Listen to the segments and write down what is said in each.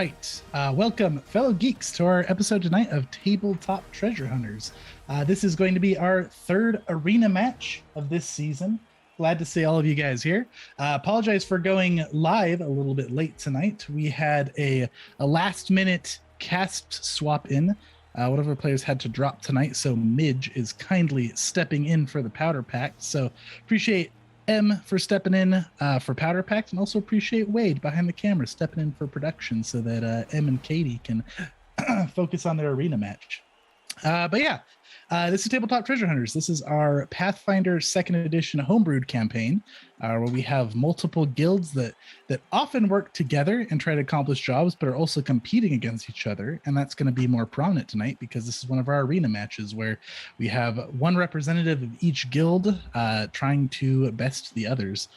right. Welcome, fellow geeks, to our episode tonight of Tabletop Treasure Hunters. This is going to be our third arena match of this season. Glad to see all of you guys here. Apologize for going live a little bit late tonight. We had a last-minute cast swap in. One of our players had to drop tonight, so Midge is kindly stepping in for the Powder Pact. So appreciate M for stepping in for Powder Pact, and also appreciate Wade behind the camera stepping in for production so that M and Katie can focus on their arena match. This is Tabletop Treasure Hunters. This is our Pathfinder 2nd Edition homebrewed campaign, where we have multiple guilds that often work together and try to accomplish jobs, but are also competing against each other. And that's going to be more prominent tonight because this is one of our arena matches where we have one representative of each guild trying to best the others.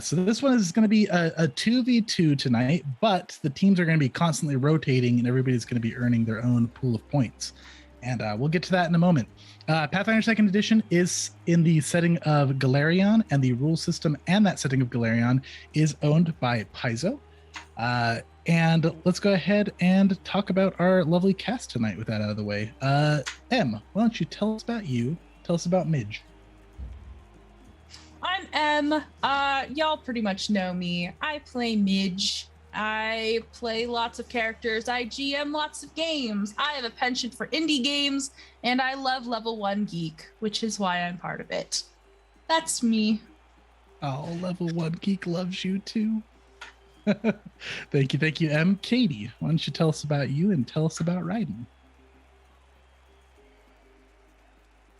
So this one is going to be a 2v2 tonight, but the teams are going to be constantly rotating and everybody's going to be earning their own pool of points. And we'll get to that in a moment. Pathfinder 2nd Edition is in the setting of Galarion, and the rule system and that setting of Galarion is owned by Paizo. And let's go ahead and talk about our lovely cast tonight with that out of the way. Em, why don't you tell us about you? Tell us about Midge. I'm Em. Y'all pretty much know me. I play Midge. I play lots of characters. I GM lots of games. I have a penchant for indie games, and I love Level 1 Geek, which is why I'm part of it. That's me. Oh, Level 1 Geek loves you too. Thank you, Em. Katie, why don't you tell us about you and tell us about Ryden?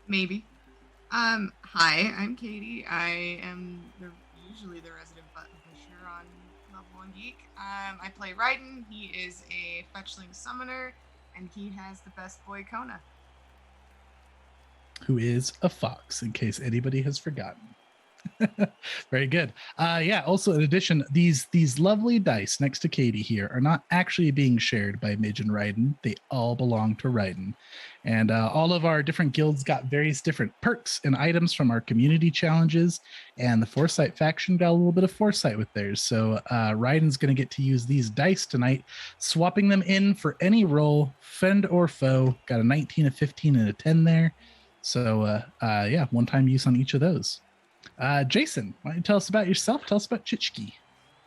Maybe. Hi, I'm Katie. I am usually the resident button pusher on Level 1 Geek. I play Ryden. He is a fetchling summoner, and he has the best boy Kona, who is a fox, in case anybody has forgotten. Very good. Also, in addition, these lovely dice next to Katie here are not actually being shared by Midge and Ryden. They all belong to Ryden. And all of our different guilds got various different perks and items from our community challenges. And the Foresight faction got a little bit of foresight with theirs. So Ryden's going to get to use these dice tonight, swapping them in for any roll, friend or foe. Got a 19, a 15, and a 10 there. So one-time use on each of those. Jason, why don't you tell us about yourself? Tell us about Chichki.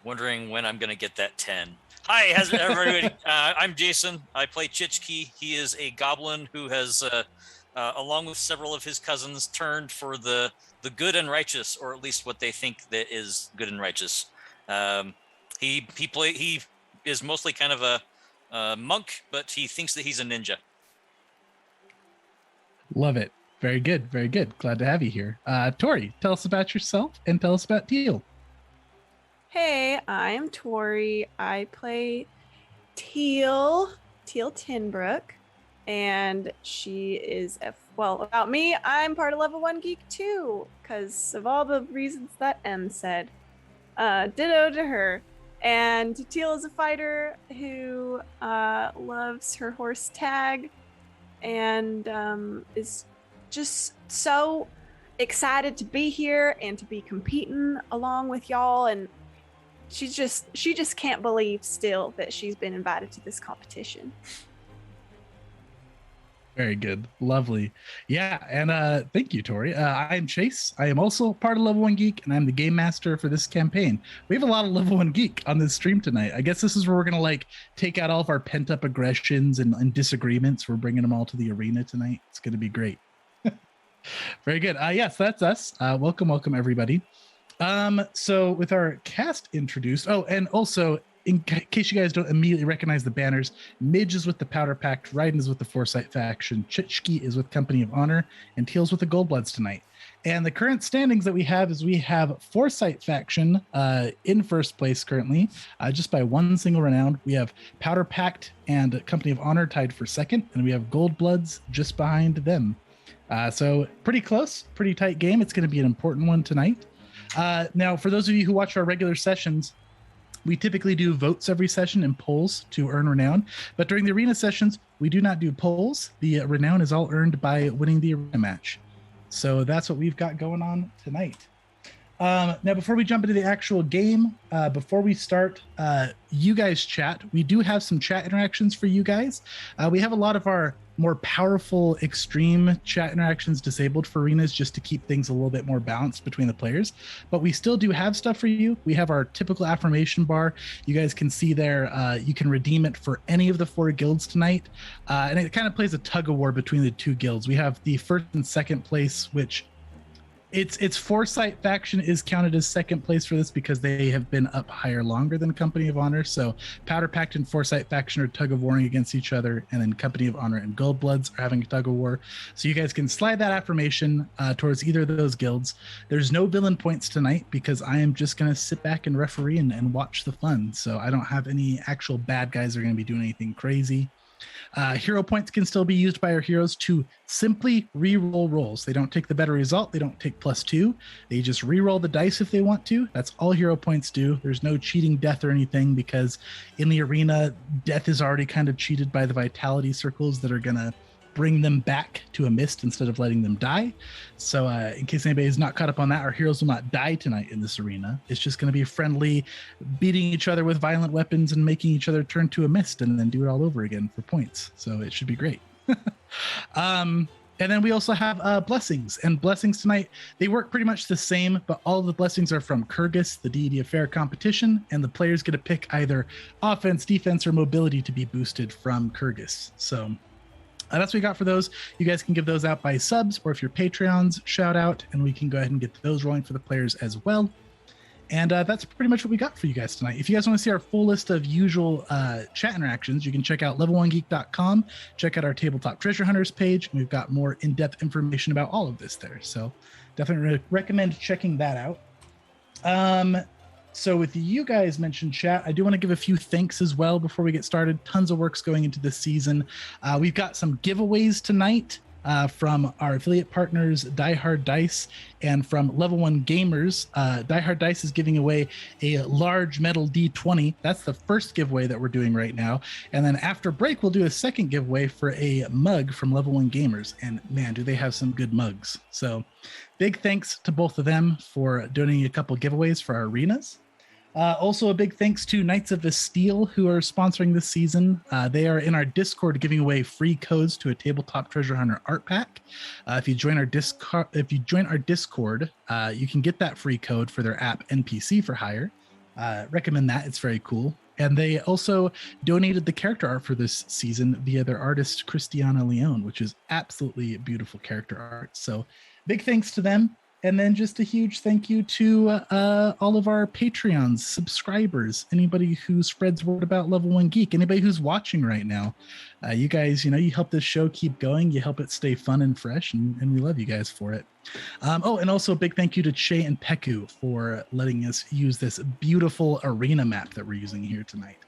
Wondering when I'm going to get that 10. Hi, how's everybody? I'm Jason. I play Chichki. He is a goblin who has, along with several of his cousins, turned for the good and righteous, or at least what they think that is good and righteous. He is mostly kind of a monk, but he thinks that he's a ninja. Love it. Very good. Very good. Glad to have you here. Tori, tell us about yourself and tell us about Teal. Hey, I'm Tori. I play Teal Tinbrook, and she is about me, I'm part of Level 1 Geek too, because of all the reasons that M said. Ditto to her. And Teal is a fighter who loves her horse Tag and is just so excited to be here and to be competing along with y'all, and she just can't believe still that she's been invited to this competition. Very good. Lovely. Yeah, and thank you, Tori. I'm Chase. I am also part of Level 1 Geek, and I'm the game master for this campaign. We have a lot of Level 1 Geek on this stream tonight. I guess this is where we're going to take out all of our pent-up aggressions and disagreements. We're bringing them all to the arena tonight. It's going to be great. Very good. Yes, that's us. Welcome, everybody. So with our cast introduced, and also in case you guys don't immediately recognize the banners, Midge is with the Powder Pact, Ryden is with the Foresight faction, Chichki is with Company of Honor, and Teal's with the Goldbloods tonight. And the current standings that we have is we have Foresight faction in first place currently, just by one single renown. We have Powder Pact and Company of Honor tied for second, and we have Goldbloods just behind them. So pretty close, pretty tight game. It's going to be an important one tonight. Now, for those of you who watch our regular sessions, we typically do votes every session and polls to earn renown. But during the arena sessions, we do not do polls. The renown is all earned by winning the arena match. So that's what we've got going on tonight. Now, before we jump into the actual game, before we start, you guys chat. We do have some chat interactions for you guys. We have a lot of our more powerful, extreme chat interactions disabled for arenas just to keep things a little bit more balanced between the players. But we still do have stuff for you. We have our typical affirmation bar. You guys can see there, you can redeem it for any of the 4 guilds tonight. And it kind of plays a tug of war between the 2 guilds. We have the first and second place, which its Foresight faction is counted as second place for this because they have been up higher longer than Company of Honor. So Powder Pact and Foresight faction are tug of warring against each other, and then Company of Honor and Goldbloods are having a tug of war. So you guys can slide that affirmation towards either of those guilds. There's no villain points tonight because I am just going to sit back and referee and watch the fun. So I don't have any actual bad guys that are going to be doing anything crazy. Hero points can still be used by our heroes to simply re-roll rolls. They don't take the better result. They don't take +2. They just re-roll the dice if they want to. That's all hero points do. There's no cheating death or anything because in the arena, death is already kind of cheated by the vitality circles that are going to bring them back to a mist instead of letting them die. So in case anybody is not caught up on that, our heroes will not die tonight in this arena. It's just going to be friendly, beating each other with violent weapons and making each other turn to a mist and then do it all over again for points. So it should be great. And then we also have blessings, and blessings tonight, they work pretty much the same, but all the blessings are from Kyrgyz, the deity of fair competition, and the players get to pick either offense, defense, or mobility to be boosted from Kyrgyz. So that's what we got for those. You guys can give those out by subs, or if you're Patreons, shout out, and we can go ahead and get those rolling for the players as well. And that's pretty much what we got for you guys tonight. If you guys want to see our full list of usual chat interactions, you can check out level1geek.com, check out our Tabletop Treasure Hunters page, and we've got more in-depth information about all of this there. So definitely recommend checking that out. So with you guys mentioned chat, I do want to give a few thanks as well before we get started. Tons of work's going into this season. We've got some giveaways tonight from our affiliate partners, Die Hard Dice, and from Level 1 Gamers. Die Hard Dice is giving away a large metal D20. That's the first giveaway that we're doing right now. And then after break, we'll do a second giveaway for a mug from Level 1 Gamers. And man, do they have some good mugs. So big thanks to both of them for donating a couple giveaways for our arenas. Also, a big thanks to Knights of the Steel who are sponsoring this season. They are in our Discord giving away free codes to a Tabletop Treasure Hunter art pack. If you join our Discord, you can get that free code for their app NPC for Hire. Recommend that; it's very cool. And they also donated the character art for this season via their artist Christiana Leone, which is absolutely beautiful character art. So, big thanks to them. And then just a huge thank you to all of our Patreons, subscribers, anybody who spreads word about Level 1 Geek, anybody who's watching right now. You guys, you help this show keep going. You help it stay fun and fresh, and we love you guys for it. And also a big thank you to Che and Peku for letting us use this beautiful arena map that we're using here tonight.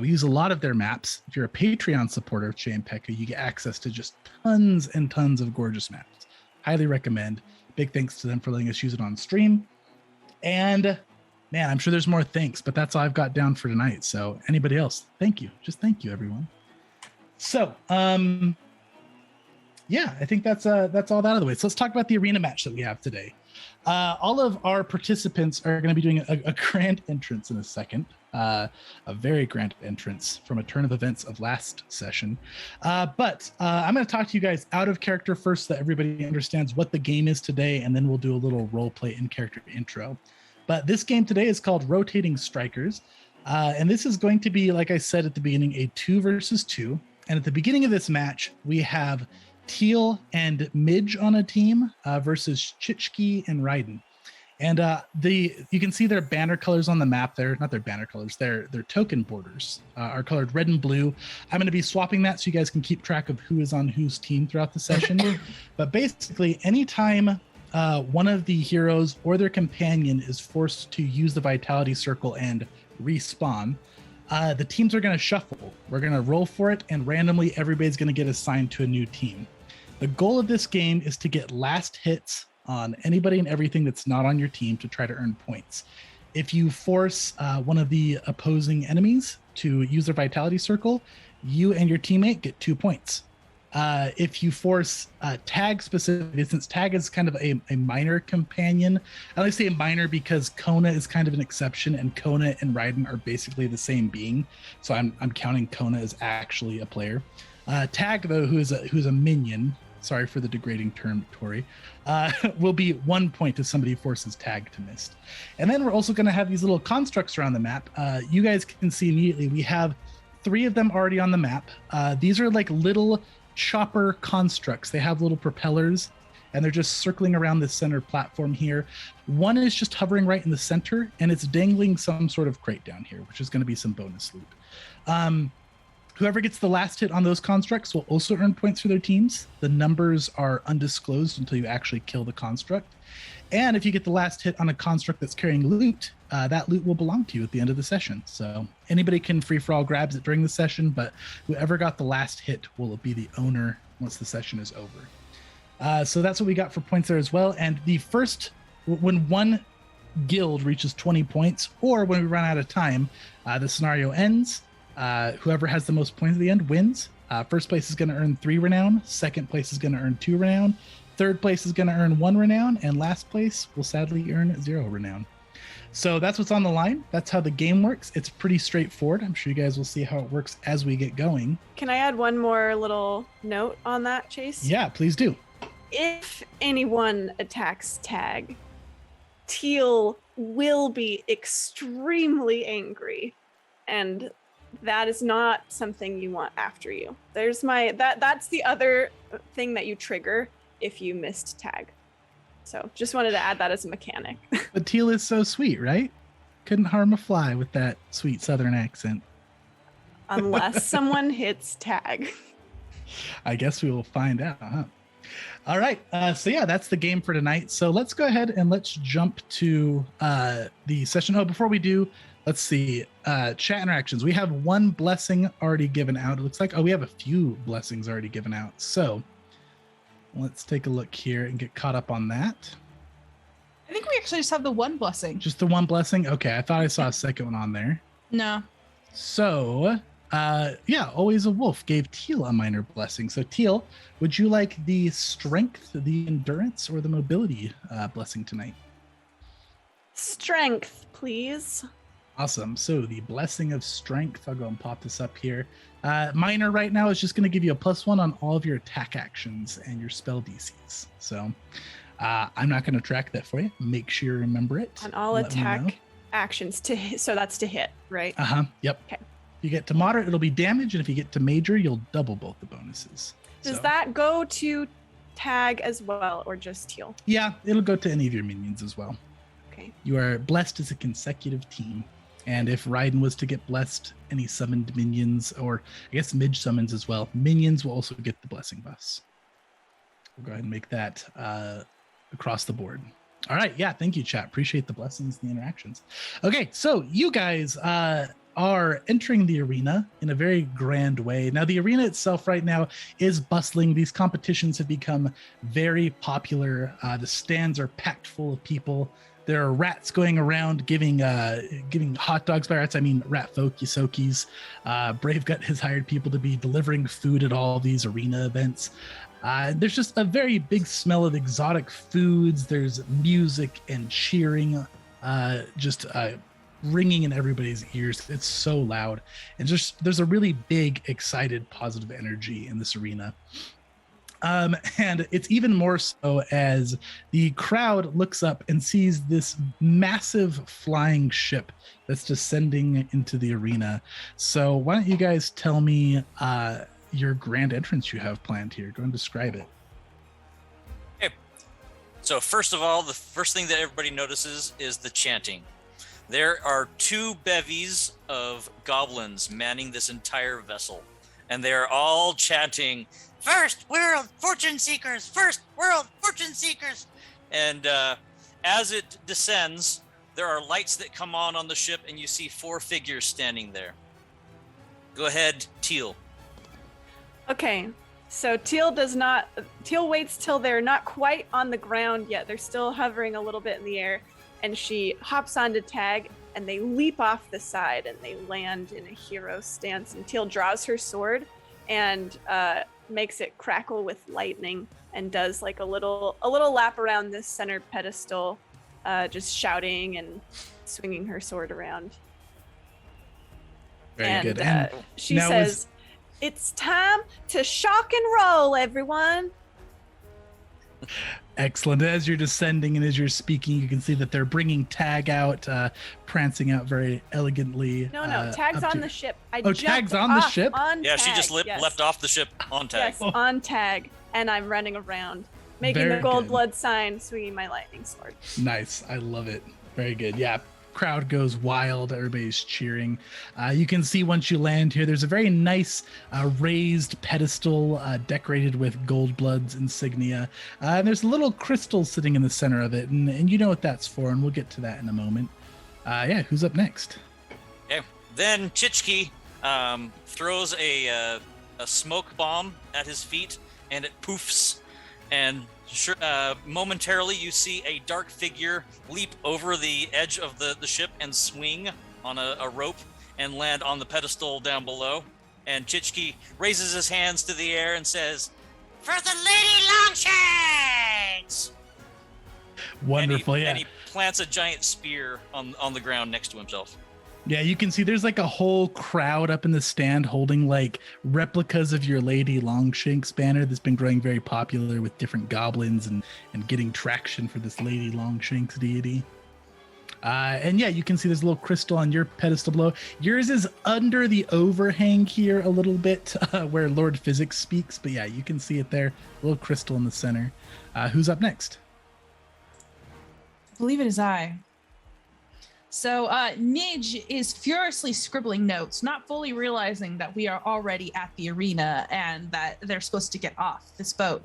We use a lot of their maps. If you're a Patreon supporter of Che and Peku, you get access to just tons and tons of gorgeous maps. Highly recommend. Big thanks to them for letting us use it on stream. And man, I'm sure there's more thanks, but that's all I've got down for tonight. So anybody else, thank you. Just thank you, everyone. So, yeah, I think that's all that out of the way. So let's talk about the arena match that we have today. All of our participants are going to be doing a grand entrance in a second. A very grand entrance from a turn of events of last session. But I'm going to talk to you guys out of character first so that everybody understands what the game is today, and then we'll do a little role play in character intro. But this game today is called Rotating Strikers. And this is going to be, like I said at the beginning, a 2 versus 2. And at the beginning of this match, we have Teal and Midge on a team versus Chichki and Ryden. And you can see their banner colors on the map there. Not their banner colors, their token borders are colored red and blue. I'm going to be swapping that so you guys can keep track of who is on whose team throughout the session. But basically, anytime one of the heroes or their companion is forced to use the vitality circle and respawn, the teams are going to shuffle. We're going to roll for it, and randomly everybody's going to get assigned to a new team. The goal of this game is to get last hits on anybody and everything that's not on your team to try to earn points. If you force one of the opposing enemies to use their vitality circle, you and your teammate get 2 points. if you force Tag specifically, since Tag is kind of a minor companion, I like to say minor because Kona is kind of an exception, and Kona and Ryden are basically the same being. So I'm counting Kona as actually a player. Tag, though, who's a minion, sorry for the degrading term, Tori, will be 1 point if somebody forces Tag to mist. And then we're also going to have these little constructs around the map. You guys can see immediately we have 3 of them already on the map. These are like little chopper constructs. They have little propellers, and they're just circling around the center platform here. One is just hovering right in the center, and it's dangling some sort of crate down here, which is going to be some bonus loot. Whoever gets the last hit on those constructs will also earn points for their teams. The numbers are undisclosed until you actually kill the construct. And if you get the last hit on a construct that's carrying loot, that loot will belong to you at the end of the session. So anybody can free-for-all grabs it during the session, but whoever got the last hit will be the owner once the session is over. So that's what we got for points there as well. And the first, when one guild reaches 20 points, or when we run out of time, the scenario ends. Whoever has the most points at the end wins. First place is going to earn 3 renown. Second place is going to earn 2 renown. Third place is going to earn 1 renown. And last place will sadly earn 0 renown. So that's what's on the line. That's how the game works. It's pretty straightforward. I'm sure you guys will see how it works as we get going. Can I add one more little note on that, Chase? Yeah, please do. If anyone attacks Tag, Teal will be extremely angry, and that is not something you want after you. There's that's the other thing that you trigger if you missed Tag. So just wanted to add that as a mechanic. But Teal is so sweet, right? Couldn't harm a fly with that sweet Southern accent. Unless someone hits Tag. I guess we will find out, huh? All right. So yeah, that's the game for tonight. So let's go ahead and let's jump to the session. Oh, before we do, let's see. Chat interactions. We have 1 blessing already given out. It looks like, we have a few blessings already given out. So let's take a look here and get caught up on that. I think we actually just have the 1 blessing. Just the 1 blessing? Okay, I thought I saw a second one on there. No. So, yeah, Always a Wolf gave Teal a minor blessing. So Teal, would you like the strength, the endurance, or the mobility blessing tonight? Strength, please. Awesome. So the blessing of strength, I'll go and pop this up here. Minor right now is just going to give you a +1 on all of your attack actions and your spell DCs. So I'm not going to track that for you. Make sure you remember it. On all attack actions to hit, so that's to hit, right? Yep. Okay. If you get to moderate, it'll be damage, and if you get to major, you'll double both the bonuses. Does that go to Tag as well, or just Teal? Yeah, it'll go to any of your minions as well. Okay. You are blessed as a consecutive team. And if Ryden was to get blessed, any summoned minions, or I guess Midge summons as well, minions will also get the blessing buffs. We'll go ahead and make that across the board. All right. Yeah. Thank you, chat. Appreciate the blessings and the interactions. Okay. So you guys are entering the arena in a very grand way. Now, the arena itself right now is bustling. These competitions have become very popular. The stands are packed full of people. There are rats going around giving hot dogs by rats. I mean, rat folk, Yosokis. Bravegut has hired people to be delivering food at all these arena events. There's just a very big smell of exotic foods. There's music and cheering, just ringing in everybody's ears. It's so loud. And there's a really big, excited, positive energy in this arena. And it's even more so as the crowd looks up and sees this massive flying ship that's descending into the arena. So why don't you guys tell me your grand entrance you have planned here? Go and describe it. Okay. So first of all, the first thing that everybody notices is the chanting. There are 2 bevies of goblins manning this entire vessel, and they're all chanting, "First world fortune seekers! First world fortune seekers!" And as it descends, there are lights that come on the ship, and you see 4 figures standing there. Go ahead, Teal. Okay, so Teal waits till they're not quite on the ground yet. They're still hovering a little bit in the air, and she hops onto Tag, and they leap off the side, and they land in a hero stance. And Teal draws her sword, and makes it crackle with lightning and does like a little lap around this center pedestal, just shouting and swinging her sword around. Very good. And she says, "It's time to shock and roll, everyone." Excellent. As you're descending and as you're speaking, you can see that they're bringing Tag out, prancing out very elegantly. No, Tag's on the ship. Tag's on the ship? Yeah, she just left off the ship on Tag. Yes, on Tag. And I'm running around, making the gold blood sign, swinging my lightning sword. Nice. I love it. Very good. Yeah. Crowd goes wild. Everybody's cheering. You can see once you land here, there's a very nice raised pedestal decorated with gold blood's insignia. And there's a little crystal sitting in the center of it. And you know what that's for. And we'll get to that in a moment. Who's up next? Okay. Then Chichki throws a smoke bomb at his feet, and it poofs. And momentarily, you see a dark figure leap over the edge of the ship and swing on a rope and land on the pedestal down below. And Chichki raises his hands to the air and says, "For the Lady Longshanks!" Wonderful, and he plants a giant spear on the ground next to himself. Yeah, you can see there's like a whole crowd up in the stand holding like replicas of your Lady Longshanks banner that's been growing very popular with different goblins and getting traction for this Lady Longshanks deity. You can see there's a little crystal on your pedestal below. Yours is under the overhang here a little bit where Lord Physics speaks. But yeah, you can see it there. A little crystal in the center. Who's up next? I believe it is I. So Nidge is furiously scribbling notes, not fully realizing that we are already at the arena and that they're supposed to get off this boat.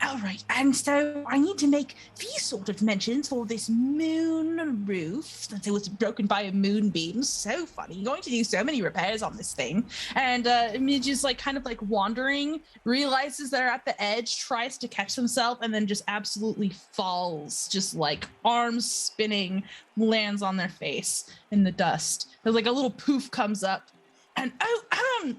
All right, and so I need to make these sort of mentions for this moon roof that it was broken by a moonbeam. So funny, going to do so many repairs on this thing. And Nidge is like kind of like wandering, realizes they're at the edge, tries to catch himself, and then just absolutely falls, just like arms spinning, lands on their face in the dust. There's like a little poof comes up, and I'm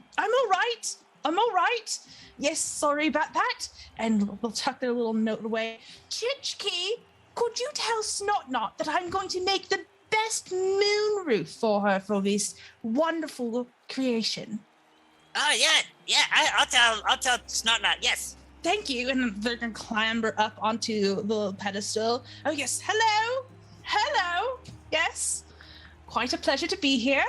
all right. Yes, sorry about that. And they'll tuck their little note away. Chichki, could you tell Snotnot that I'm going to make the best moon roof for her for this wonderful creation? Oh yeah. I'll tell Snotnot. Yes. Thank you. And they're gonna clamber up onto the pedestal. Oh yes, hello. Yes, quite a pleasure to be here.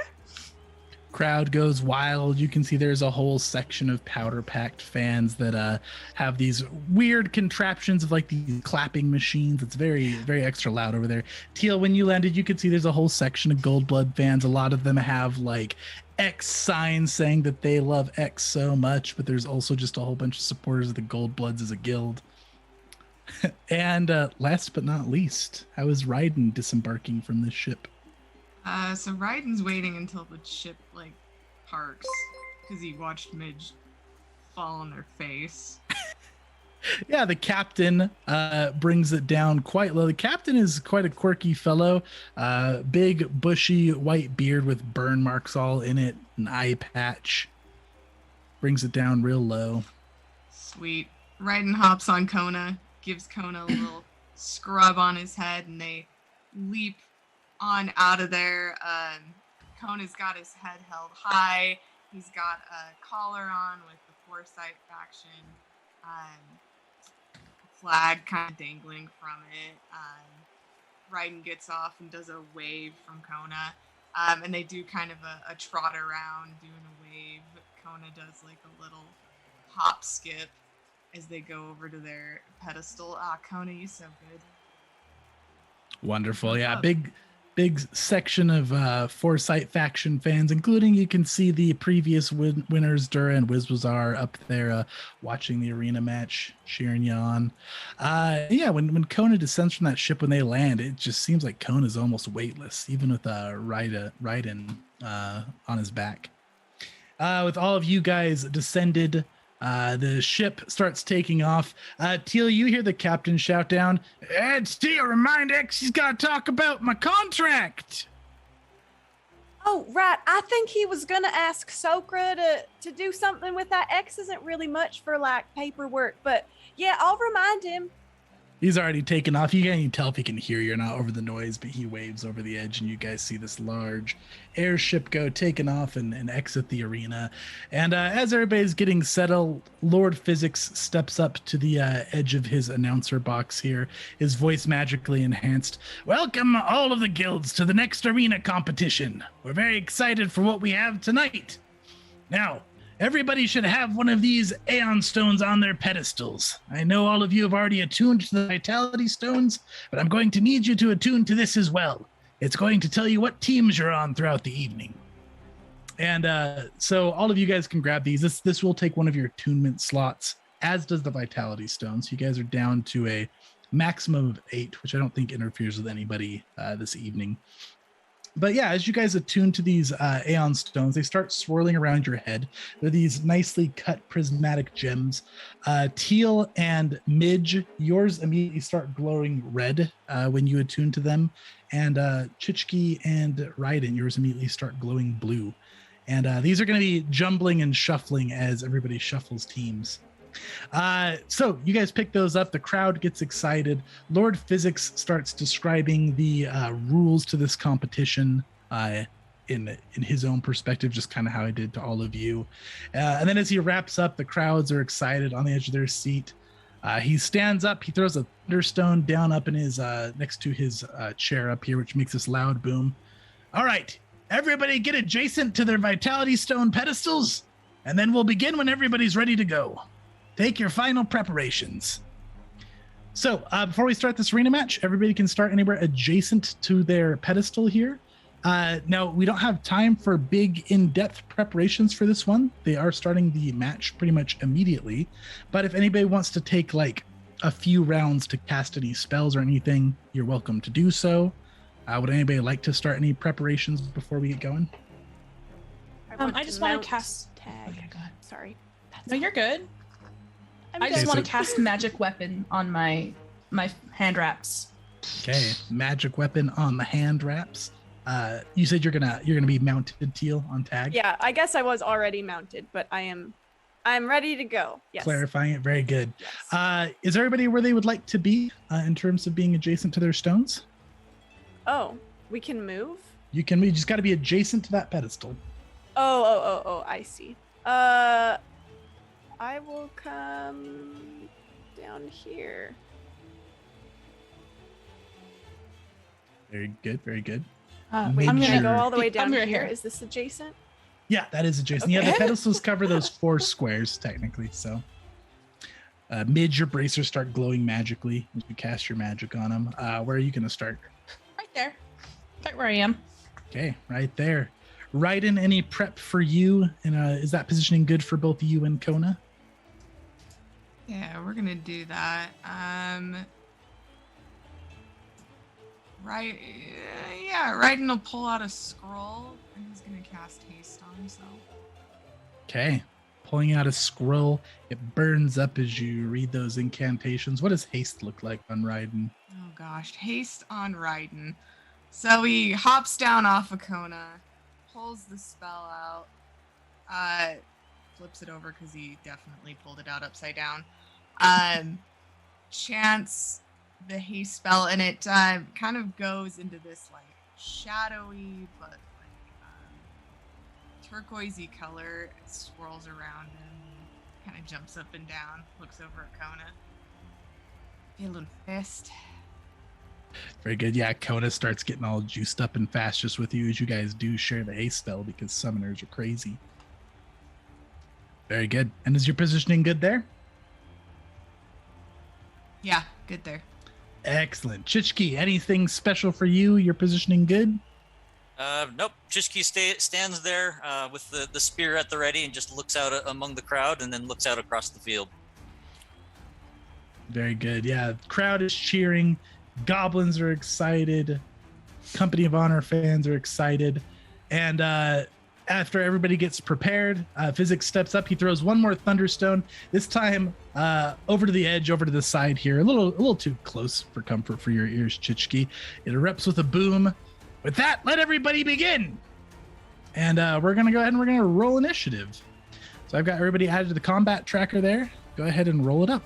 Crowd goes wild. You can see there's a whole section of powder-packed fans that have these weird contraptions of like these clapping machines. It's very, very extra loud over there. Teal, when you landed, you could see there's a whole section of Gold Blood fans. A lot of them have like X signs saying that they love X so much, but there's also just a whole bunch of supporters of the Gold Bloods as a guild. And last but not least, how is Ryden disembarking from this ship? So Ryden's waiting until the ship like parks because he watched Midge fall on their face. Yeah, the captain brings it down quite low. The captain is quite a quirky fellow. Big, bushy, white beard with burn marks all in it, an eye patch. Brings it down real low. Sweet. Ryden hops on Kona, gives Kona a little scrub on his head, and they leap on out of there. Kona's got his head held high. He's got a collar on with the Foresight faction flag kind of dangling from it. Ryden gets off and does a wave from Kona. And they do kind of a trot around doing a wave. Kona does like a little hop skip as they go over to their pedestal. Kona, you so good. Wonderful. Yeah, big section of Foresight faction fans, including you can see the previous winners, Dura and Wizwazar, up there watching the arena match, cheering you on. When Kona descends from that ship when they land, it just seems like Kona's almost weightless, even with ryden on his back. With all of you guys descended, the ship starts taking off. Teal, you hear the captain shout down, "It's Teal, remind X he's got to talk about my contract." Oh, right. I think he was going to ask Sokra to do something with that. X isn't really much for like paperwork, but yeah, I'll remind him. He's already taken off. You can't even tell if he can hear you or not over the noise, but he waves over the edge, and you guys see this large airship go taking off and exit the arena. And as everybody's getting settled, Lord Physics steps up to the edge of his announcer box here, his voice magically enhanced. Welcome all of the guilds to the next arena competition. We're very excited for what we have tonight. Now, everybody should have one of these Aeon Stones on their pedestals. I know all of you have already attuned to the Vitality Stones, but I'm going to need you to attune to this as well. It's going to tell you what teams you're on throughout the evening. And so all of you guys can grab these. This will take one of your attunement slots, as does the Vitality Stones. You guys are down to a maximum of 8, which I don't think interferes with anybody this evening. But yeah, as you guys attune to these Aeon Stones, they start swirling around your head. They're these nicely cut prismatic gems. Teal and Midge, yours immediately start glowing red when you attune to them. And Chichki and Ryden, yours immediately start glowing blue. And these are going to be jumbling and shuffling as everybody shuffles teams. So you guys pick those up. The crowd gets excited. Lord Physics starts describing the rules to this competition in his own perspective, just kind of how he did to all of you. And then as he wraps up, the crowds are excited on the edge of their seat. He stands up. He throws a thunderstone down up in his next to his chair up here, which makes this loud boom. All right, everybody get adjacent to their Vitality Stone pedestals, and then we'll begin when everybody's ready to go. Take your final preparations. So before we start this arena match, everybody can start anywhere adjacent to their pedestal here. Now, we don't have time for big in-depth preparations for this one. They are starting the match pretty much immediately. But if anybody wants to take like a few rounds to cast any spells or anything, you're welcome to do so. Would anybody like to start any preparations before we get going? I just want to cast tag. Okay, go ahead. Sorry. No, you're good. I just Okay, want so- to cast magic weapon on my hand wraps. Okay, magic weapon on the hand wraps. You said you're gonna be mounted, Teal, on tag. Yeah, I guess I was already mounted, but I'm ready to go. Yes. Clarifying it, very good. Yes. Is everybody where they would like to be in terms of being adjacent to their stones? Oh, we can move? You just got to be adjacent to that pedestal. Oh, I see. I will come down here. Very good, very good. I'm Make I'm gonna sure- go all the way I'm down right here. here. Is this adjacent? Yeah, that is adjacent. Okay. Yeah, the pedestals cover those 4 squares technically. So, Midge, your bracers start glowing magically as you cast your magic on them. Where are you going to start? Right there. Right where I am. Okay, right there. Ryden, any prep for you? And is that positioning good for both you and Kona? Yeah, we're gonna do that. Ryden will pull out a scroll and he's gonna cast haste on himself. Okay, pulling out a scroll. It burns up as you read those incantations. What does haste look like on Ryden? Oh gosh, haste on Ryden. So he hops down off of Kona, pulls the spell out, flips it over because he definitely pulled it out upside down. Chants the haste spell, and it kind of goes into this like shadowy but like turquoisey color. It swirls around him, kind of jumps up and down, looks over at Kona. Feeling fist. Very good. Yeah, Kona starts getting all juiced up and fast just with you as you guys do share the haste spell because summoners are crazy. Very good. And is your positioning good there? Yeah, good there. Excellent. Chichki, anything special for you? Your positioning good? Nope. Chishki stands there with the spear at the ready and just looks out among the crowd and then looks out across the field. Very good. Yeah, crowd is cheering. Goblins are excited. Company of Honor fans are excited. And after everybody gets prepared, Physics steps up. He throws one more Thunderstone, this time over to the edge, over to the side here. A little too close for comfort for your ears, Chichki. It erupts with a boom. With that, let everybody begin. And we're going to go ahead and we're going to roll initiative. So I've got everybody added to the combat tracker there. Go ahead and roll it up.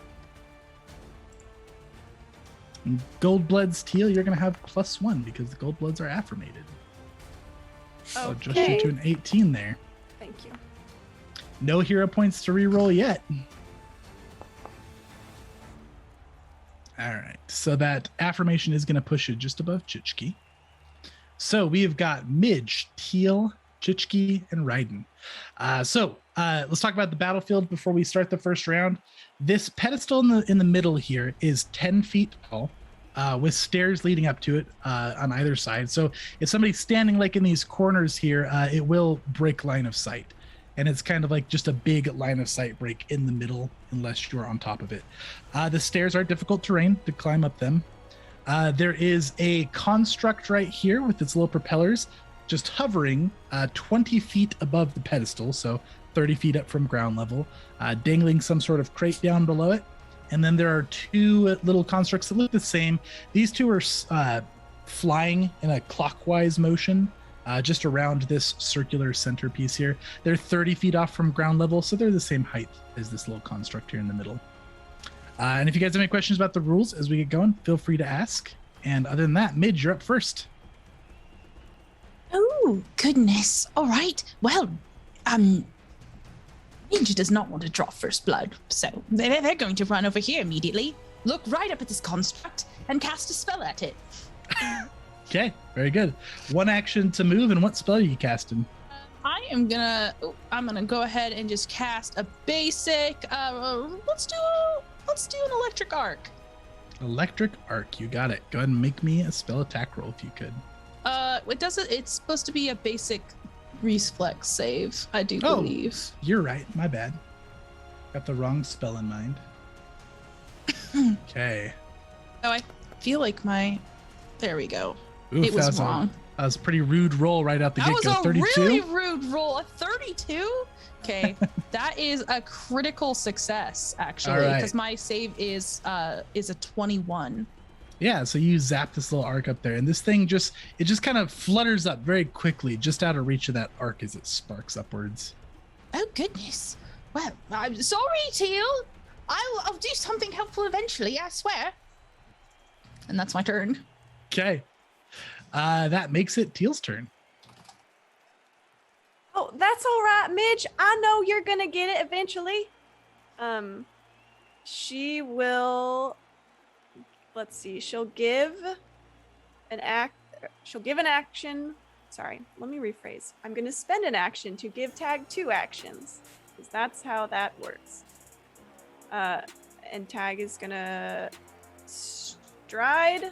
And Goldbloods Teal, you're going to have +1 because the Goldbloods are affirmated. So just shoot you an 18 there. Thank you. No hero points to reroll yet. All right, so that affirmation is going to push you just above Chichki. So we've got Midge, Teal, Chichki, and Ryden. Let's talk about the battlefield before we start the first round. This pedestal in the middle here is 10 feet tall, with stairs leading up to it on either side. So if somebody's standing like in these corners here, it will break line of sight. And it's kind of like just a big line of sight break in the middle unless you're on top of it. The stairs are difficult terrain to climb up them. There is a construct right here with its little propellers just hovering 20 feet above the pedestal, so 30 feet up from ground level, dangling some sort of crate down below it. And then there are two little constructs that look the same. These two are flying in a clockwise motion just around this circular centerpiece here. They're 30 feet off from ground level, so they're the same height as this little construct here in the middle. And if you guys have any questions about the rules as we get going, feel free to ask. And other than that, Midge, you're up first. Oh, goodness. All right. Well, Midge does not want to draw first blood, so they're going to run over here immediately, look right up at this construct, and cast a spell at it. Okay, very good. One action to move, and what spell are you casting? I'm gonna go ahead and just cast a basic. Let's do an electric arc. Electric arc, you got it. Go ahead and make me a spell attack roll if you could. It's supposed to be a basic reflex save, I do believe. You're right, my bad. Got the wrong spell in mind. Okay. Oh, I feel like there we go. Oof, it was wrong. That was a pretty rude roll right out the get-go. That was a 32? really rude roll. A 32? Okay, that is a critical success, actually, because my save is a 21. Yeah, so you zap this little arc up there, and this thing just kind of flutters up very quickly, just out of reach of that arc as it sparks upwards. Oh, goodness. Well, I'm sorry, Teal. I'll do something helpful eventually, I swear. And that's my turn. Okay. That makes it Teal's turn. Oh, that's all right, Midge. I know you're gonna get it eventually. She will. Let's see. She'll give an action. Sorry, let me rephrase. I'm gonna spend an action to give Tag 2 actions, because that's how that works. And Tag is gonna stride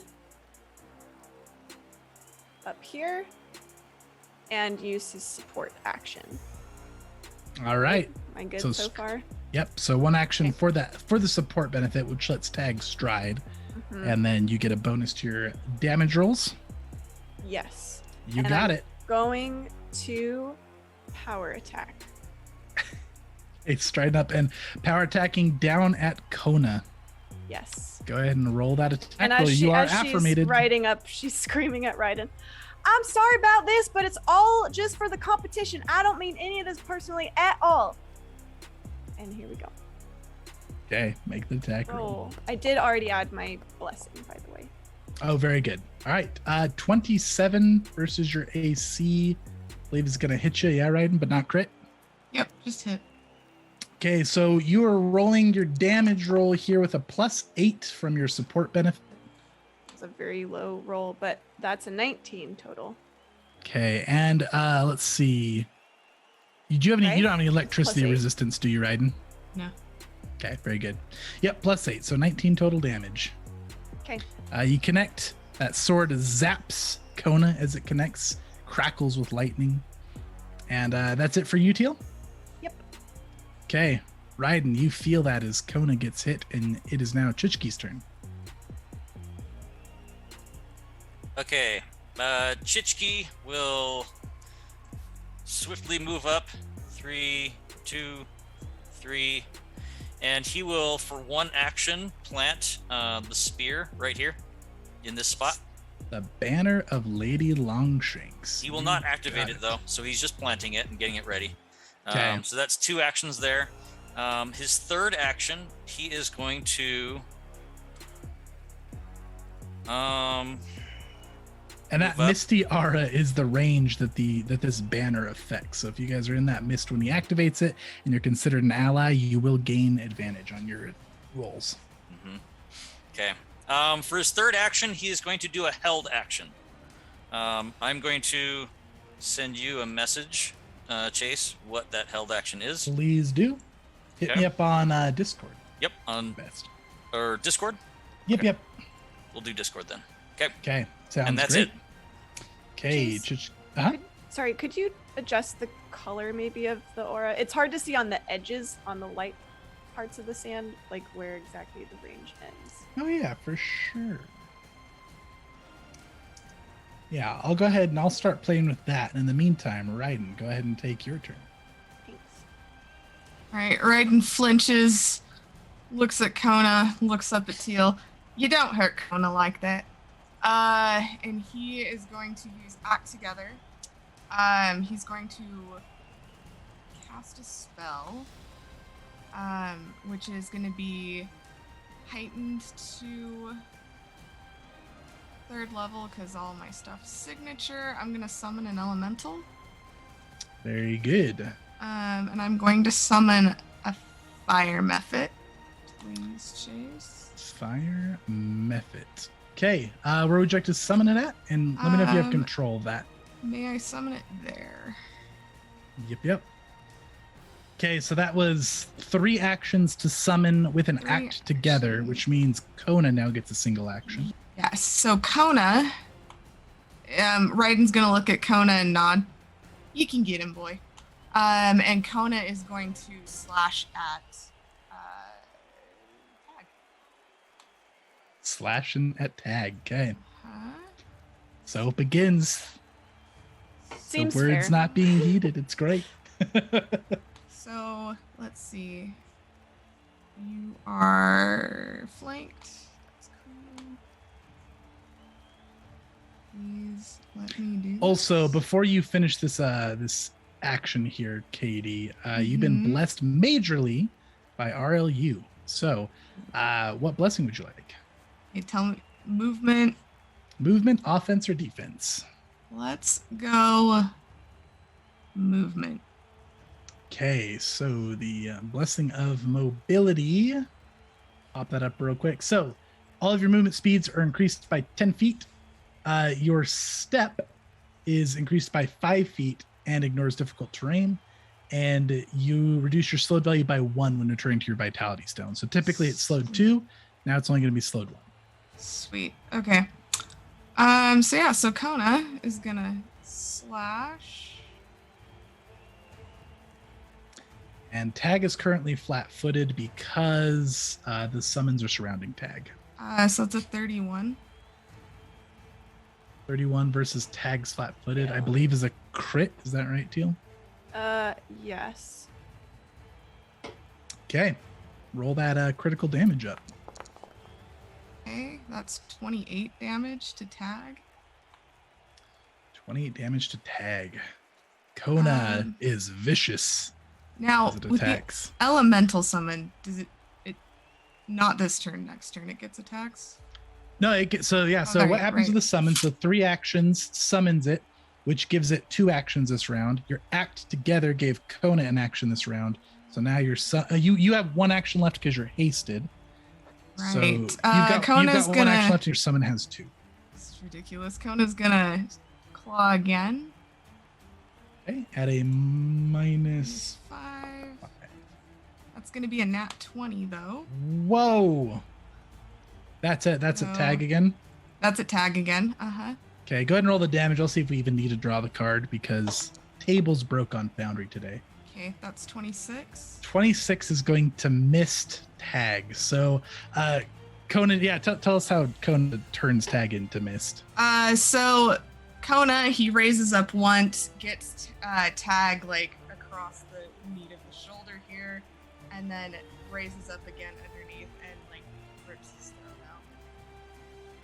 up here and use his support action. All right. Am I good so far? Yep. So one action for the support benefit, which lets Tag stride, and then you get a bonus to your damage rolls. Yes. You got it. Going to power attack. It's striding up and power attacking down at Kona. Yes. Go ahead and roll that attack. And as she's riding up, she's screaming at Ryden. I'm sorry about this, but it's all just for the competition. I don't mean any of this personally at all. And here we go. Okay, make the attack roll. Oh, I did already add my blessing, by the way. Oh, very good. All right, 27 versus your AC. I believe is going to hit you, yeah, Ryden, but not crit? Yep, just hit. Okay, so you are rolling your damage roll here with a +8 from your support benefit. It's a very low roll, but that's a 19 total. Okay, and let's see. You don't have any electricity resistance, do you, Ryden? No. Okay, very good. Yep, +8, so 19 total damage. Okay. You connect. That sword zaps Kona as it connects, crackles with lightning. And that's it for you, Teal? Yep. Okay, Ryden, you feel that as Kona gets hit, and it is now Chichki's turn. Okay, Chichki will swiftly move up. 3, 2, 3, and he will, for one action, plant the spear right here in this spot. The Banner of Lady Longshanks. He will not activate it though, so he's just planting it and getting it ready. Okay. So that's 2 actions there. His third action, he is going to. And that move up. misty aura is the range that this banner affects. So if you guys are in that mist when he activates it and you're considered an ally, you will gain advantage on your rolls. Okay. For his third action, he is going to do a held action. I'm going to send you a message, Chase, what that held action is. Please do. Hit Okay. me up on Discord. Yep, on Best. or Discord. Yep, Okay. yep. We'll do Discord then. Okay. Okay. Sounds And that's great. it. Okay. Chase, Uh-huh. Sorry, could you adjust the color maybe of the aura? It's hard to see on the edges, on the light parts of the sand, like where exactly the range ends. Oh yeah, for sure. Yeah, I'll go ahead and I'll start playing with that. And in the meantime, Ryden, go ahead and take your turn. Thanks. All right, Ryden flinches, looks at Kona, looks up at Teal. You don't hurt Kona like that. And he is going to use Act Together. He's going to cast a spell, which is going to be heightened to 3rd level because all my stuff's signature. I'm going to summon an elemental. Very good. And I'm going to summon a fire method. Please, Chase. Fire method. Okay, where would you like to summon it at? And let me know if you have control of that. May I summon it there? Yep. Okay, so that was 3 actions to summon with an 3 act together, actions. which means Kona now gets a single action. Yes. So Kona, Ryden's gonna look at Kona and nod. You can get him, boy. And Kona is going to slash at Tag. Slashing at tag. Okay, Huh? so it begins. Seems the words fair. not being heeded. It's great. So let's see. You are flanked. That's cool. Please let me do. Also, this. before you finish this this action here, Katie, you've been Mhm. blessed majorly by RLU. So, what blessing would you like? Okay, tell me movement. Movement, offense, or defense? Let's go movement. Okay, so the blessing of mobility. Pop that up real quick. So, all of your movement speeds are increased by 10 feet. Your step is increased by 5 feet and ignores difficult terrain. And you reduce your slowed value by 1 when returning to your vitality stone. So typically it's slowed 2. Now it's only going to be slowed 1. Sweet. Okay. So Kona is gonna slash. And tag is currently flat-footed because the summons are surrounding tag. So it's a 31. 31 versus tag's flat-footed, I believe, is a crit. Is that right, Teal? Yes. Okay. Roll that critical damage up. Okay, that's 28 damage to tag. 28 damage to tag. Kona is vicious Now as it with the attacks. elemental summon, does it not this turn, next turn it gets attacks? No, it gets, so yeah. So Okay, what happens with right. the summon? So 3 actions summons it, which gives it 2 actions this round. Your act together gave Kona an action this round. So now you have 1 action left because you're hasted. So Right. you've got Kona's 1 gonna. action left. And your summon has 2. It's ridiculous. Kona's gonna claw again. Okay, at a minus 5. 5. That's gonna be a nat 20 though. Whoa. That's it. That's a No. tag again. That's a tag again. Uh-huh. Okay, go ahead and roll the damage. I'll see if we even need to draw the card because tables broke on Foundry today. Okay, that's 26. 26 is going to missed tag. So, Conan, yeah, tell us how Conan turns tag into missed. So Kona, he raises up once, gets tag like across the meat of the shoulder here, and then raises up again underneath and like rips his throat out.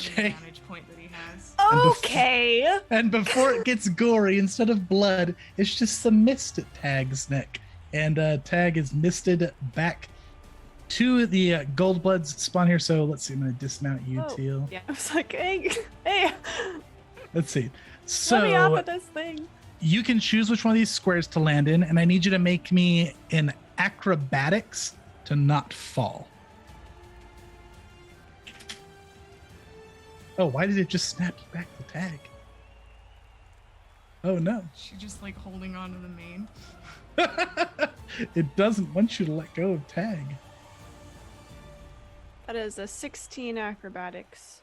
Okay. advantage point that he has. Okay. And before it gets gory, instead of blood, it's just some mist at Tag's neck. And Tag is misted back to the gold bloods spawn here. So let's see. I'm going to dismount you, Oh, Teal. yeah. I was like, hey, Let's see. let me off So of this thing. you can choose which one of these squares to land in, and I need you to make me an acrobatics to not fall. Oh, why did it just snap you back to Tag? Oh no. She's just like holding on to the mane. It doesn't want you to let go of Tag. That is a 16 acrobatics.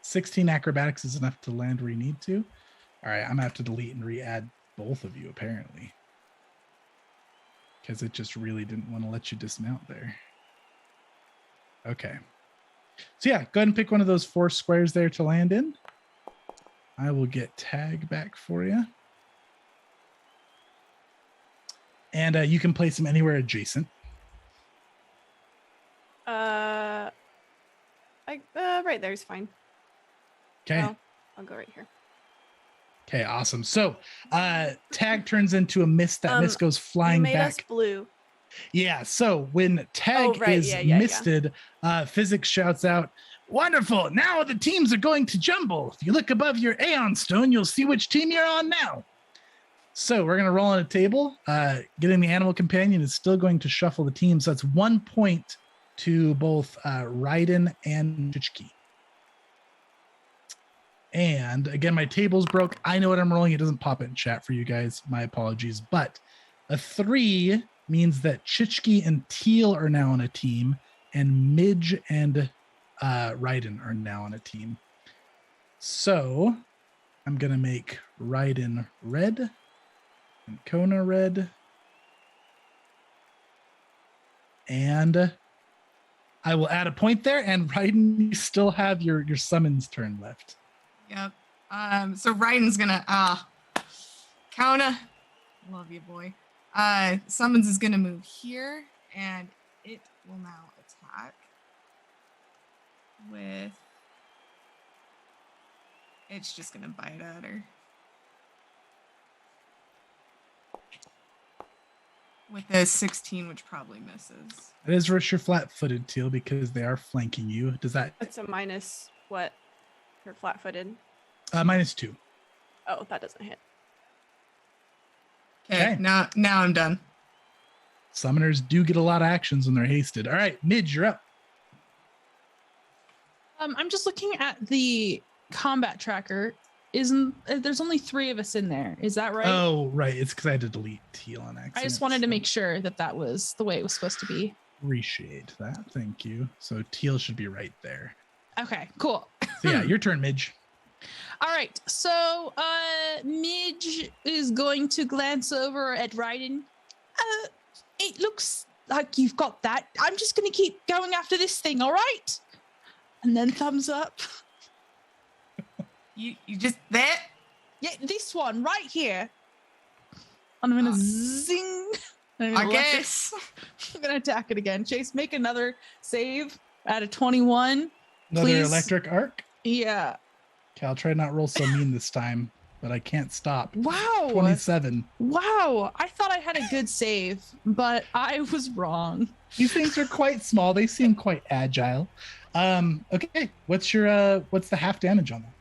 16 acrobatics is enough to land where you need to. All right, I'm gonna have to delete and re-add both of you apparently, because it just really didn't want to let you dismount there. Okay, so yeah, go ahead and pick one of those 4 squares there to land in. I will get Tag back for you, and you can place them anywhere adjacent. Right there's fine. Okay. Well, I'll go right here. Okay, awesome. So Tag turns into a mist. That mist goes You flying made back. us blue. Yeah, so when Tag right, is yeah. misted, Physics shouts out, "Wonderful! Now the teams are going to jumble. If you look above your Aeon Stone, you'll see which team you're on now." So we're going to roll on a table. Getting the animal companion is still going to shuffle the team. So that's 1 point to both Ryden and Chichki. And again, my table's broke. I know what I'm rolling. It doesn't pop it in chat for you guys. My apologies. But a 3 means that Chichki and Teal are now on a team, and Midge and Ryden are now on a team. So I'm going to make Ryden red and Kona red. And I will add a point there. And Ryden, you still have your summons turn left. Yep. So Ryden's gonna Kauna, love you, boy. Summons is gonna move here, and it will now attack with. It's just gonna bite at her with a 16, which probably misses. It is versus your flat-footed, Teal, because they are flanking you. Does that It's a minus what? For flat-footed. -2? Oh, that doesn't hit. Okay. Now I'm done. Summoners do get a lot of actions when they're hasted. All right, Midge, you're up. I'm just looking at the combat tracker. There's only 3 of us in there. Is that right? Oh, right. It's because I had to delete Teal on accident. I just wanted to make sure that was the way it was supposed to be. Appreciate that. Thank you. So Teal should be right there. Okay, cool. So yeah, your turn, Midge. All right, so Midge is going to glance over at Ryden. It looks like you've got that. I'm just going to keep going after this thing, all right? And then thumbs up. You just that? Yeah, this one right here. I'm going to zing. I guess. I'm going to attack it again. Chase, make another save at a 21. Another Please. electric arc. Yeah. Okay, I'll try not to roll so mean this time, but I can't stop. Wow. 27. Wow. I thought I had a good save, but I was wrong. These things are quite small. They seem quite agile. Okay, what's the half damage on that?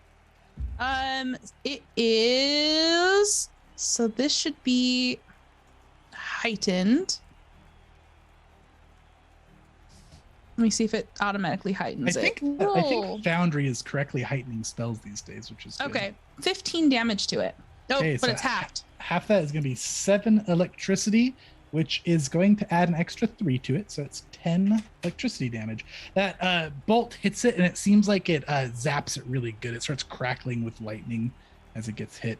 It is, so this should be heightened. Let me see if it automatically heightens I it. think Foundry is correctly heightening spells these days, which is good. Okay, 15 damage to it. Oh, Okay, but so it's halved. Half that is going to be 7 electricity, which is going to add an extra 3 to it. So it's 10 electricity damage. That bolt hits it, and it seems like it zaps it really good. It starts crackling with lightning as it gets hit.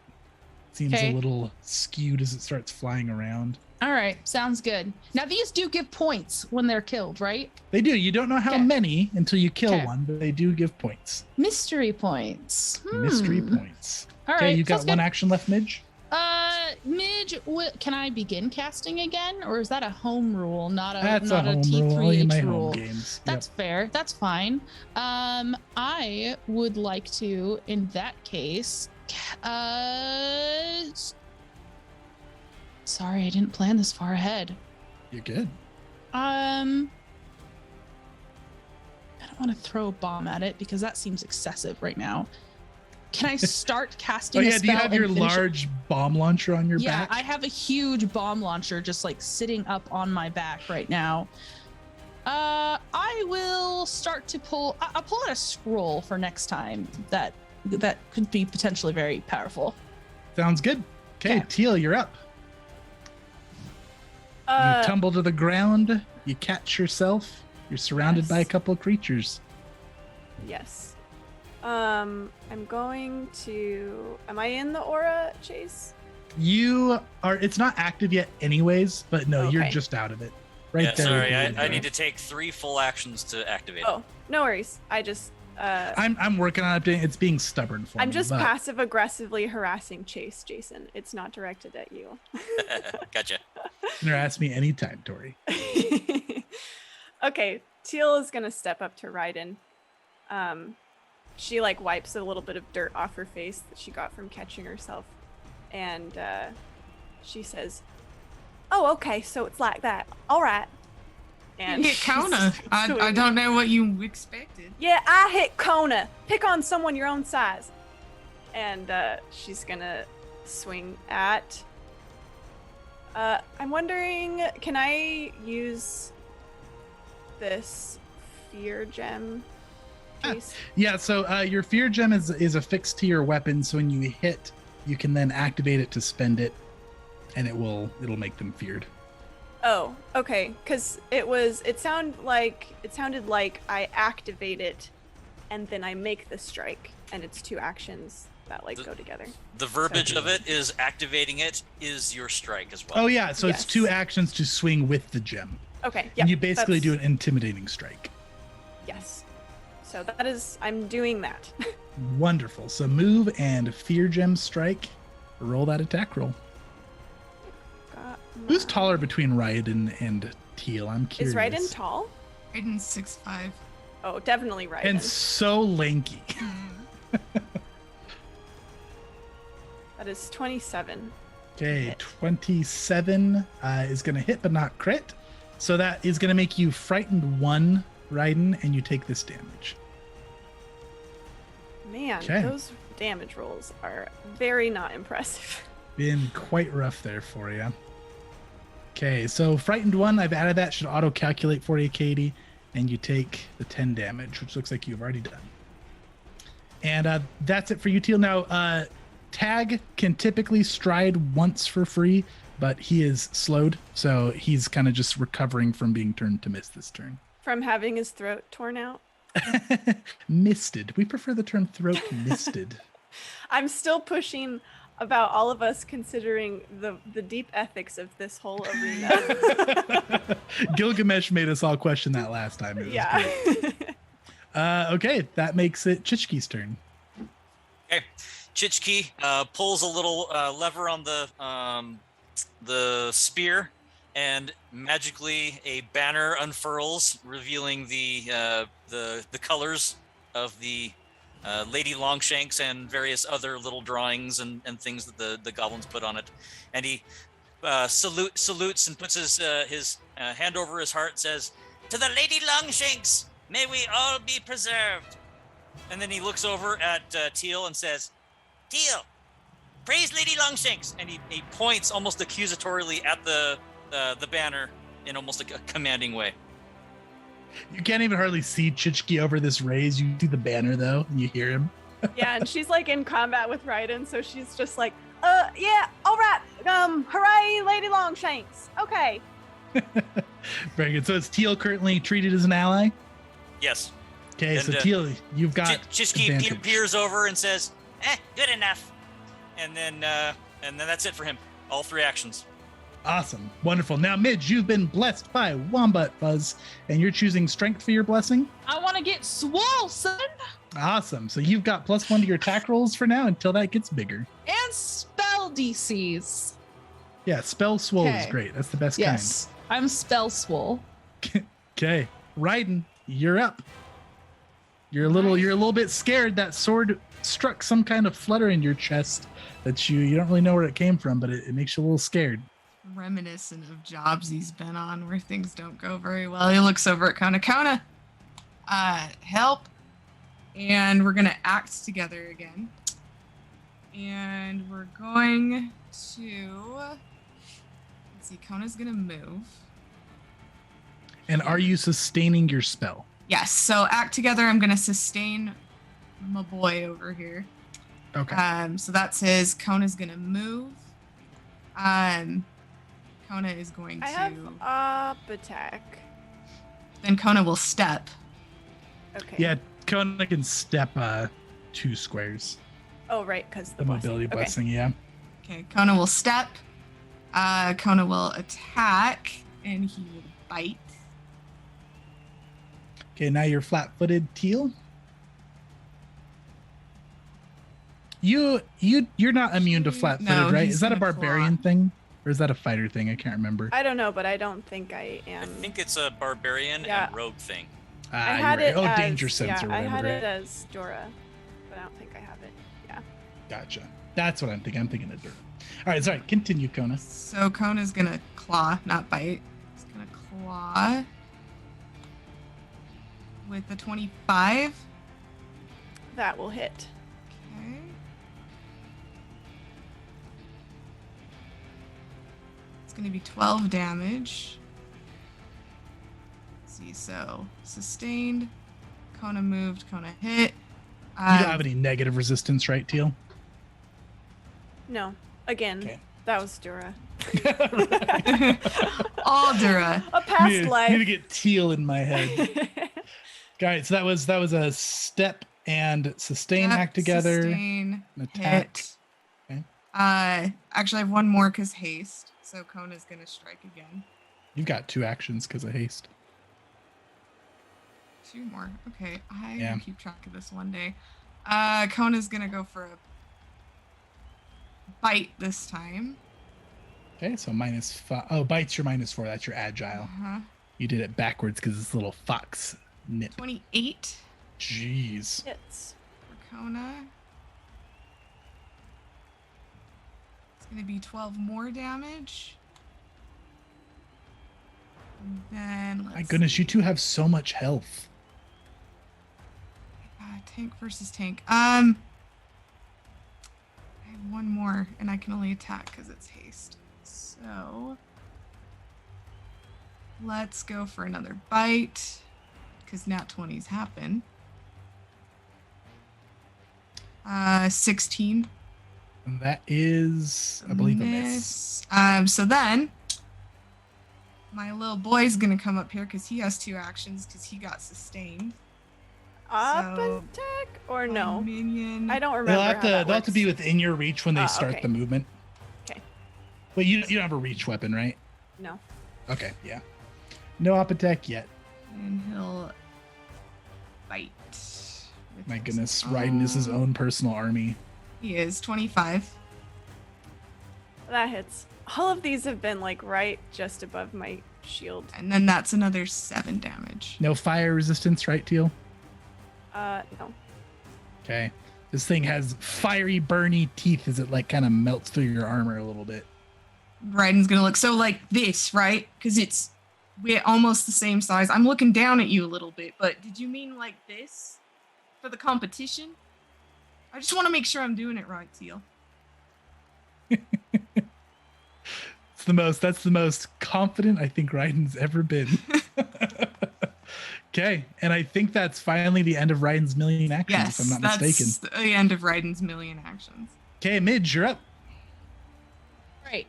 It seems Okay. a little skewed as it starts flying around. All right, sounds good. Now these do give points when they're killed, right? They do. You don't know how Okay. many until you kill Okay. one, but they do give points. Mystery points. Mystery points. All Okay, right, you got sounds one good. action left, Midge? Midge, can I begin casting again, or is that a home rule, not a That's not a home T3H rule. Only in my rule? home games. That's fair. That's fine. I would like to, in that case, sorry, I didn't plan this far ahead. You're good. I don't want to throw a bomb at it because that seems excessive right now. Can I start casting a spell? Do you have your and finish it? large bomb launcher on your Yeah, back? I have a huge bomb launcher just like sitting up on my back right now. I will start to pull. I'll pull out a scroll for next time that could be potentially very powerful. Sounds good. Okay, Teal, you're up. You tumble to the ground. You catch yourself. You're surrounded by a couple of creatures. Yes. I'm going to. Am I in the aura, Chase? You are. It's not active yet, anyways. But no, Okay. you're just out of it. Right there. Sorry, I need to take 3 full actions to activate. Oh, no worries. I just. I'm working on updating. It's being stubborn for me. I'm just but passive aggressively harassing Chase, Jason. It's not directed at you. Gotcha. you can harass me anytime, Tori. Okay, Teal is gonna step up to Ryden. She like wipes a little bit of dirt off her face that she got from catching herself, and she says, "Oh, okay, so it's like that. All right." And You hit Kona. I don't know what you expected. Yeah, I hit Kona. Pick on someone your own size. And she's gonna swing at. I'm wondering, can I use this fear gem? Chase? Yeah, so your fear gem is affixed to your weapon, so when you hit, you can then activate it to spend it, and it'll make them feared. Oh, okay. Because it sounded like I activate it, and then I make the strike, and it's 2 actions that go together. The verbiage of it is activating it is your strike as well. Oh yeah, so it's 2 actions to swing with the gem. Okay, yeah. And you basically do an intimidating strike. Yes. So I'm doing that. Wonderful. So move and fear gem strike. Roll that attack roll. Who's taller between Ryden and Teal? I'm curious. Is Ryden tall? Ryden's 6'5". Oh, definitely Ryden. And so lanky. That is 27. Okay, 27 is going to hit but not crit. So that is going to make you frightened 1, Ryden, and you take this damage. Man, Okay. those damage rolls are very not impressive. Been quite rough there for you. Okay, so frightened 1, I've added that, should auto calculate for you, Katie, and you take the 10 damage, which looks like you've already done. And that's it for you, Teal. Now, Tag can typically stride once for free, but he is slowed, so he's kind of just recovering from being turned to mist this turn. From having his throat torn out? Misted. We prefer the term throat misted. I'm still pushing about all of us considering the deep ethics of this whole arena. Gilgamesh made us all question that last time. It was Yeah. great. Okay, that makes it Chichki's turn. Okay, Chichki pulls a little lever on the spear, and magically a banner unfurls, revealing the colors of the Lady Longshanks and various other little drawings and things that the goblins put on it. And he salutes and puts his hand over his heart, says, To the Lady Longshanks, may we all be preserved. and then he looks over at Teal and says, Teal, praise Lady Longshanks. and he points almost accusatorily at the banner in almost a commanding way. You can't even hardly see Chichki over this raise. You see the banner though, and you hear him. Yeah, and she's like in combat with Ryden, so she's just like, yeah, all right, hooray, Lady Longshanks. Okay. Very good. So is Teal currently treated as an ally? Yes. Okay, And, so Teal, you've got Chichki advantage. peers over and says, Good enough. and then that's it for him. All 3 actions. Awesome. Wonderful. Now, Midge, you've been blessed by Wombat Fuzz, and you're choosing strength for your blessing? I want to get swole, son. Awesome. So you've got +1 to your attack rolls for now until that gets bigger. And spell DCs. Yeah, spell swole is Okay. great. That's the best Yes, I'm spell swole. kind. Okay, Ryden, you're up. You're a little bit scared. That sword struck some kind of flutter in your chest that you don't really know where it came from, but it makes you a little scared. Reminiscent of jobs he's been on where things don't go very well. He looks over at Kona. Help. And we're gonna act together again. And we're going to, let's see, Kona's gonna move. And are you sustaining your spell? Yes, so act together. I'm gonna sustain my boy over here. Okay. So that's his. Kona's gonna move. Kona is going to. I have up attack. Then Kona will step. Okay. Yeah, Kona can step 2 squares. Oh, right, because The mobility blessing, yeah. Okay, Kona will step. Kona will attack, and he will bite. Okay, now you're flat-footed, Teal. You're not immune to flat-footed, No, right? he's Is that a gonna barbarian claw. thing, or is that a fighter thing? I can't remember. I don't know, but I don't think I I am. think it's a barbarian Yeah. and rogue thing. I You're had right. it as, danger sense yeah, or I whatever. had right? it as Dora, but I don't think I have it. Yeah. Gotcha. That's what I'm thinking. I'm thinking of dirt. All right, sorry. Continue, Kona. So Kona's gonna claw, not bite. He's gonna claw with the 25. That will hit. Okay. It's gonna be 12 damage. Let's see, so sustained. Kona moved, Kona hit. You don't have any negative resistance, right, Teal? No. Again, Okay. that was Dora. Aldera. A past Need to life. get Teal in my head. All right, so that was a step and sustain Step, act together. Sustain, An attack. hit. Okay. Actually, I have one more because haste. So Kona's gonna strike again. You've got 2 actions because of haste. 2 more. Okay, I Yeah. will keep track of this one day. Kona's gonna go for a bite this time. Okay, so -5. Oh, bites your -4. That's your agile. Uh-huh. You did it backwards because it's a little fox nip. 28 Jeez. Hits. for Kona. It's gonna be 12 more damage. And then My let's goodness, you see. 2 have so much health. Tank versus tank. I have one more, and I can only attack because it's haste. So let's go for another bite, because nat 20s happen. 16. And that is, I believe, a miss. So then my little boy's gonna come up here because he has 2 actions because he got sustained. Up So, attack or my no? minion. I don't remember. They'll how have to that they'll have to be works. within your reach when they Oh, start okay. the movement. Okay. But you don't have a reach weapon, right? No. Okay, yeah. No up attack yet. And he'll bite. with My his goodness, Ryden is his own personal army. He is 25. That hits. All of these have been like right just above my shield. And then that's another 7 damage. No fire resistance, right, Teal? No. Okay. This thing has fiery, burny teeth as it like kind of melts through your armor a little bit. Ryden's gonna look so like this, right? Because we're almost the same size. I'm looking down at you a little bit, but did you mean like this for the competition? I just want to make sure I'm doing it right, Teal. That's the most confident I think Ryden's ever been. Okay, and I think that's finally the end of Ryden's million actions, Yes, if I'm not that's mistaken. the end of Ryden's million actions. Okay, Midge, you're up. Right.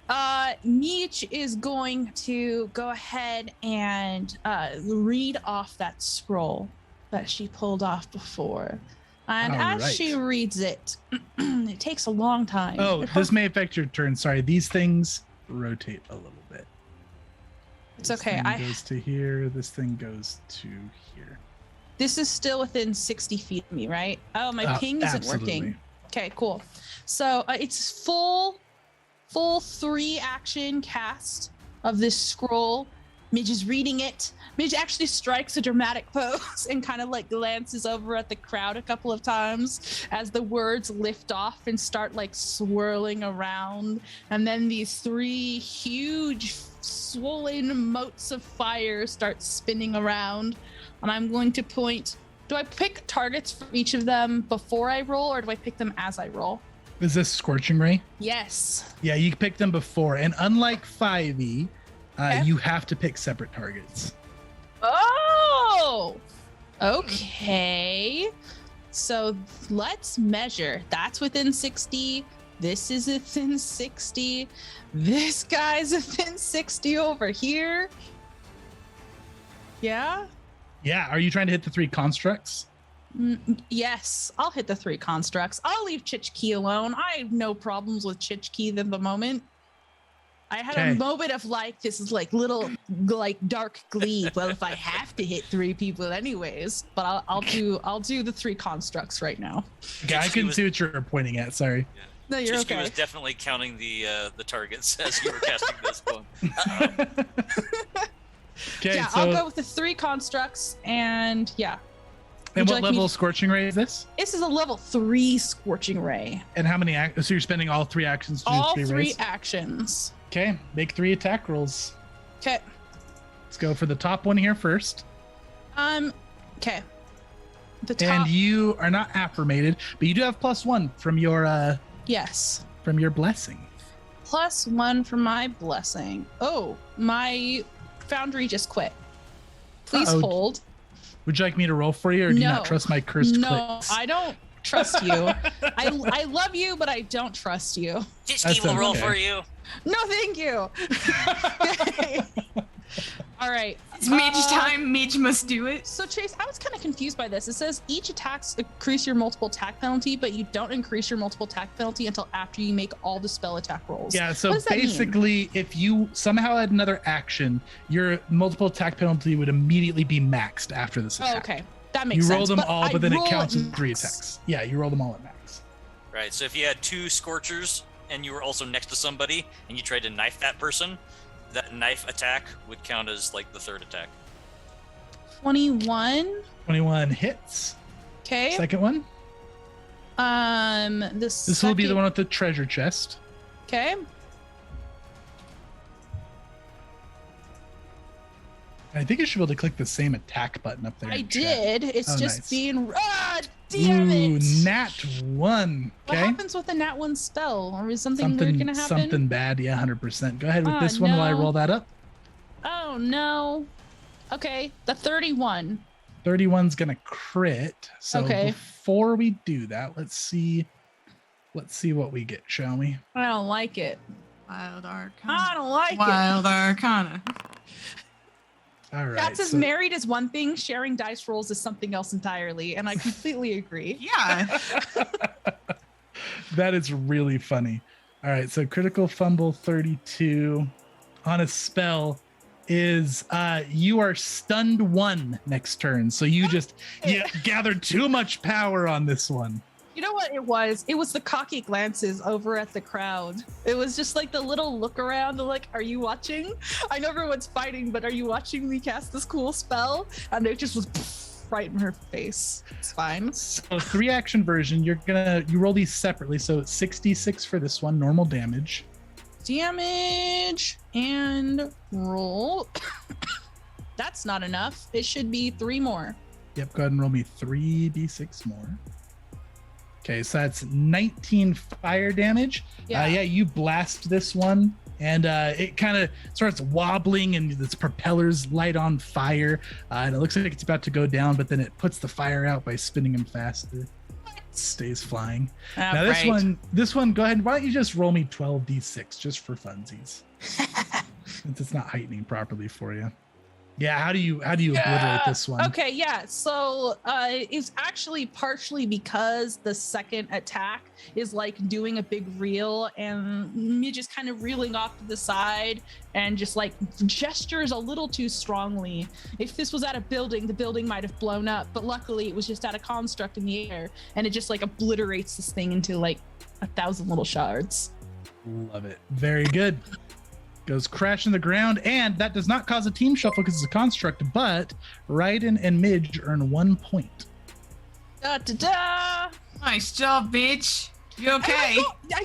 Meech is going to go ahead and read off that scroll that she pulled off before. And All as right. she reads it, it takes a long time. Oh, this may affect your turn. Sorry, these things rotate a little bit. It's This okay. thing goes to here. This thing goes to here. This is still within 60 feet of me, right? Oh, my ping isn't Absolutely. working. Okay, cool. So it's full full 3-action cast of this scroll. Midge is reading it. Midge actually strikes a dramatic pose and kind of like glances over at the crowd a couple of times as the words lift off and start like swirling around. And then these 3 huge swollen motes of fire start spinning around. And I'm going to point. Do I pick targets for each of them before I roll, or do I pick them as I roll? Is this Scorching Ray? Yes. Yeah, you pick them before. And unlike 5e, Okay. you have to pick separate targets. Oh, okay. So let's measure. That's within 60. This is within 60. This guy's within 60 over here. Yeah? Yeah, are you trying to hit the 3 constructs? Yes, I'll hit the 3 constructs. I'll leave Chichki alone. I have no problems with Chichki at the moment. I had a moment of like, this is like little like dark glee. Well, if I have to hit 3 people anyways, but I'll do the 3 constructs right now. Okay, I can see what you're pointing at. Sorry. Yeah. No, you're Chichki okay. was definitely counting the targets as you were casting this one. Okay, Yeah, so I'll go with the 3 constructs, and yeah. and Would you what like me level to- Scorching Ray is this? This is a level 3 Scorching Ray. And how many so you're spending all 3 actions to All do 3 3 rays? actions. Okay, make 3 attack rolls. Okay. Let's go for the top one here first. Okay. The top. And you are not affirmated, but you do have +1 from your Yes. blessing. +1 for my blessing. Oh, my foundry just quit. Please Uh-oh. hold. Would you like me to roll for you, or do you not No. trust my cursed No, clicks? I don't trust you. I love you, but I don't trust you. Chichki That's will roll okay. for you. No, thank you. Okay. All right. It's Midge time. Midge must do it. So Chase, I was kind of confused by this. It says each attacks increase your multiple attack penalty, but you don't increase your multiple attack penalty until after you make all the spell attack rolls. Yeah, so What does that mean? basically, if you somehow had another action, your multiple attack penalty would immediately be maxed after this attack. Oh, okay. That makes You sense. roll them all, I but then it roll counts at as 3 max. attacks. Yeah, you roll them all at max. Right. So if you had 2 Scorchers and you were also next to somebody and you tried to knife that person, that knife attack would count as like the 3rd attack. 21. 21 hits. Okay. Second one. This Will be the one with the treasure chest. Okay. I think you should be able to click the same attack button up there. I in chat. did. It's Oh, just nice. being. Damn Ooh, it! nat 1. What Okay. happens with the nat 1 spell? Or is something weird gonna happen? Something bad. Yeah, 100%. Go ahead with Oh, this one while I no. roll that up. Oh no. Okay, the 31. 31's gonna crit. So Okay. before we do that, let's see what we get, shall we? I don't like it. Wild Arcana. I don't like Wild Arcana. All it. right. That's as so- married as one thing, sharing dice rolls is something else entirely, and I completely agree. Yeah. That is really funny. All right, so critical fumble 32 on a spell is you are stunned 1 next turn. So you gathered too much power on this one. You know what it was? It was the cocky glances over at the crowd. It was just like the little look around, like, are you watching? I know everyone's fighting, but are you watching me cast this cool spell? And it just was right in her face. It's fine. So 3 action version, you roll these separately. So it's 66 for this one, normal damage. Damage and roll. That's not enough. It should be 3 more. Yep, go ahead and roll me 3d6 more. Okay, so that's 19 fire damage. Yeah. You blast this one, and it kind of starts wobbling, and its propellers light on fire, and it looks like it's about to go down, but then it puts the fire out by spinning him faster. Stays flying. Now this one, go ahead. Why don't you just roll me 12d6 just for funsies, since it's not heightening properly for you. Yeah, how do you obliterate this one? Okay, yeah. So it's actually partially because the second attack is like doing a big reel, and me just kind of reeling off to the side and just like gestures a little too strongly. If this was at a building, the building might have blown up, but luckily it was just at a construct in the air, and it just like obliterates this thing into like 1,000 little shards. Love it. Very good. Goes crashing the ground, and that does not cause a team shuffle because it's a construct, but Ryden and Midge earn 1 point. Da da da! Nice job, bitch. You okay? I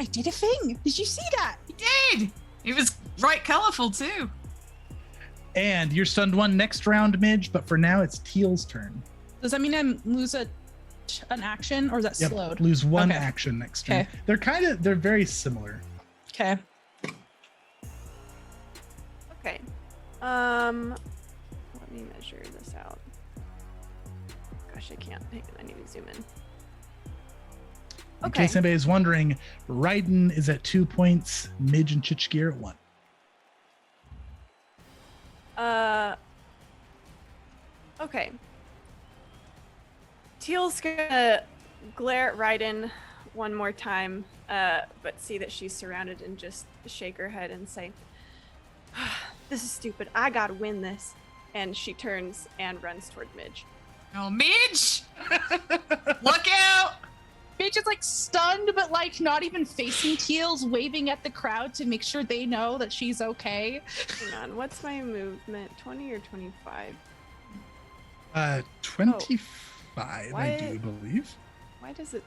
did a thing. Did you see that? You did. It was right colorful too. And you're stunned 1 next round, Midge, but for now it's Teal's turn. Does that mean I lose an action, or is that slowed? Lose 1 Okay. action next turn. Okay. They're very similar. Okay. Okay. Let me measure this out. Gosh, I can't. Hang on, I need to zoom in. In Okay. case anybody is wondering, Ryden is at 2 points, Midge and Chichki are at 1. Okay. Teal's gonna glare at Ryden one more time, but see that she's surrounded and just shake her head and say, "This is stupid. I gotta win this." And she turns and runs toward Midge. Oh, Midge! Look out! Midge is like stunned, but like not even facing Teals, waving at the crowd to make sure they know that she's okay. Hang on, what's my movement? 20 or 25? 25, Why- I do believe. Why does it?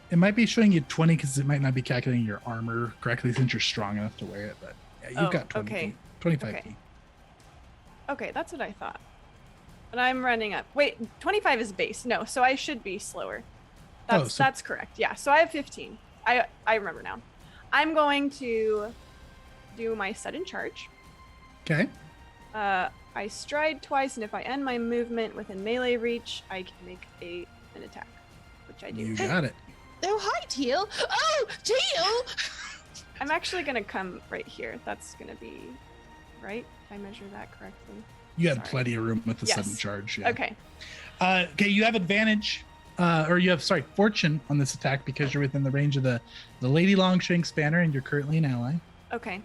It might be showing you 20 because it might not be calculating your armor correctly since you're strong enough to wear it. But yeah, you've Oh, got 20 okay. feet, 25 Okay. feet. Okay, that's what I thought. But I'm running up. Wait, 25 is base. No, so I should be slower. That's correct. Yeah, so I have 15. I remember now. I'm going to do my sudden charge. Okay. I stride twice, and if I end my movement within melee reach, I can make an attack, which I do. You got it. Oh, hi, Teal. Oh, Teal! I'm actually going to come right here. That's going to be right. Did I measure that correctly? You had Sorry. plenty of room with the Yes. sudden charge. Yeah. Okay. Okay, you have advantage, or you have, fortune on this attack because you're within the range of the Lady Longshanks banner and you're currently an ally. Okay.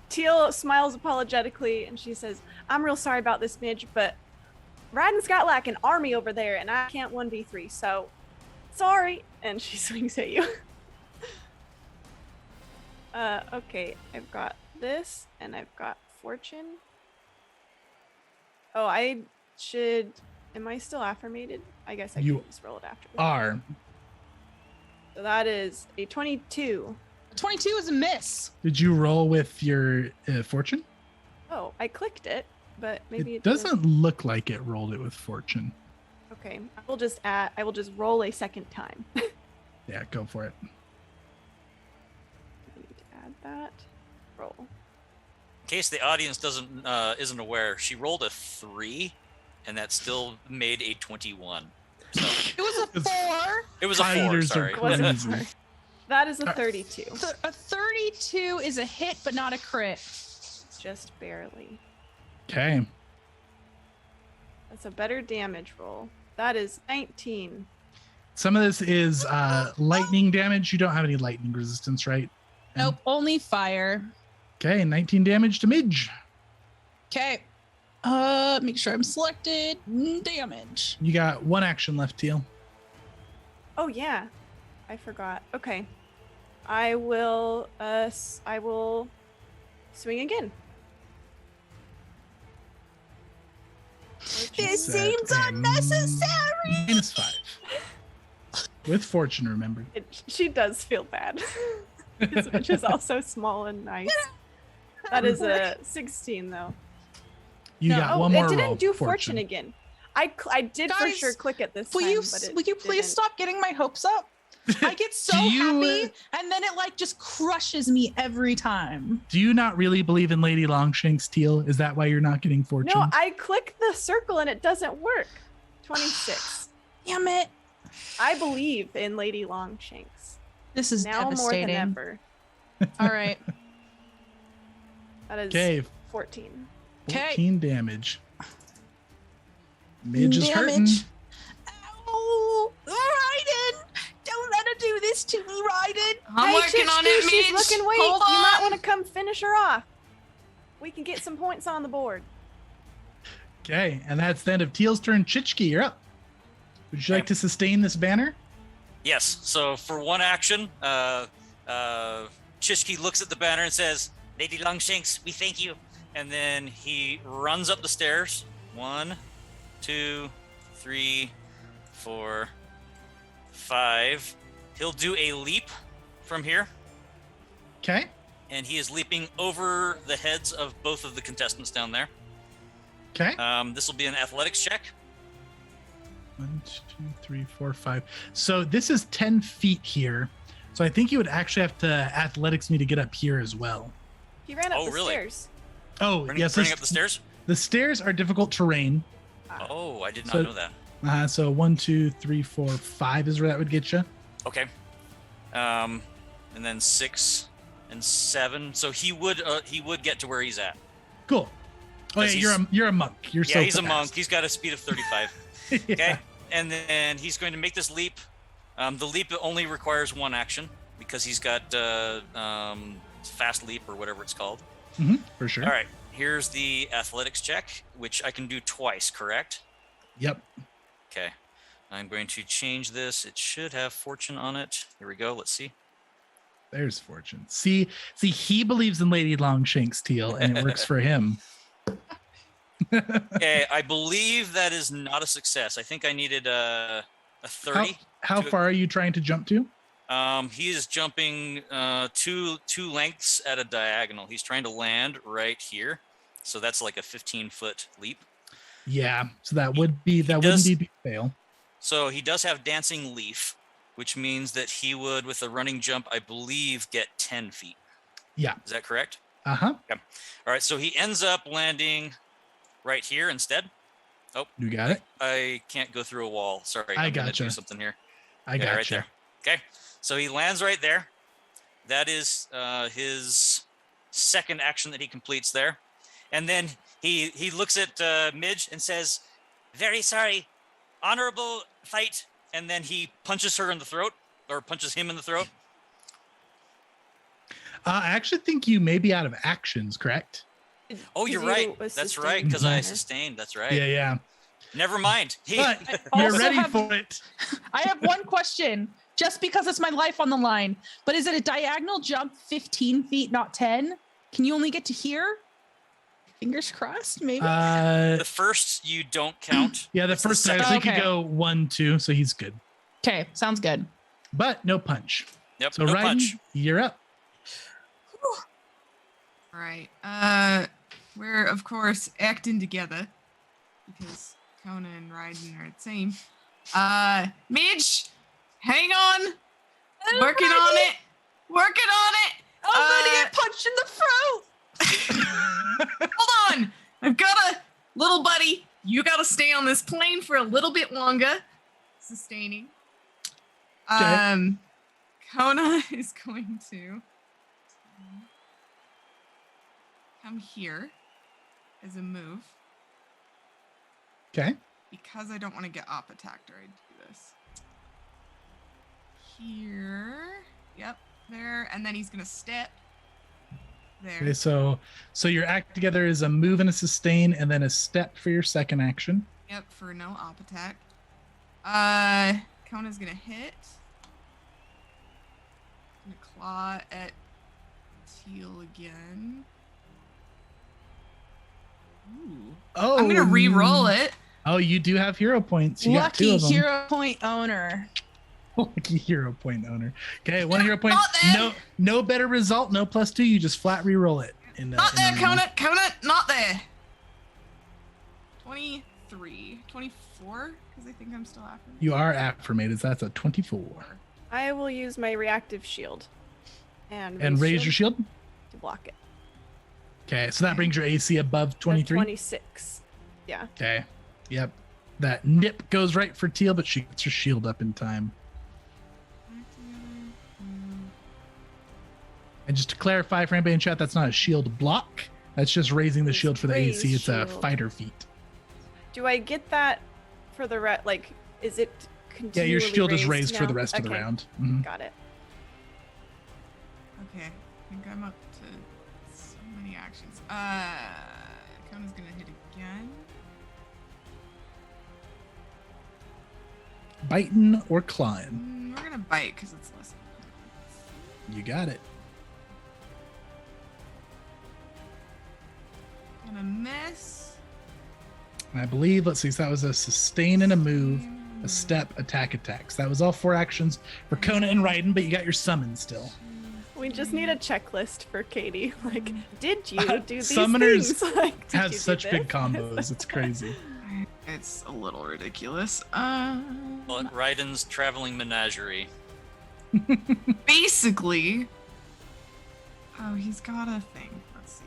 Teal smiles apologetically and she says, "I'm real sorry about this, Midge, but Ryden's got like an army over there and I can't 1v3, so sorry." And she swings at you. Okay, I've got this and I've got fortune. Oh, I should. Am I still affirmated? I guess I You can just roll it after. Are. So that is a 22. 22 is a miss. Did you roll with your fortune? Oh, I clicked it, but maybe It didn't. doesn't look like it rolled it with fortune. Okay, I will just roll a second time. Yeah, go for it. I need to add that. Roll. In case the audience isn't aware, she rolled a 3, and that still made a 21. So It was a 4. it was a 4. Fighters are Sorry. crazy. That is a 32. A 32 is a hit, but not a crit. Just barely. Okay. That's a better damage roll. That is 19. Some of this is lightning damage. You don't have any lightning resistance, right? Nope, only fire. Okay, 19 damage to Midge. Okay. Make sure I'm selected. Damage. You got 1 action left, Teal. Oh yeah, I forgot. Okay, I will swing again. This Set seems a unnecessary. -5. With fortune, remember. She does feel bad, which is also small and nice. That is a 16 though. You No, got one more it didn't roll. do fortune again. I did for Guys, sure click it this Will time, you but it will you please didn't. stop getting my hopes up? I get so Do you, happy, and then it like just crushes me every time. Do you not really believe in Lady Longshanks, Teal? Is that why you're not getting fortune? No, I clicked the circle and it doesn't work. 26. Damn it! I believe in Lady Longshanks. This is Now more than devastating. ever. All right. That is Okay, 14. 14 damage. Midge is hurting. Ow! Ryden! Don't let her do this to me, Ryden! I'm working on it, She's Midge. looking weak. Hold You might on. want to come finish her off. We can get some points on the board. Okay, and that's the end of Teal's turn. Chichki, you're up. Would you like to sustain this banner? Yes. So for 1 action, Chishki looks at the banner and says, "Lady Longshanks, we thank you." And then he runs up the stairs. 1, 2, 3, 4, 5. He'll do a leap from here. Okay. And he is leaping over the heads of both of the contestants down there. Okay. This will be an athletics check. 1, 2, 3, 4, 5. So this is 10 feet here. So I think you would actually have to athletics me to get up here as well. He ran up the really? stairs. Oh, yes. Running up the stairs? The stairs are difficult terrain. Oh, I did not So- know that. So 1, 2, 3, 4, 5 is where that would get you. Okay. And then 6 and 7. So he would get to where he's at. Cool. Oh yeah, you're a monk. You're Yeah, so he's a fast. monk. He's got a speed of 35. Yeah. Okay. And then he's going to make this leap. The leap only requires one action because he's got fast leap or whatever it's called. For sure. All right. Here's the athletics check, which I can do twice, correct? Yep. Okay. I'm going to change this. It should have fortune on it. Here we go. Let's see. There's fortune. See, he believes in Lady Longshanks, Teal, and it works for him. Okay, I believe that is not a success. I think I needed a 30. How far are you trying to jump to? He is jumping two lengths at a diagonal. He's trying to land right here. So that's like a 15-foot leap. Yeah. So that wouldn't be a fail. So he does have dancing leaf, which means that he would, with a running jump, I believe, get 10 feet. Yeah. Is that correct? Uh-huh. Okay. All right. So he ends up landing right here instead. Oh, You got it. I can't go through a wall. Sorry. I I'm gonna gotcha. do something here. I Yeah, got right you. there. Okay. So he lands right there. That is his second action that he completes there. And then he looks at Midge and says, "Very sorry. Honorable fight." And then he punches her in the throat, or punches him in the throat. I actually think you may be out of actions, correct? Oh, you're right. That's right, because I sustained. That's right. Yeah. Never mind. But I you're also ready have- for it. I have one question, just because it's my life on the line. But is it a diagonal jump 15 feet, not 10? Can you only get to here? Fingers crossed, maybe. The first you don't count. Yeah, the It's the first time, second- so he could Okay. go 1, 2, so he's good. Okay, sounds good. But no punch. Yep. So no Ryden, punch. you're up. All right. We're of course acting together because Kona and Ryden are the same. Midge, hang on. Working on it. Working on it. I'm ready to get punched in the throat. Hold on. I've got a little buddy. You got to stay on this plane for a little bit longer. Sustaining. Okay. Kona is going to come here as a move Okay. because I don't want to get op attacked. I do this here. Yep, there, and then he's gonna step there. Okay, so your act together is a move and a sustain, and then a step for your second action. Yep, for no op attack. Kona's gonna hit. Gonna claw at Teal again. Ooh. Oh, I'm gonna re-roll it. Oh, you do have hero points. You got 2 Lucky of them. hero point owner. Lucky hero point owner. Okay, 1 hero point. Not there. No better result. No +2. You just flat re-roll it. Not there, Kona. Kona, not there. 23, 24, because I think I'm still after. You are affirmated. So that's a 24. I will use my reactive shield and Raise your shield. to block it. Okay, so that brings your AC above 23. 26. Yeah. Okay. Yep. That nip goes right for Teal, but she gets her shield up in time. And just to clarify for anybody in chat, that's not a shield block. That's just raising the It's shield for the raise AC. It's a shield. fighter feat. Do I get that for the like? Is it Yeah, continually your shield is raised for now? the rest of the Okay, round. Mhm. Got it. Okay, I think I'm up to so many actions. Kona's gonna hit again. Biting or clawing. We're gonna bite because it's less. You got it. Gonna miss. And I believe, let's see, so that was a sustain and a move, a step, attack, attacks. That was all 4 actions for Kona and Ryden, but you got your summon still. We just need a checklist for Katie. Like, did you do these Summoners things? Like, did Has you do such big this? combos. It's crazy. It's a little ridiculous. Well, Ryden's traveling menagerie. Basically. Oh, he's got a thing. Let's see.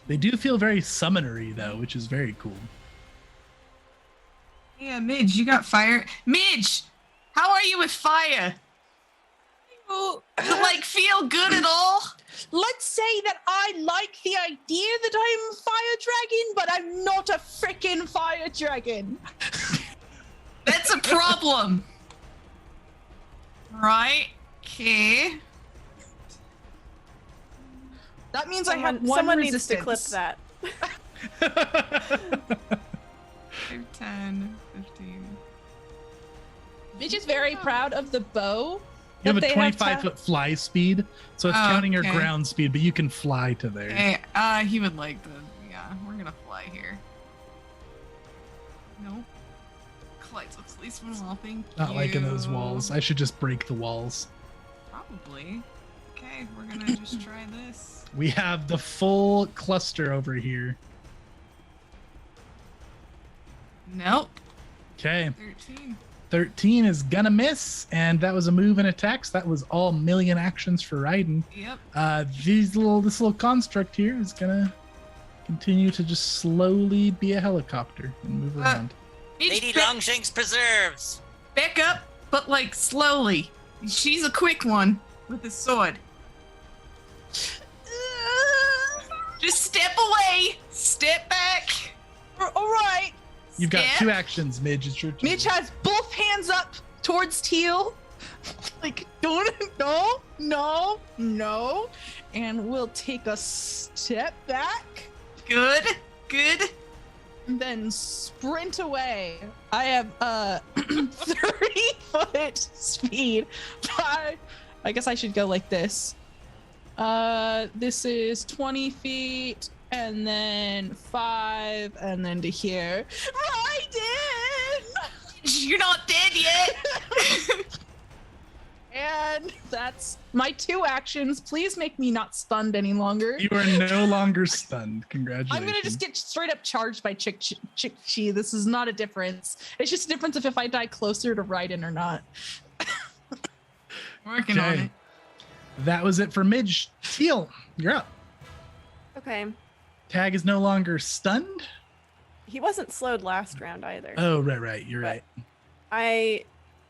They do feel very summonery, though, which is very cool. Yeah, Midge, you got fire. Midge, how are you with fire? Oh, Does it, like, feel good at all? let's say that I like the idea that I'm a fire dragon, but I'm not a freaking fire dragon. That's a problem. Right? Okay. That means I have one Someone resistance. needs to clip that. 10, 15. Midge is very proud of the bow. You have a that they 25-foot fly speed, so it's Oh, counting your okay. ground speed, but you can fly to there. Okay, he would like the, yeah, we're gonna fly here. Nope. Clyde looks at least one wall, thank Not you. liking those walls. I should just break the walls. Probably. Okay, we're gonna just try this. We have the full cluster over here. Nope. Okay, 13. 13 is gonna miss, and that was a move and attacks. That was all million actions for Ryden. Yep. This little construct here is gonna continue to just slowly be a helicopter and move around. Lady Back- Longshanks preserves. Back up, but like slowly. She's a quick one with a sword. Just step away. Step back. All right. You've got Step. 2 actions, Midge. It's your turn. Midge has both hands up towards Teal. Like, don't, no. And we'll take a step back Good. Good. and then sprint away. I have 30-foot speed. I guess I should go like this. This is 20 feet. And then 5, and then to here. Ryden! You're not dead yet. And that's my 2 actions. Please make me not stunned any longer. You are no longer stunned. Congratulations. I'm gonna just get straight up charged by Chick Chi. This is not a difference. It's just a difference if I die closer to Ryden or not. Working on it. That was it for Midge. Teal, you're up. Okay. Tag is no longer stunned. He wasn't slowed last round either. Oh, right. You're right.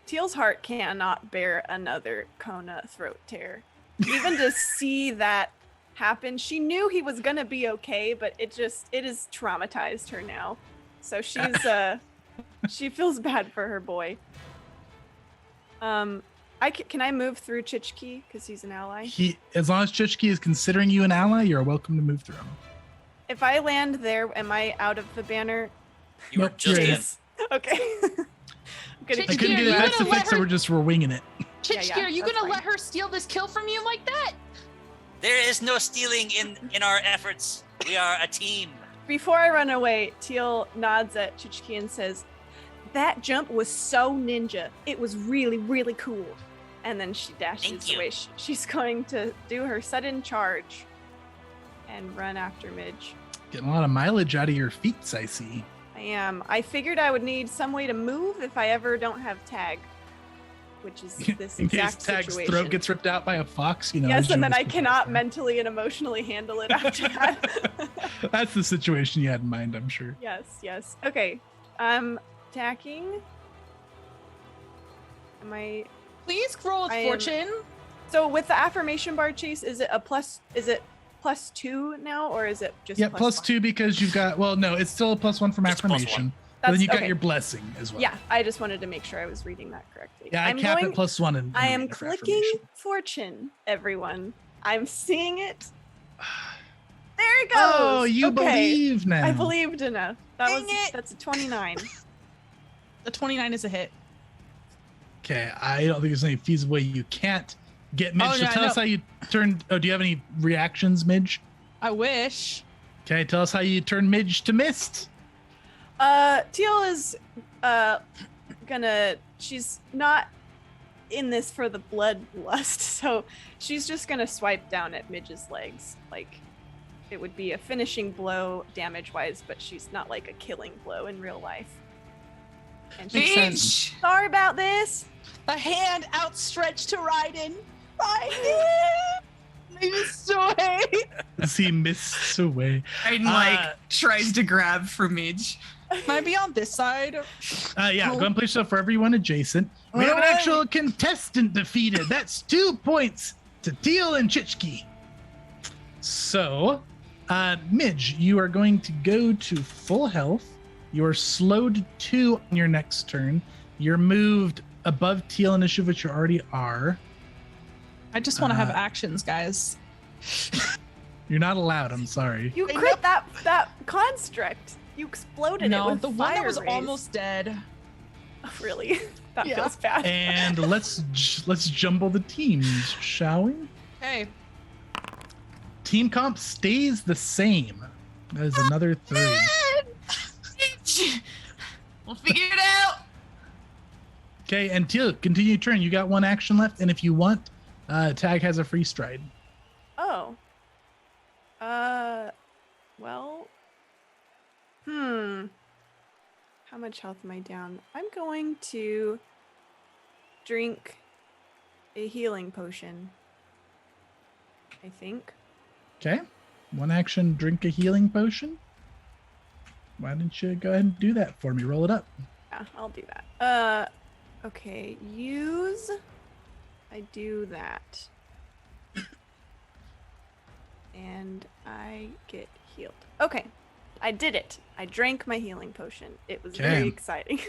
Teal's heart cannot bear another Kona throat tear. Even to see that happen, she knew he was gonna be okay, but it has traumatized her now. So she's she feels bad for her boy. Can I move through Chichki because he's an ally? As long as Chichki is considering you an ally, you're welcome to move through him. If I land there, am I out of the banner? You were Nope, just you're in. in. Yes. Okay. I'm gonna I I keep couldn't Are get you it gonna back to let fix, so her- we're winging it. Chichki, yeah, are you that's gonna fine. let her steal this kill from you like that? There is no stealing in our efforts. We are a team. Before I run away, Teal nods at Chichki and says, "That jump was so ninja. It was really, really cool." And then she dashes Thank you. away. She's going to do her sudden charge and run after Midge. Getting a lot of mileage out of your feet, I see. I am. I figured I would need some way to move if I ever don't have tag, which is this In case exact Tag's situation. throat gets ripped out by a fox, you know. Yes, as and then Jonas I put cannot that. mentally and emotionally handle it after that. That's the situation you had in mind, I'm sure. Yes. Okay. I'm attacking. Am I Please roll with I am- fortune. so with the affirmation bar, Chase? Is it +2 now, or is it just Yeah, +1? +2 because you've got, well, no, it's still a +1 from It's a +1. affirmation. But then That's you got okay. your blessing as well. Yeah, I just wanted to make sure I was reading that correctly. Yeah, I cap it +1 in I am arena for clicking affirmation. fortune, everyone. I'm seeing it. There it goes. Oh, you Okay. believe now. I believed enough. That's a 29. The 29 is a hit. Okay, I don't think there's any feasible way you can't get Midge. Oh, So no, tell us how you turned. Oh, do you have any reactions, Midge? I wish. Okay, tell us how you turn Midge to mist. Teal is she's not in this for the bloodlust, so she's just gonna swipe down at Midge's legs. Like it would be a finishing blow damage wise, but she's not like a killing blow in real life. And she's Midge! sorry about this. A hand outstretched to Ryden. Ryden! Miss away. As he mists away. Ryden tries to grab for Midge. Might be on this side. Yeah, go and play yourself for everyone adjacent. We have an Alright. actual contestant defeated. That's 2 points to Teal and Chichki. So, Midge, you are going to go to full health. You are slowed to 2 on your next turn. You're moved above Teal initiative, which you already are. I just want to have actions, guys. You're not allowed. I'm sorry. You crit that construct. You exploded it No, with the one fire that was rays. almost dead. Really? That Yeah. feels bad. And let's jumble the teams, shall we? Okay. Team comp stays the same. That is another 3. Midge! We'll figure it out. Okay, and Teal, continue your turn. You got 1 action left, and if you want, Tag has a free stride. Oh. Well. How much health am I down? I'm going to drink a healing potion. I think. Okay, 1 action, drink a healing potion. Why don't you go ahead and do that for me? Roll it up. Yeah, I'll do that. Okay, use. I do that. And I get healed. Okay, I did it. I drank my healing potion. It was very Okay. exciting.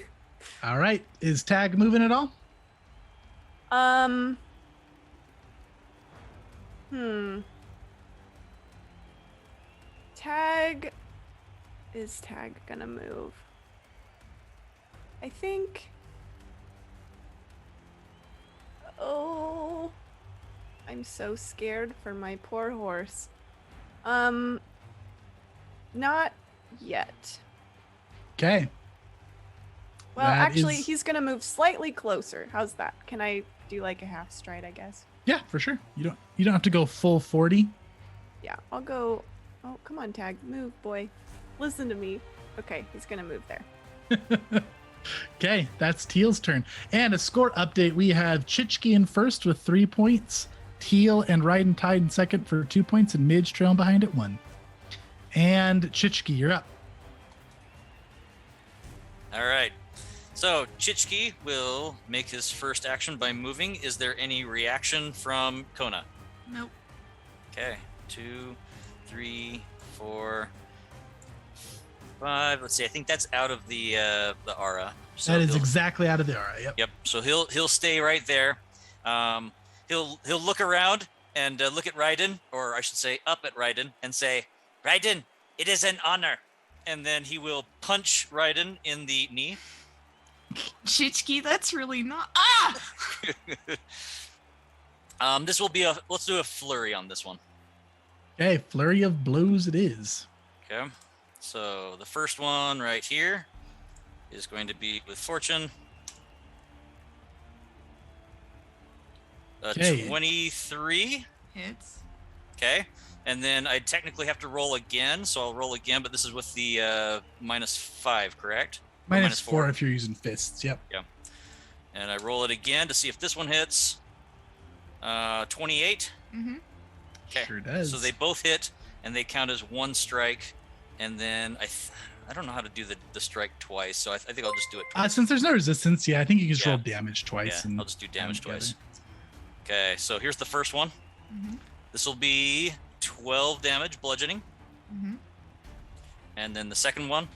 All right, is Tag moving at all? Tag. Is Tag gonna move? I think. Oh. I'm so scared for my poor horse. Not yet. Okay. Well, That actually, is- he's gonna move slightly closer. How's that? Can I do like a half stride, I guess? Yeah, for sure. You don't have to go full 40. Yeah, I'll go. Oh, come on, Tag. Move, boy. Listen to me. Okay, he's gonna move there. Okay, that's Teal's turn. And a score update, we have Chichki in first with 3 points. Teal and Ryden tied in second for 2 points, and Midge trailing behind at 1. And Chichki, you're up. All right. So Chichki will make his first action by moving. Is there any reaction from Kona? Nope. Okay. 2, 3, 4, 5. Let's see. I think that's out of the aura. So That is he'll- exactly out of the aura. Yep. Yep. So he'll stay right there. He'll look around and look at Ryden, or I should say up at Ryden, and say, "Ryden, it is an honor." And then he will punch Ryden in the knee. Chichki, that's really not. This will be let's do a flurry on this one. Okay, flurry of blows it is. Okay. So the first one right here is going to be with fortune. Okay. 23. Hits. Okay. And then I technically have to roll again, so I'll roll again, but this is with the -5, correct? Or -4 if you're using fists. Yep. And I roll it again to see if this one hits. 28. Mm-hmm. Okay. Sure does. So they both hit, and they count as 1 strike. And then I don't know how to do the strike twice, so I think I'll just do it twice. Since there's no resistance, yeah, I think you can just Yeah. roll damage twice. Yeah, and I'll just do damage together. twice. Okay, so here's the first one. Mm-hmm. This will be 12 damage, bludgeoning. Mm-hmm. And then the second one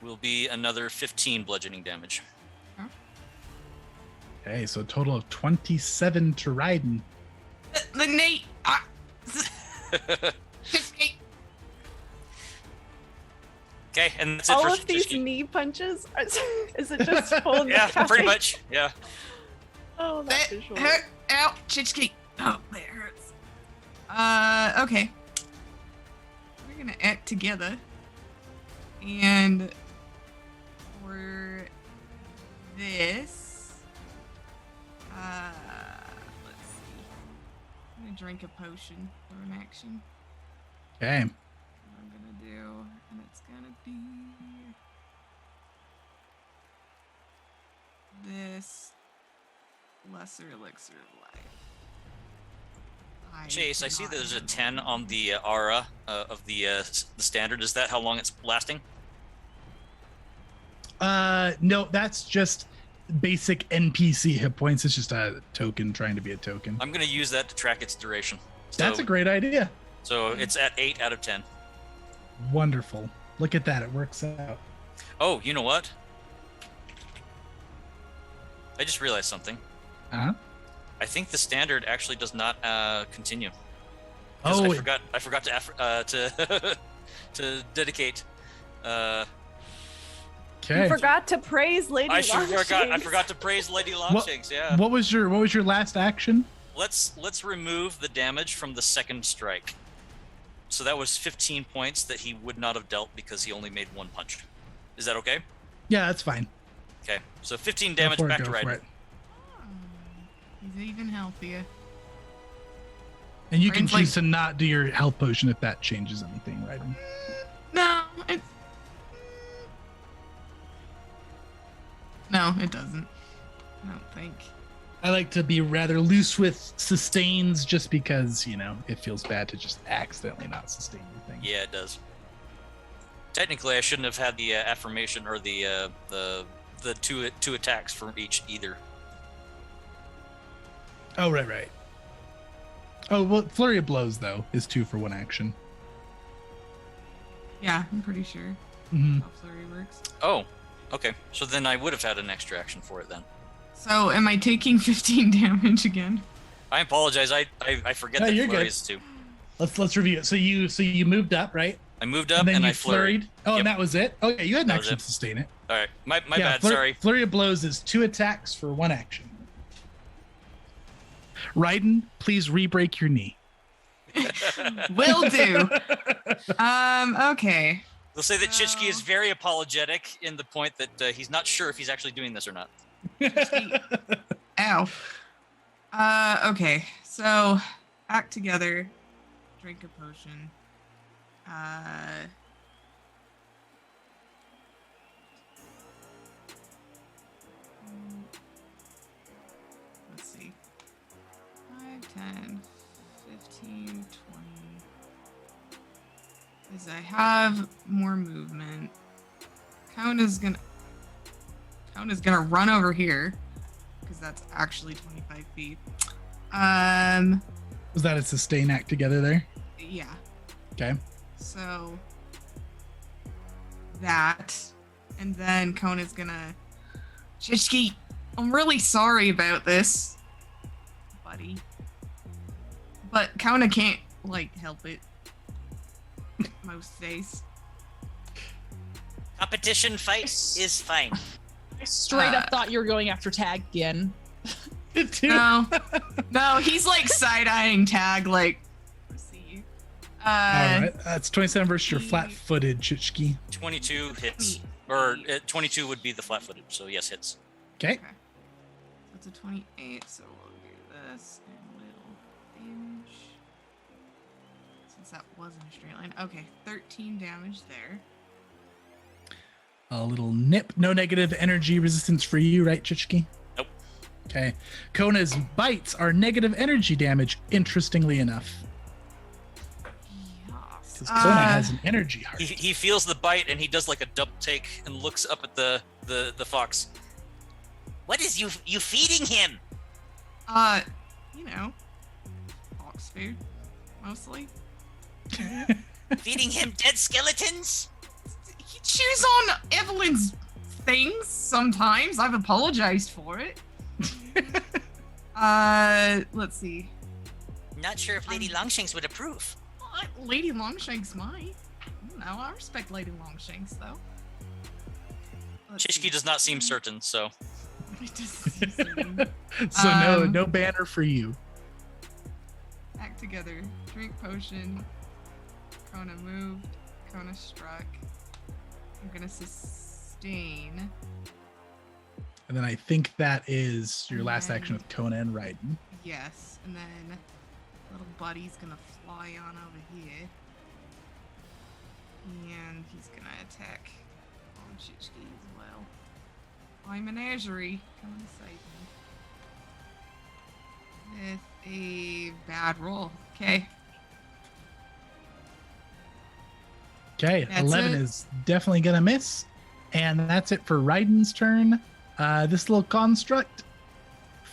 will be another 15 bludgeoning damage. Okay, so a total of 27 to Ryden. The Nate. Chichki. Okay, and that's it All for of these Chishki. knee punches? Is it just pulling Yeah, the guy? pretty much. Yeah. Oh, that visual. Hurt. Ow, Chichki. Oh, that hurts. Okay. We're gonna act together. And for this, let's see. I'm gonna drink a potion for an action. Okay. What I'm gonna do, and it's gonna be this lesser elixir of life. Chase, I see cannot there's a remember. 10 on the aura of the standard. Is that how long it's lasting? No, that's just basic NPC hit points. It's just a token trying to be a token. I'm going to use that to track its duration. That's a great idea. So it's at 8 out of 10. Wonderful. Look at that. It works out. Oh, you know what? I just realized something. Uh-huh. I think the standard actually does not continue. 'Cause Oh, I forgot to to dedicate. okay. You forgot to praise Lady I Longshanks. forgot to praise Lady Longshanks. Yeah. What was your last action? Let's remove the damage from the second strike. So that was 15 points that he would not have dealt because he only made one punch. Is that okay? Yeah, that's fine. Okay. So 15 Go damage for it, back to go for Ryden. it. He's even healthier. And you can Ryan's like- choose to not do your health potion if that changes anything, right? No, it doesn't. I don't think. I like to be rather loose with sustains just because, it feels bad to just accidentally not sustain anything. Yeah, it does. Technically, I shouldn't have had the affirmation or the two attacks from each either. Oh, right. Oh, well, Flurry of Blows, though, is 2 for 1 action. Yeah, I'm pretty sure Mm-hmm. how flurry works. Oh, okay. So then I would have had an extra action for it then. So, am I taking 15 damage again? I apologize. I forget No, that you're flurry good. is 2. Let's review it. So you moved up, right? I moved up then and you I flurried. Oh, Yep. and that was it? Okay, you had an That was action it. to sustain it. All right. My bad. Sorry. Flurry of Blows is 2 attacks for 1 action. Ryden, please re-break your knee. Will do. Okay. They'll say that Chichki is Oh. very apologetic in the point that he's not sure if he's actually doing this or not. Ow. Okay. So, act together. Drink a potion. Let's see. 5, 10, 15, 20. As I have more movement, Count is gonna run over here because that's actually 25 feet. Was that a sustain act together there? Yeah. Okay. So that, and then Kona's gonna, Chishki, I'm really sorry about this, buddy, but Kona can't help it most days. Competition fight is fine. I straight up thought you were going after Tag again. No, he's side-eyeing Tag see. All right. That's 27 versus your he- flat-footed, Chichki. 22 hits. Or 22 would be the flat-footed, so yes, hits. Okay. That's a 28, so we'll do this and little damage. Since that wasn't a straight line. Okay, 13 damage there. A little nip. No negative energy resistance for you, right, Chichki? Nope. Okay. Kona's bites are negative energy damage, interestingly enough. Yes. Because Kona has an energy heart. He feels the bite and he does a double take and looks up at the fox. What is you feeding him? Fox food, mostly. Feeding him dead skeletons? He chews on Evelyn's things sometimes. I've apologized for it. Let's see. Not sure if Lady Longshanks would approve. Lady Longshanks might. don't know. I respect Lady Longshanks, though. Chishki does not seem certain, so. It doesn't seem certain. So no banner for you. Act together. Drink potion. Kona moved. Kona struck. I'm gonna sustain. And then I think that is your last action with Kona and Ryden. Yes, and then little buddy's gonna fly on over here. And he's gonna attack on Chichki as well. My menagerie coming to save me. With a bad roll. Okay. Okay, That's 11 it. is definitely gonna miss. And that's it for Ryden's turn. This little construct.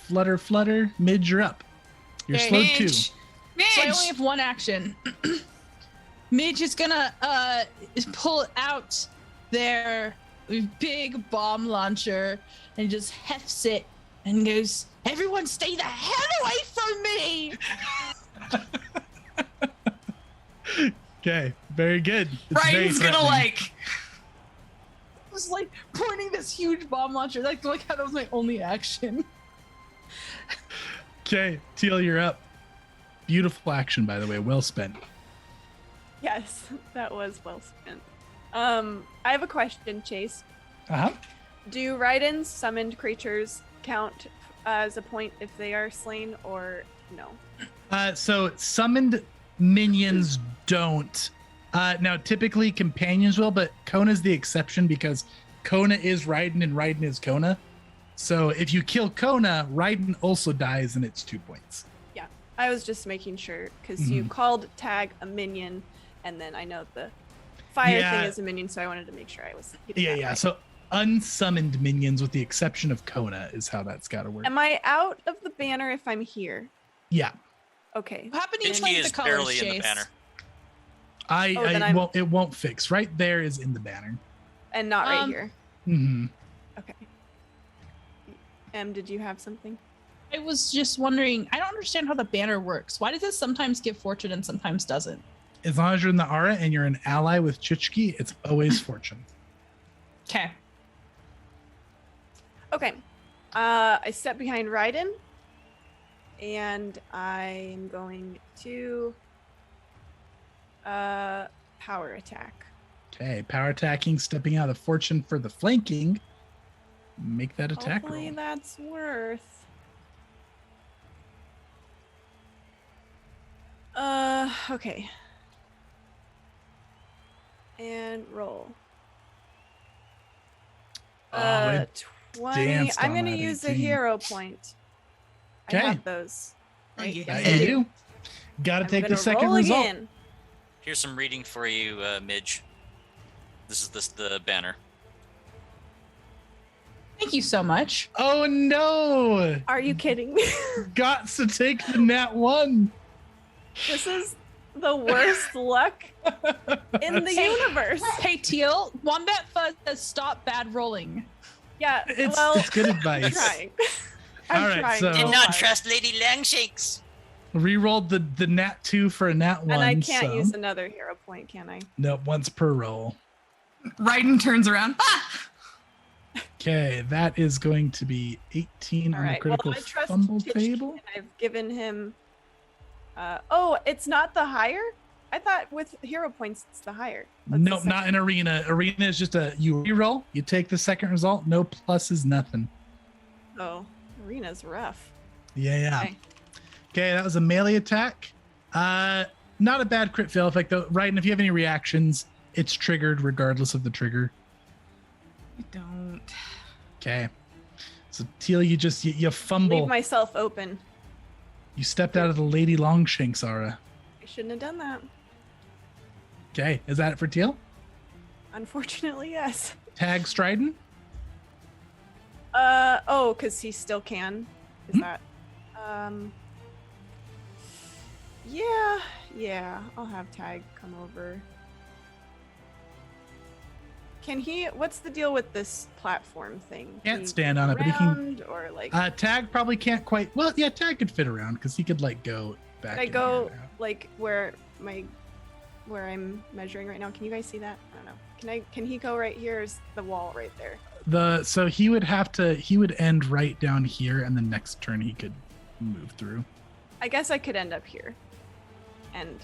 Flutter, Midge, you're up. You're Okay. slowed too. Midge! So I only have one action. Midge is gonna pull out their big bomb launcher and just hefts it and goes, "Everyone stay the hell away from me!" Okay, very good. It's very Ryan's gonna threatening. Was like pointing this huge bomb launcher. Like that was my only action. Okay, Teal, you're up. Beautiful action, by the way. Well spent. Yes, that was well spent. I have a question, Chase. Uh-huh. Do Rydens summoned creatures count as a point if they are slain or no? So summoned minions don't. Now, typically companions will, but Kona's the exception because Kona is Ryden and Ryden is Kona. So if you kill Kona, Ryden also dies and it's 2 points. Yeah, I was just making sure because you called tag a minion, and then I know the fire thing is a minion, so I wanted to make sure I was. Yeah. Right. So unsummoned minions, with the exception of Kona, is how that's got to work. Am I out of the banner if I'm here? Yeah. Okay. What happened to you Chishki playing the is colors, barely in the Chase? banner. Then won't. It won't fix. Right there is in the banner. And not right here. Mm-hmm. Okay. Did you have something? I was just wondering. I don't understand how the banner works. Why does it sometimes give fortune and sometimes doesn't? As long as you're in the aura and you're an ally with Chichki, it's always fortune. Okay. Okay. I step behind Ryden, and I'm going to power attack. Okay, power attacking, stepping out of fortune for the flanking. Make that attack Hopefully roll. that's worth. Okay. And roll. It 20. danced I'm on gonna that use a 18. hero point. I Okay. have those. Right? yeah. That you do. Gotta I'm take the gonna second roll result. again. Here's some reading for you, Midge. This is the banner. Thank you so much. Oh no! Are you kidding me? Got to take the nat 1. This is the worst luck in the universe. Hey, Teal, Wombat Fuzz says stop bad rolling. Yeah, It's well, good I'm advice. trying. All right, trying so- real Did not hard. trust Lady Longshanks. Rerolled the nat 2 for a nat 1. And I can't so- use another hero point, can I? Nope, once per roll. Ryden turns around. Ah! Okay, that is going to be 18 All on the right. Well, critical I trust fumble Chichki, table. and I've given him. Oh, it's not the higher. I thought with hero points it's the higher. That's the Nope, second. not in arena. Arena is just you reroll, you take the second result, no pluses, nothing. Oh, arena's rough. Yeah. Okay. Okay, that was a melee attack. Not a bad crit fail effect though. Ryden, if you have any reactions, it's triggered regardless of the trigger. I don't. Okay. So Teal, you fumble. Leave myself open. You stepped out of the Lady Longshanks aura. I shouldn't have done that. Okay, is that it for Teal? Unfortunately, yes. Tag Strident? Oh, because he still can. Is that? Yeah. I'll have Tag come over. Can he? What's the deal with this platform thing? Can't He stand on it, but he can- around, or like. Tag probably can't quite. Well, yeah, Tag could fit around because he could like go back. Could I in go here now. like where my where I'm measuring right now. Can you guys see that? I don't know. Can he go right here? Or is the wall right there? So he would end right down here, and the next turn he could move through. I guess I could end up here. And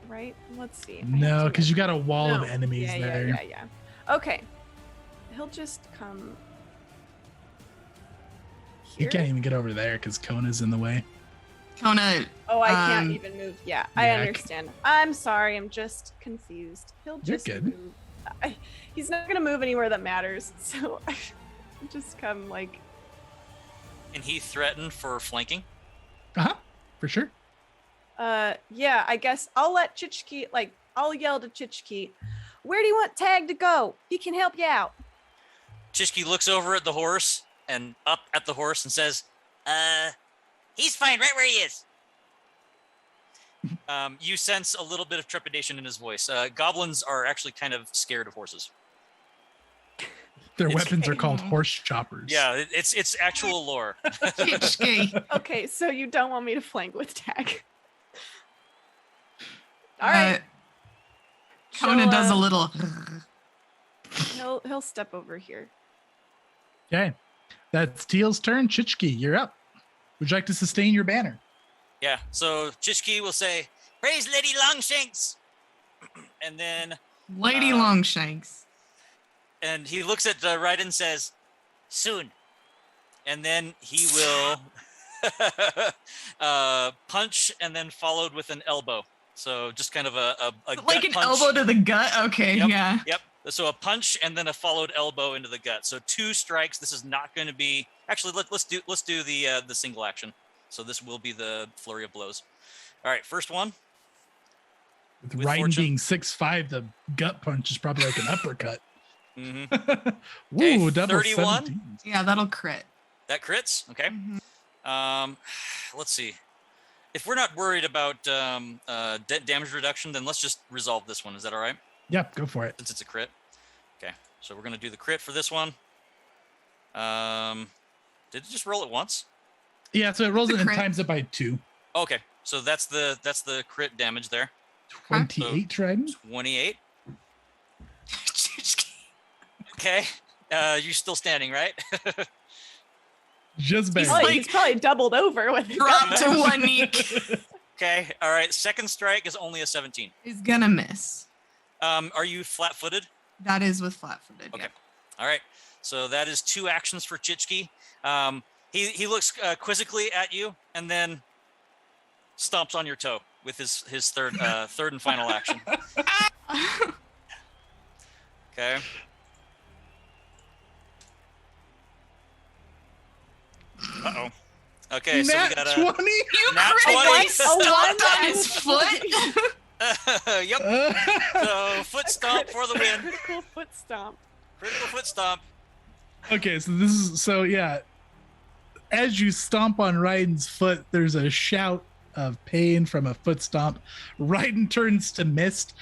right? Let's see. No, because you got a wall of enemies yeah, there. Yeah. Okay. He'll just come He here. can't even get over there because Kona's in the way. Kona. Oh, I can't even move. Yeah, I understand. I'm sorry. I'm just confused. He'll just You're good. move. He's not gonna move anywhere that matters. So I'll just come like. And he threatened for flanking. For sure. Yeah. I guess I'll let Chichki. I'll yell to Chichki. Where do you want Tag to go? He can help you out. Chishki looks over at the horse and up at the horse and says, He's fine right where he is. you sense a little bit of trepidation in his voice. Goblins are actually kind of scared of horses. Their It's- weapons are called horse choppers. Yeah, it's actual lore. Okay, so you don't want me to flank with Tag. All right. Kona So, does a little. He'll step over here. Okay. That's Teal's turn. Chichki, you're up. Would you like to sustain your banner? Yeah, so Chishki will say, Praise Lady Longshanks. and then Lady Longshanks. and he looks at Ryden and says, Soon. and then he will punch and then followed with an elbow. So just kind of a Like gut an punch. elbow to the gut? Okay, Yep. yeah. Yep. So a punch and then a followed elbow into the gut. So 2 strikes. This is not going to be actually. Let's do the single action. So this will be the flurry of blows. All right, first one. With With Ryden fortune. being 6'5", the gut punch is probably like an uppercut. Mm-hmm. Ooh, Okay, double 31. 17. Yeah, that'll crit. That crits. Okay. Mhm. Let's see. If we're not worried about damage reduction, then let's just resolve this one. Is that all right? Yeah, go for it. Since it's a crit. Okay. So we're gonna do the crit for this one. Did it just roll it once? Yeah, so it rolls It's it a and crit. times it by 2. Okay. So that's the crit damage there. 28, Ryden? 28. Okay. You're still standing, right? Just He's barely. like- He's probably doubled over with Drop to one knee. Okay. All right. Second strike is only a 17. He's gonna miss. Are you flat-footed? That is with flat-footed. Okay. Yeah. All right. So that is 2 actions for Chichki. He looks quizzically at you and then stomps on your toe with his third and final action. Okay. Uh-oh. Okay, so we Nat got a 20? nat critically 20. stomped on his foot. Yep. So foot stomp for the win. Critical foot stomp. Critical foot stomp. Okay, so yeah. As you stomp on Ryden's foot, there's a shout of pain from a foot stomp. Ryden turns to mist.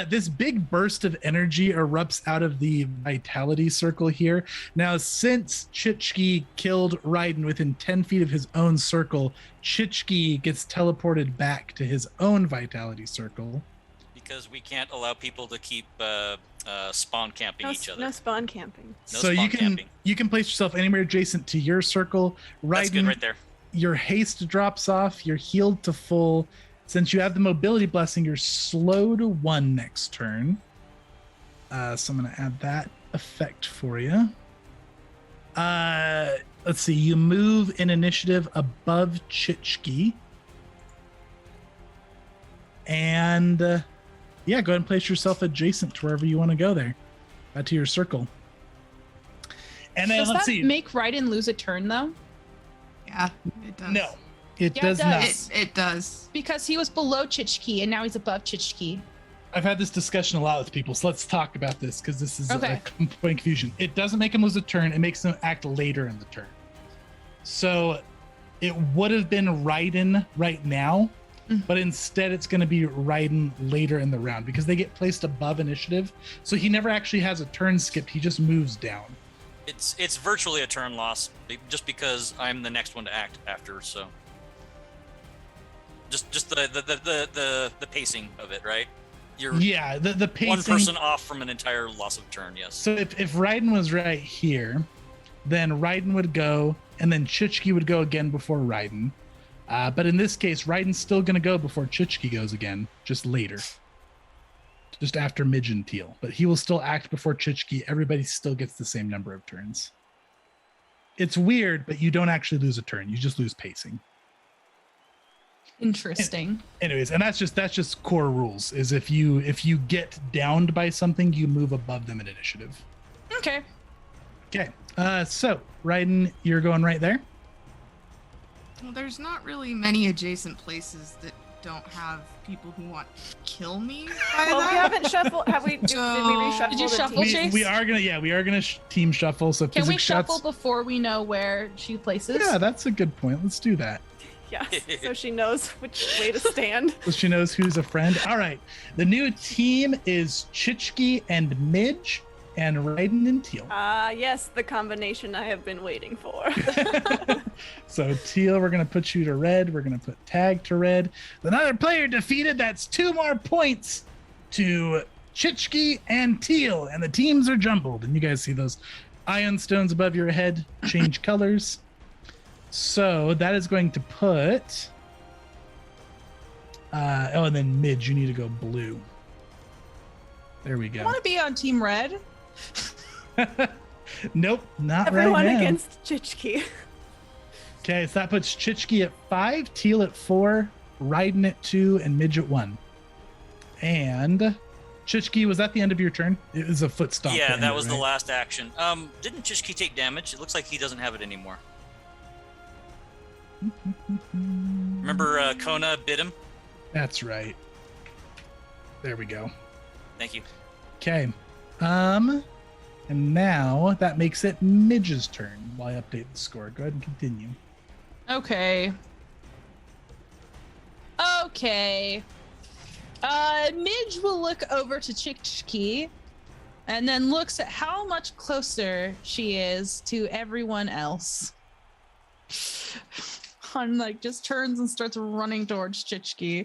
This big burst of energy erupts out of the vitality circle here. Now, since Chichki killed Ryden within 10 feet of his own circle, Chichki gets teleported back to his own vitality circle. Because we can't allow people to keep spawn camping each other. No spawn camping. No So spawn camping. you can place yourself anywhere adjacent to your circle. That's good Ryden, right there. your haste drops off. You're healed to full. Since you have the mobility blessing, you're slow to 1 next turn. So I'm going to add that effect for you. Let's see. You move in initiative above Chichki. And yeah, go ahead and place yourself adjacent to wherever you want to go there. To your circle. And then Does let's that see. make Ryden lose a turn though? Yeah, it does. No, it Yeah, it does not. does. It does. Because he was below Chichki and now he's above Chichki. I've had this discussion a lot with people, so let's talk about this because this is Okay. a point of confusion. It doesn't make him lose a turn; it makes him act later in the turn. So it would have been Ryden right now, but instead it's going to be Ryden later in the round because they get placed above initiative. So he never actually has a turn skipped; he just moves down. It's virtually a turn loss just because I'm the next one to act after. So just the pacing of it, right? You're the pacing. one person off from an entire loss of turn. Yes. So if ryden was right here, then ryden would go, and then Chichki would go again before ryden. But in this case, ryden's still going to go before Chichki goes again, just later. Just after Midge and Teal. But he will still act before Chichki. Everybody still gets the same number of turns. It's weird, but you don't actually lose a turn. You just lose pacing. Interesting. Anyways, and that's just core rules, is if you get downed by something, you move above them in initiative. Okay. Okay. So ryden, you're going right there? Well, there's not really many adjacent places that don't have people who want to kill me. Well, we haven't shuffled. Have we? Did we reshuffle? Did you the shuffle, teams? Chase? We are gonna team shuffle. So Can we physics shuffle shots. before we know where she places? Yeah, that's a good point. Let's do that. Yes, so she knows which way to stand. So she knows who's a friend. All right. The new team is Chichki and Midge and ryden and Teal. Yes, the combination I have been waiting for. So Teal, we're gonna put you to red. We're gonna put tag to red. Another player defeated. That's 2 more points to Chichki and Teal, and the teams are jumbled. And you guys see those ion stones above your head change colors. So that is going to put. And then Midge, you need to go blue. There we I go. want to be on Team Red. Nope, not Everyone right now. against Chichki. Okay, so that puts Chichki at 5, Teal at 4, ryden at 2, and Midge at 1. And Chichki, was that the end of your turn? It was a foot stomp. Yeah, to end that it, was the right? last action. Didn't Chishki take damage? It looks like he doesn't have it anymore. Remember Kona bit him? That's right. There we go. Thank you. Okay. And now that makes it Midge's turn while I update the score. Go ahead and continue. Okay. Midge will look over to Chichki and then looks at how much closer she is to everyone else. And just turns and starts running towards Chichki.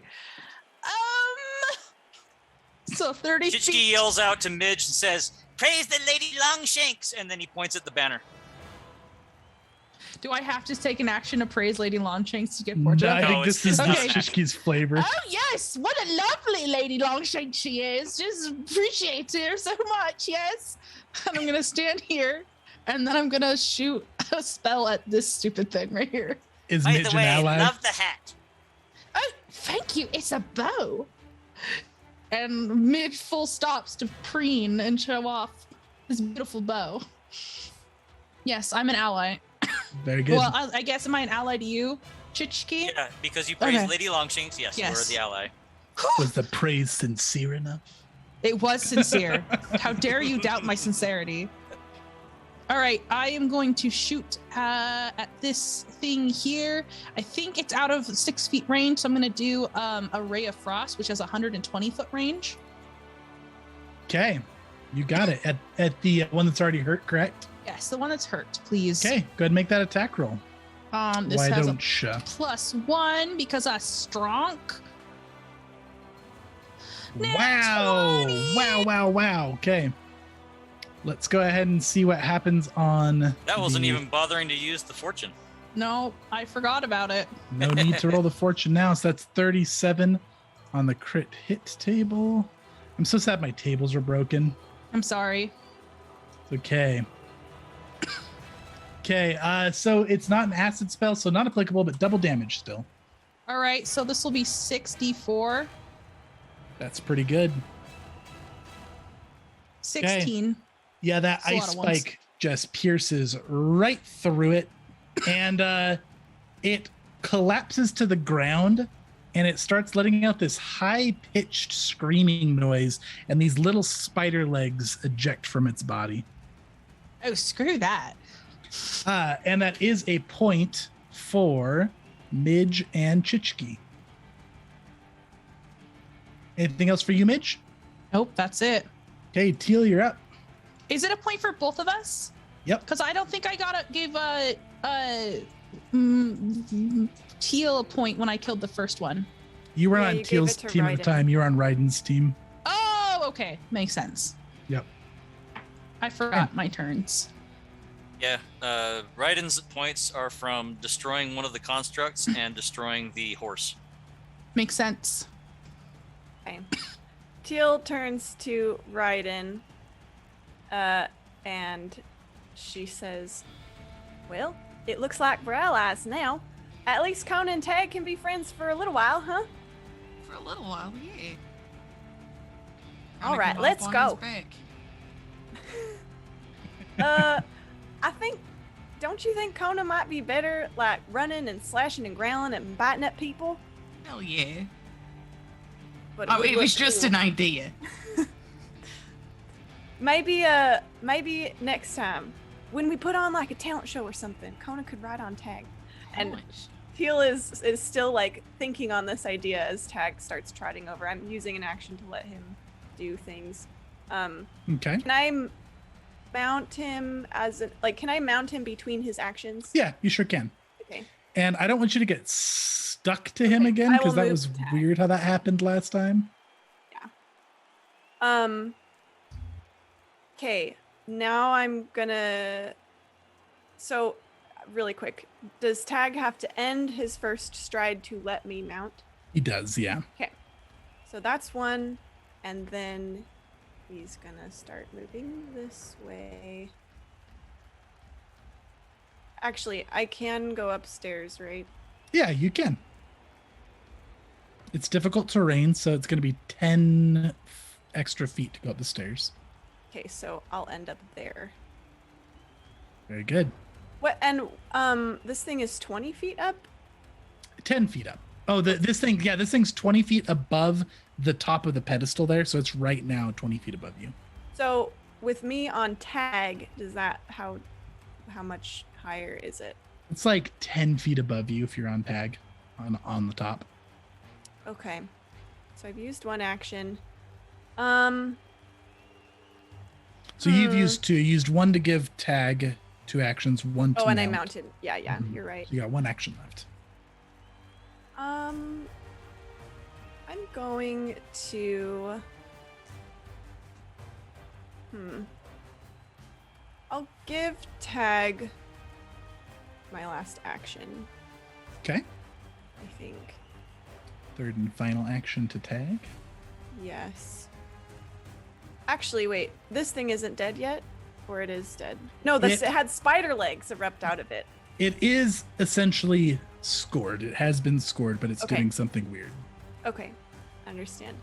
So 30 Chichki feet. yells out to Midge and says, "Praise the Lady Longshanks!" And then he points at the banner. Do I have to take an action to praise Lady Longshanks to get fortune? I think this is okay. just Chichki's flavor. Oh yes, what a lovely Lady Longshanks she is. Just appreciate her so much, yes. And I'm gonna stand here and then I'm gonna shoot a spell at this stupid thing right here. Is By Midge the an way, ally? love the hat. Oh, thank you. It's a bow. And Midge full stops to preen and show off this beautiful bow. Yes, I'm an ally. Very good. Well, I guess, am I an ally to you, Chichki? Yeah, because you praised Okay. Lady Longshanks. Yes, Yes. you are the ally. Was the praise sincere enough? It was sincere. How dare you doubt my sincerity? All right, I am going to shoot at this thing here. I think it's out of 6 feet range, so I'm going to do a Ray of Frost, which has 120 foot range. Okay, you got it. At the one that's already hurt, correct? Yes, the one that's hurt, please. Okay, go ahead and make that attack roll. This Why has don't a you? +1 because I'm strong. Wow! 20. Wow! Okay, let's go ahead and see what happens on. That wasn't the- even bothering to use the fortune. No, I forgot about it. No need to roll the fortune now. So that's 37 on the crit hit table. I'm so sad my tables are broken. I'm sorry. Okay. Okay, so it's not an acid spell, so not applicable, but double damage still. All right, so this will be 64, That's pretty good. 16. Yeah, that That's a lot ice of ones. spike just pierces right through it, and it collapses to the ground, and it starts letting out this high-pitched screaming noise, and these little spider legs eject from its body. Oh, screw that. And that is a point for Midge and Chichki. Anything else for you, Midge? Nope, that's it. Okay, Teal, you're up. Is it a point for both of us? Yep. Because I don't think I gave Teal a point when I killed the first one. You were Yeah, on you gave Teal's it to team at the Ryden. time. You were on Ryden's team. Oh, okay. Makes sense. Yep. I forgot my turns. Yeah, Ryden's points are from destroying one of the constructs and destroying the horse. Makes sense. Okay. Teal turns to Ryden, and she says, "Well, it looks like we're allies now. At least Kona and Tag can be friends for a little while, huh?" For a little while, yeah. All Kinda right, come let's up on go. his back. I think, don't you think Kona might be better, like, running and slashing and growling and biting at people? Hell yeah. But Oh, would it was look just cool. an idea. Maybe next time, when we put on, like, a talent show or something, Kona could ride on Tag. And Teal is still, like, thinking on this idea as Tag starts trotting over. I'm using an action to let him do things. Okay. Can I mount him can I mount him between his actions? Yeah, you sure can. Okay. And I don't want you to get stuck to him Okay, again I because will that move was to Tag. weird how that happened last time. Okay, now I'm gonna. So, really quick, does Tag have to end his first stride to let me mount? He does, yeah. Okay, so that's one, and then he's gonna start moving this way. Actually, I can go upstairs, right? Yeah, you can. It's difficult terrain, so it's going to be 10 extra feet to go up the stairs. Okay, so I'll end up there. Very good. What? And this thing is 20 feet up. 10 feet up. Oh, this thing's 20 feet above the top of the pedestal there, so it's right now 20 feet above you. So with me on Tag, does that how much higher is it? It's like 10 feet above you if you're on tag on the top. Okay, so I've used one action. So you've used two. You used one to give tag 2 actions, one to Oh, and mount. I mounted. Yeah, you're right. So you got 1 action left. I'm going to. I'll give Tag my last action, Okay. I think. Third and final action to tag. Yes. Actually, wait. This thing isn't dead yet? Or it is dead? No, it had spider legs erupt out of it. It is essentially scored. It has been scored, but it's Okay. doing something weird. Okay, understand.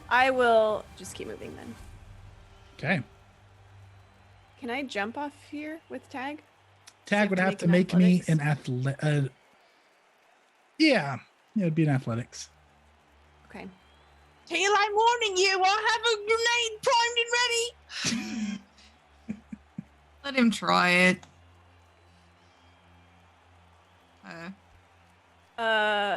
I will just keep moving then. Okay. Can I jump off here with Tag? Tag would have to make me an athlete. Yeah, it'd be an athletics. Okay. Tail, I'm warning you. I have a grenade primed and ready. Let him try it.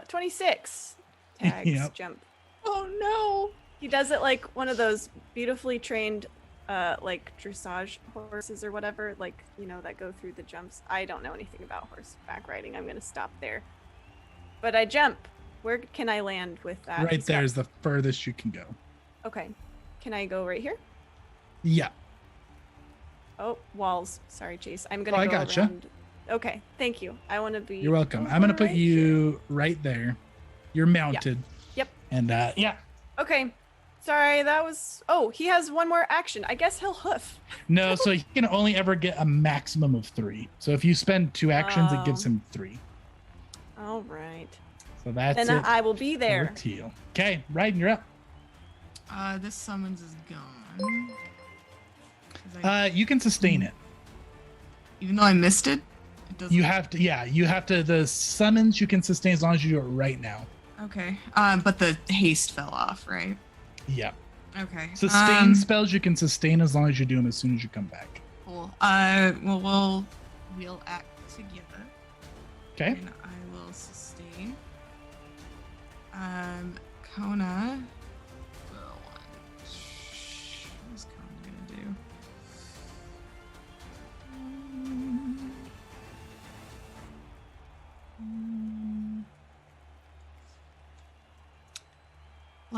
26. Tag's Yep. jump. Oh no. He does it like one of those beautifully trained, like dressage horses or whatever, like, you know, that go through the jumps. I don't know anything about horseback riding. I'm gonna stop there. But I jump. Where can I land with that? Right there is the furthest you can go. Okay. Can I go right here? Yeah. Oh, walls. Sorry, Chase. I'm gonna I go gotcha. around. Okay, thank you. I want to be. You're welcome. I'm gonna put right you right there. You're mounted. Yep. And yeah. Okay. Sorry, that was. Oh, he has one more action. I guess he'll hoof. No, so he can only ever get a maximum of 3. So if you spend 2 actions, it gives him 3. All right. So that's Then it. I will be for there. Teal. Okay, Ryden, you're up. This summons is gone. 'Cause You can sustain it. even though I missed it, it doesn't. You have to. Yeah, you have to. The summons you can sustain as long as you do it right now. Okay. But the haste fell off, right? Yeah. Okay. Sustain spells you can sustain as long as you do them as soon as you come back. Cool. Well, we'll act together. Okay. And I will sustain. Kona. Well, what's Kona gonna do?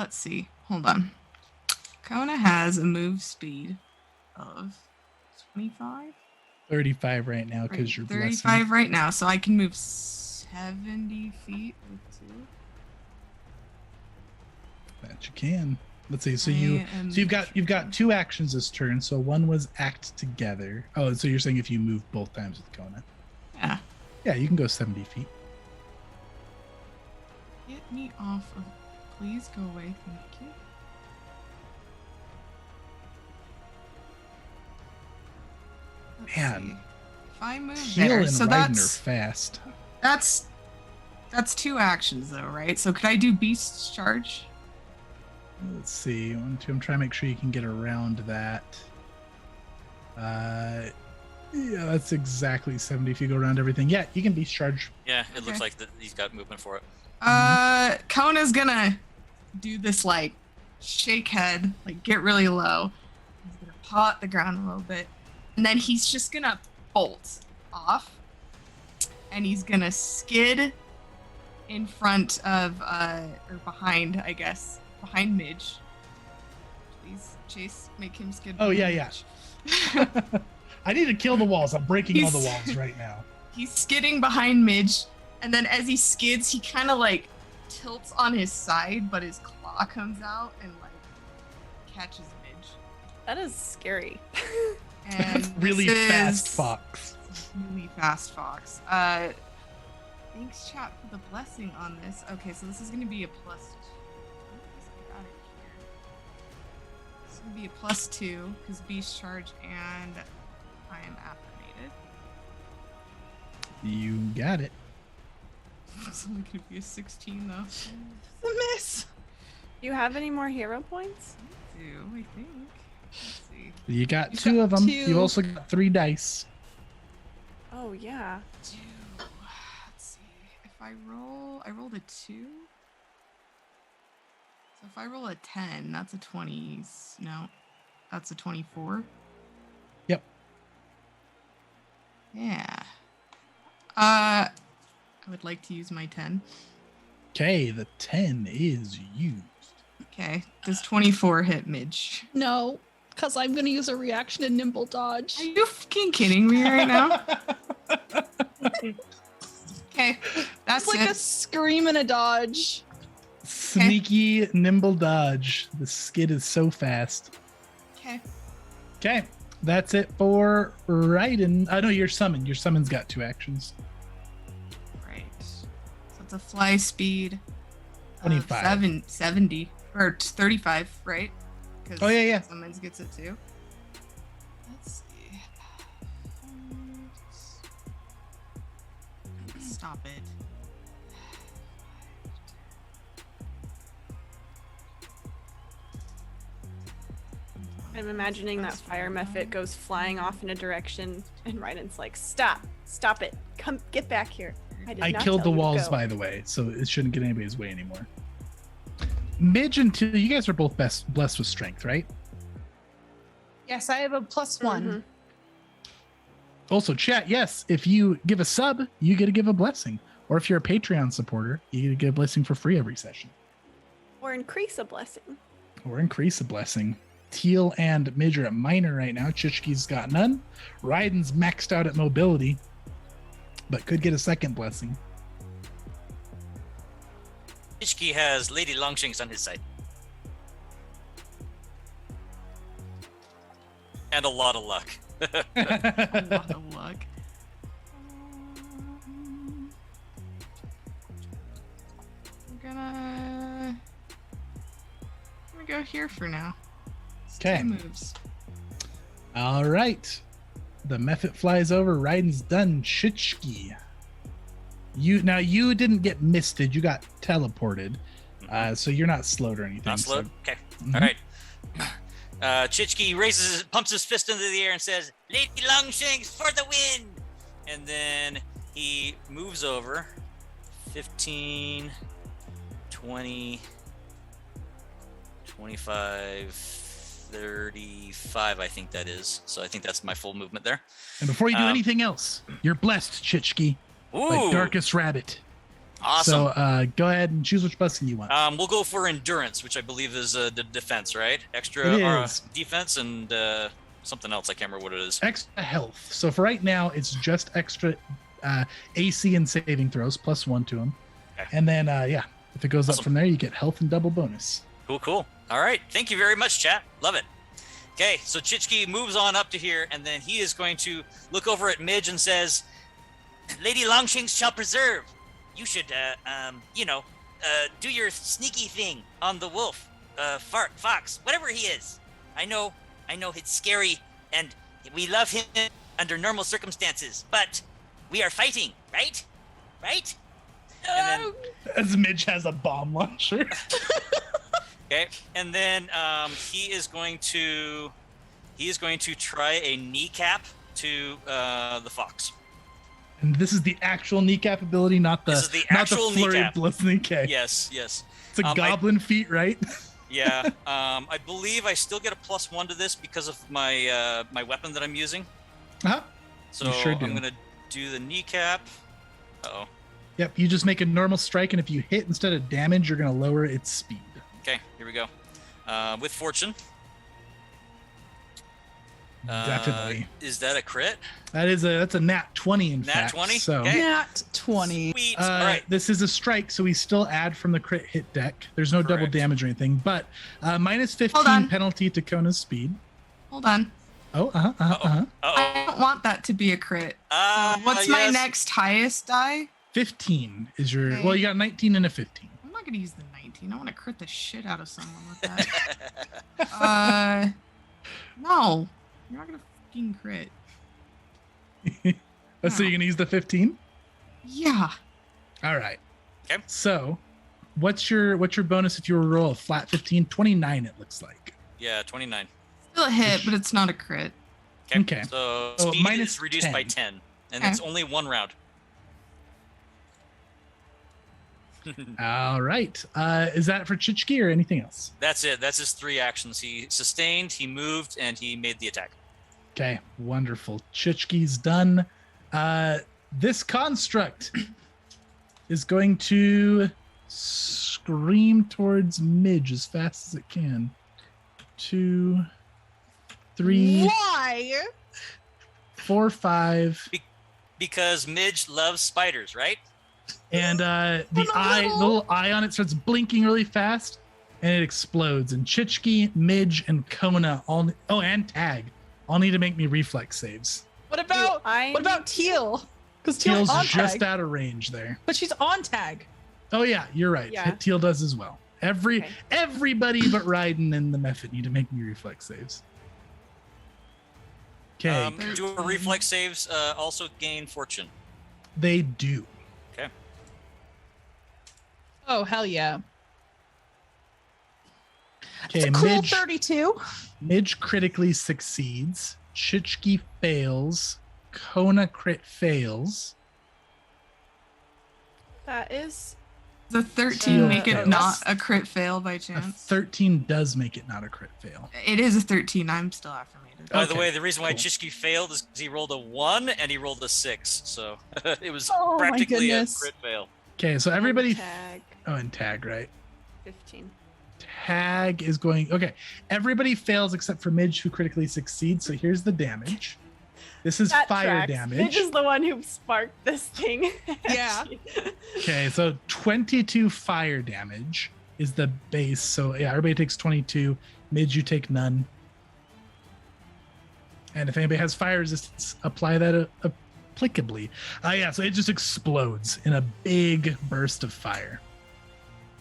let's see. Hold on. Kona has a move speed of 25? 35 right now because you're 35 blessing. right now, so I can move 70 feet with 2. That you can. Let's see. So you've got 2 actions this turn. So one was act together. Oh, so you're saying if you move both times with Kona? Yeah. Yeah, you can go 70 feet. Get me off of. Please go away. Thank you. Let's Man. see. If I move Teal there, and so Ryden are fast. that's 2 actions though, right? So could I do Beast's Charge? Let's see. 1, 2. I'm trying to make sure you can get around that. Yeah, that's exactly 70 if you go around everything. Yeah, you can Beast Charge. Yeah, it Okay. looks like he's got movement for it. Kona's gonna do this like shake head, like get really low. He's gonna paw at the ground a little bit, and then he's just gonna bolt off, and he's gonna skid in front of or behind, I guess, behind Midge. Please, Chase, make him skid. Oh, behind yeah. Midge. I need to kill the walls. I'm breaking all the He's- walls right now. He's skidding behind Midge, and then as he skids, he kind of like tilts on his side, but his claw comes out and like catches Midge. That is scary. And That's really this fast is fox. Really fast fox. Thanks, chat, for the blessing on this. Okay, so this is gonna be a +2. I got it here. This is gonna be a +2 because Beast Charge and I am affirmated. You got it. It's only gonna be a 16 though. It's a miss. Do you have any more hero points? I do, I think. Let's see. You got You've 2 got of them. 2. You've also got 3 dice. Oh yeah. Let's see. If I rolled a 2. So if I roll a 10, that's a 20. No, that's a 24. Yep. Yeah. I would like to use my 10. Okay, the 10 is used. Okay. Does 24 hit Midge? No, because I'm going to use a reaction and nimble dodge. Are you fucking kidding me right now? Okay. That's It's like it. a scream and a dodge. Sneaky, nimble dodge. The skid is so fast. Okay. Okay, that's it for Ryden. Oh, no, you're summoned. Your summon's got 2 actions. Right. So it's a fly speed. of 25. 70 or 35, right? Oh, yeah. Summons gets it too. Let's see. Stop it. I'm imagining that fire method goes flying off in a direction, and Ryden's like, "Stop! Stop it! Come, get back here!" did I not killed tell the you to walls, go." by the way, so it shouldn't get anybody's way anymore. Midge and Teal, you guys are both blessed with strength, right? Yes, I have a +1. Mhm. Also, chat, yes, if you give a sub, you get to give a blessing. Or if you're a Patreon supporter, you get to get a blessing for free every session. Or increase a blessing. Or increase a blessing. Teal and Midge are at minor right now. Chichki's got none. Ryden's maxed out at mobility, but could get a second blessing. Ishki has Lady Longshanks on his side. And a lot of luck. A lot of luck. I'm gonna go here for now. It's 2 Okay. moves. All right. The method flies over. Ryden's done. Chichki. You didn't get misted. You got teleported. So you're not slowed or anything. Not so- slowed? Okay. Mhm. All right. Chichki pumps his fist into the air and says, Lady Longshanks for the win! And then he moves over 15, 20, 25, 35, I think that is. So I think that's my full movement there. And before you do Um, anything else, you're blessed, Chichki, by Ooh! Darkest Rabbit. Awesome. So go ahead and choose which blessing you want. We'll go for endurance, which I believe is the defense, right? Extra It is. defense and something else. I can't remember what it is. Extra health. So for right now, it's just extra AC and saving throws, +1 to them. Okay. And then, if it goes Awesome. up from there, you get health and double bonus. Cool. All right. Thank you very much, chat. Love it. Okay, so Chichki moves on up to here, and then he is going to look over at Midge and says, Lady Longshanks shall preserve. You should, do your sneaky thing on the wolf, fox, whatever he is. I know it's scary, and we love him under normal circumstances, but we are fighting, right? Right? And then, As Midge has a bomb launcher. okay, and then he is going to try a kneecap to the fox. And this is the actual kneecap ability, not the This is the actual not the flurry kneecap. blessing. Okay. Yes. It's a goblin feat, right? Yeah. I believe I still get a +1 to this because of my my weapon that I'm using. Uh-huh. So You sure do. I'm gonna do the kneecap. Uh-oh. Yep, you just make a normal strike, and if you hit instead of damage, you're going to lower its speed. Okay, here we go. With fortune. Definitely. Is that a crit? That's a nat 20 in Nat fact. 20? So Okay. Nat 20. Sweet. All right. this is a strike, so we still add from the crit hit deck. There's no double Correct. damage or anything, but minus Hold 15 on. penalty to Kona's speed. Hold on. Oh, Uh-oh. I don't want that to be a crit. What's my yes. next highest die? 15 is your. Okay. Well, you got 19 and a 15. I'm not gonna use the 19. I want to crit the shit out of someone with that. No, you're not gonna fucking crit. So you're gonna use the 15? Yeah. All right. Okay. So, what's your bonus if you were to roll a flat 15? 29, it looks like. Yeah, 29. Still a hit, but it's not a crit. Okay. So So speed minus is reduced by 10. 10, and Okay. it's only one round. All right. Is that for Chichki or anything else? That's it. That's his 3 actions. He sustained, he moved, and he made the attack. Okay, wonderful. Chichki's done. This construct is going to scream towards Midge as fast as it can. 2, 3, Why? 4, 5, Because Midge loves spiders, right? and the little eye on it starts blinking really fast, and it explodes. And Chichki, Midge, and Kona and Tag all need to make me reflex saves. What about Teal? Because Teal's Teal's on just tag, out of range there. but she's on tag. Oh yeah, you're right. Yeah. Teal does as well. Okay. Everybody but Ryden and the Method need to make me reflex saves. Okay, Do our reflex saves also gain fortune? they do. Okay. Oh hell yeah! Okay, It's a cool Midge, 32. Midge critically succeeds. Chichki fails. Kona crit fails. That is Does a 13 Teal make it fails. not a crit fail by A chance? 13 does make it not a crit fail. It is a 13. I'm still affirmated. By the Okay, way, the reason why cool. Chichki failed is because he rolled a 1 and he rolled a 6, so it was Oh, my practically a goodness. crit fail. Okay, so everybody. tag Oh, and Tag, right? 15. Tag is going. Okay, everybody fails except for Midge, who critically succeeds. So here's the damage. This is That fire tracks. damage. Midge is the one who sparked this thing. Yeah. Okay, so 22 fire damage is the base. So yeah, everybody takes 22. Midge, you take none. And if anybody has fire resistance, apply that applicably. Yeah, so it just explodes in a big burst of fire.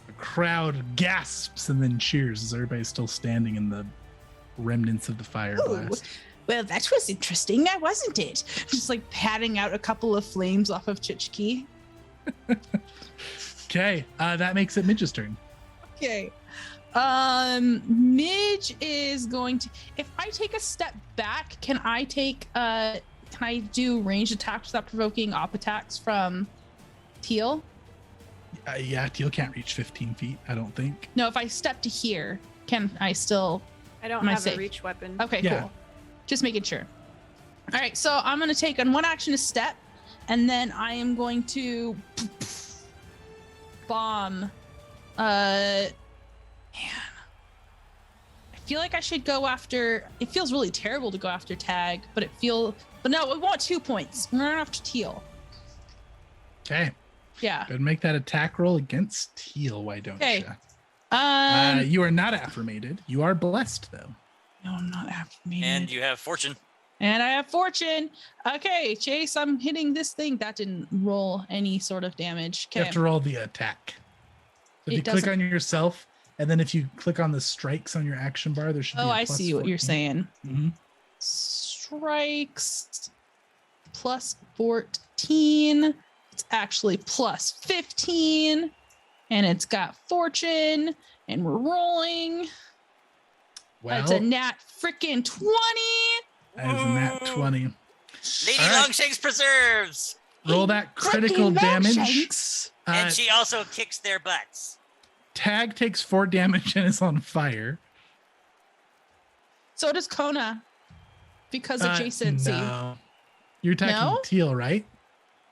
The crowd gasps and then cheers as everybody's still standing in the remnants of the fire blast. Well, that was interesting, now wasn't it? Just like patting out a couple of flames off of Chichki. Okay, that makes it Midge's turn. Okay. Midge is going to. If I take a step back, can I do ranged attacks without provoking op attacks from Teal? Yeah, Teal can't reach 15 feet, I don't think. No, if I step to here, can I still? I don't Am I have safe? a reach weapon. Okay, Yeah. cool. Just making sure. All right, so I'm going to take on one action a step, and then I am going to bomb. Man. I feel like I should go after. It feels really terrible to go after Tag, but no, we want 2 points. We're going after Teal. Okay. Yeah. Go ahead and make that attack roll against Teal. Why don't Okay. you? You are not affirmated. You are blessed, though. No, I'm not affirmated. And you have fortune. And I have fortune. Okay, Chase, I'm hitting this thing. That didn't roll any sort of damage. You Okay. have to roll the attack. So if It you click doesn't- on yourself, and then if you click on the strikes on your action bar, there should be Oh, a I plus see what you're 14. saying. Mhm. Strikes plus 14. It's actually plus 15. And it's got fortune. And we're rolling. Well, That's a nat freaking 20. that is a nat 20. Lady All right. Longshanks preserves. Roll that critical Freaking damage. Longshanks. And she also kicks their butts. Tag takes 4 damage and is on fire. So does Kona. Because adjacency. No. You're attacking No? Teal, right?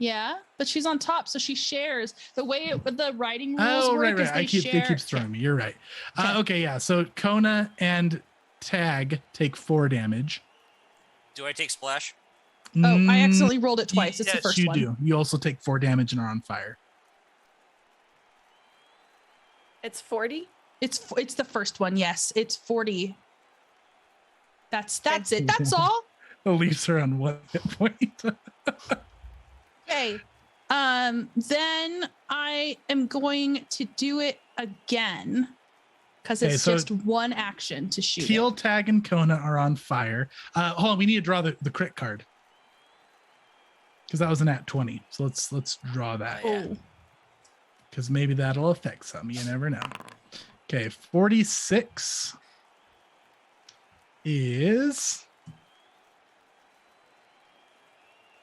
Yeah, but she's on top, so she shares. The way the writing rules Oh, work right. is they It share. keeps throwing me. You're right. Okay. Okay, yeah. So Kona and Tag take 4 damage. Do I take splash? Oh, I accidentally rolled it twice. It's Yes, the first you one. do. You also take 4 damage and are on fire. It's 40. It's the first one. Yes, it's 40. That's it. That's all. The leaves are on 1 hit point. Okay. Then I am going to do it again because Okay, it's so just one action to shoot. Teal, it. Tag, and Kona are on fire. Hold on, we need to draw the crit card. Because that was an at 20. So let's draw that. Oh, Because maybe that'll affect some. You never know. Okay, 46 is...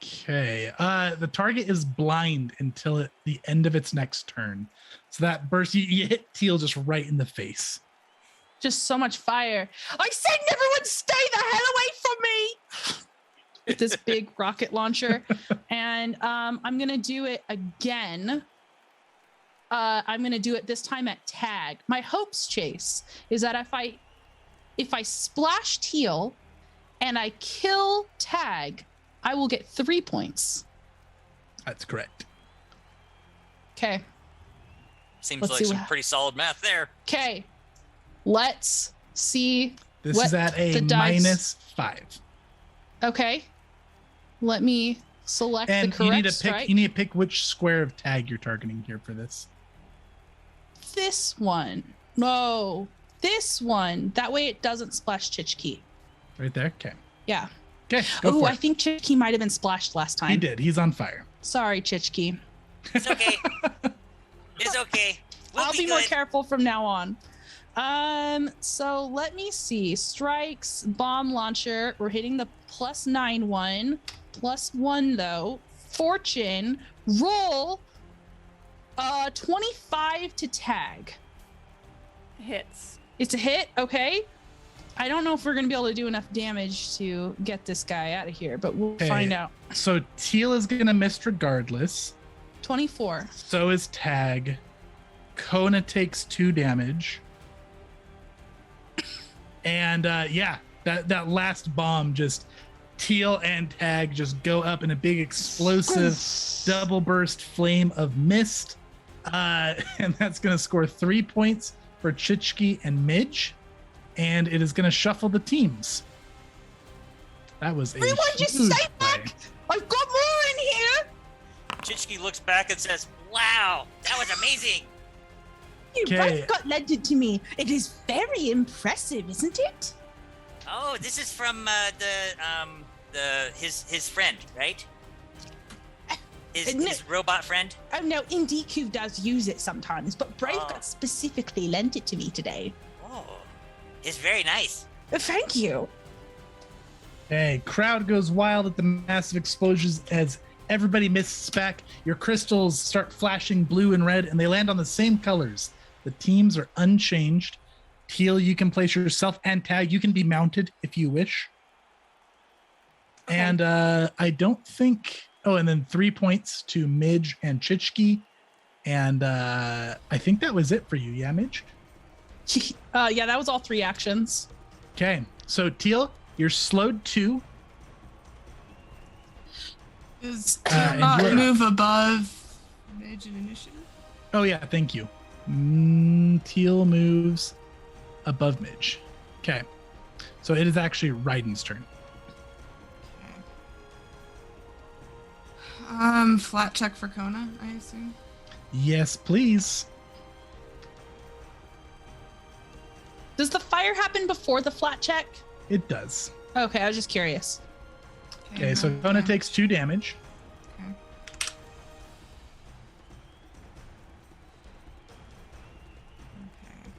Okay, the target is blind until the end of its next turn. So that burst, you hit Teal just right in the face. just so much fire! I said, everyone, stay the hell away from me! With this big rocket launcher, and I'm gonna do it again. I'm gonna do it this time at Tag. My hopes, Chase, is that if I splash Teal and I kill Tag, I will get 3 points. That's correct. Okay. Seems Let's like see some what- pretty solid math there. Okay. Let's see. This What is at a the dice- -5. Okay. Let me select And the correct you need to strike. pick. You need to pick which square of Tag you're targeting here for this. This one. No. This one. That way it doesn't splash Chichki. Right there. Okay. Yeah. Okay. Go Oh, for I it. think Chichki might have been splashed last time. He did. He's on fire. Sorry, Chichki. It's okay. It's okay. We'll I'll be more good. careful from now on. So let me see. Strikes, bomb launcher. We're hitting the +9 one. +1 though. Fortune. Roll. 25 to Tag. Hits. It's a hit. Okay. I don't know if we're gonna be able to do enough damage to get this guy out of here, but we'll Okay. find out. So Teal is gonna miss regardless. 24. So is Tag. Kona takes 2 damage. And yeah, that last bomb just Teal and Tag just go up in a big explosive double burst flame of mist. And that's gonna score 3 points for Chichki and Midge. And it is gonna shuffle the teams. That was a Everyone just huge stay play. back! I've got more in here! Chichki looks back and says, "Wow, that was amazing." You Okay. both got lended to me. It is very impressive, isn't it? Oh, this is from his friend, right? No. His robot friend. Oh no, Indiku does use it sometimes, but Brave Oh. got specifically lent it to me today. Oh, it's very nice. Thank you. Hey, crowd goes wild at the massive explosions as everybody misses back. Your crystals start flashing blue and red, and they land on the same colors. The teams are unchanged. Teal, you can place yourself, and Tag, you can be mounted if you wish. Okay. And I don't think... Oh, and then 3 points to Midge and Chichki. And I think that was it for you, yeah, Midge? Yeah, that was all 3 actions. Okay, so Teal, you're slowed 2. Does and not you're- move above Midge and initiative? Oh yeah, thank you. Teal moves above Midge. Okay, so it is actually Ryden's turn. Okay. Flat check for Kona, I assume. Yes, please. Does the fire happen before the flat check? It does. Okay, I was just curious. Okay, so Kona takes 2 damage. Okay. Okay.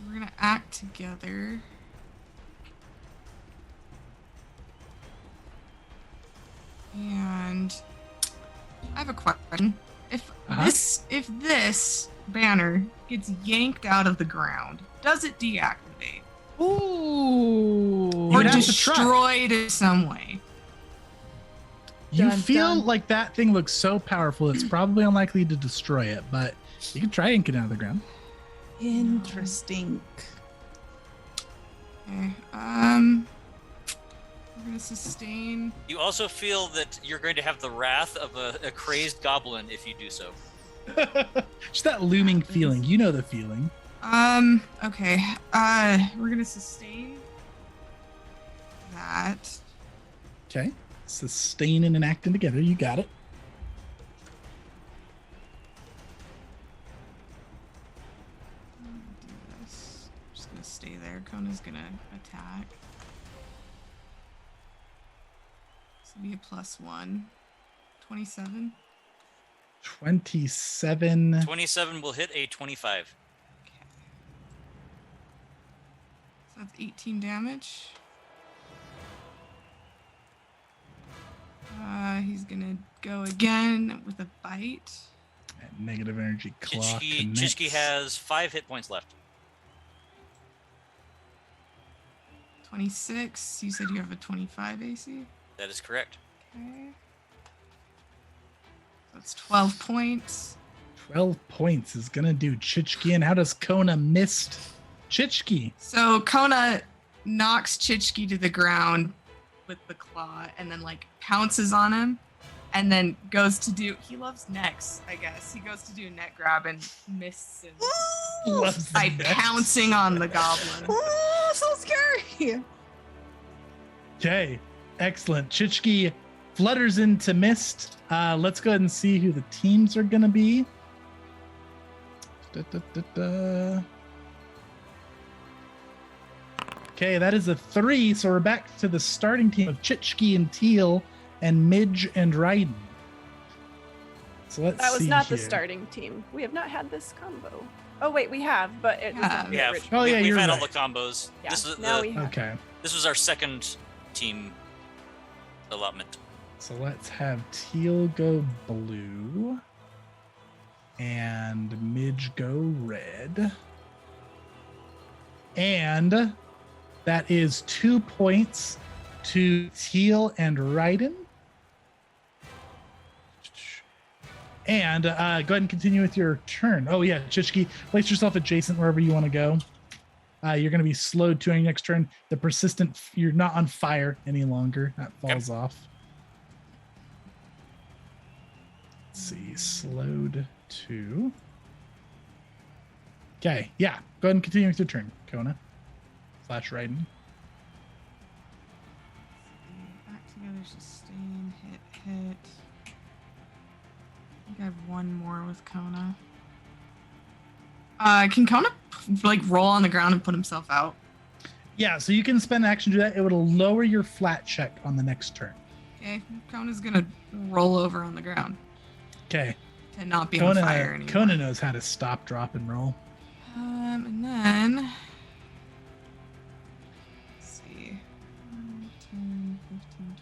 We're gonna act together. And I have a question. If this banner gets yanked out of the ground, does it deactivate? Ooh. Or You'd have to try. destroyed in some way? You Dun, feel dun. like that thing looks so powerful, it's probably unlikely to destroy it, but you can try and get it out of the ground. Interesting. Okay. We're gonna sustain. You also feel that you're going to have the wrath of a crazed goblin if you do so. Just that looming feeling. You know the feeling. Okay. We're gonna sustain that. Okay. Sustaining and acting together. You got it. Do this. I'm just gonna stay there. Kona's gonna attack. This will be a +1. 27. 27. 27 will hit a 25. Okay. So that's 18 damage. He's gonna go again with a bite. That negative energy clock. Chishki has 5 hit points left. 26. You said you have a 25 AC. That is correct. Okay. That's 12 points. 12 points is going to do Chichki. And how does Kona missed Chichki? So Kona knocks Chichki to the ground with the claw and then like pounces on him and then goes to do, he loves necks, I guess. He goes to do a neck grab and misses him Loves the by necks. pouncing on the goblin. Oh, so scary. Okay, excellent. Chichki flutters into mist. Let's go ahead and see who the teams are going to be. Okay, that is a 3, so we're back to the starting team of Chichki and Teal and Midge and Ryden. So let's see. That was not the here. starting team. We have not had this combo. Oh wait, we have, but it was not Yeah. the Yeah, original. Oh, yeah, we've you're had right. all the combos. Yeah, This is now we have. Okay, this was our second team allotment. so let's have Teal go blue and Midge go red. And that is 2 points to Teal and Ryden. And go ahead and continue with your turn. Oh yeah, Chichki, place yourself adjacent wherever you want to go. You're going to be slowed to on your next turn. The persistent, you're not on fire any longer. That falls off. Let's see, slowed to. Okay, yeah. Go ahead and continue with your turn, Kona. Flash Ryden. Act together, sustain, hit. I think I have one more with Kona. Can Kona like roll on the ground and put himself out? Yeah, so you can spend action to do that. It would lower your flat check on the next turn. Okay, Kona's gonna roll over on the ground Okay. to not be on fire anymore. Kona knows how to stop, drop, and roll. And then let's see. 10, 15, 20,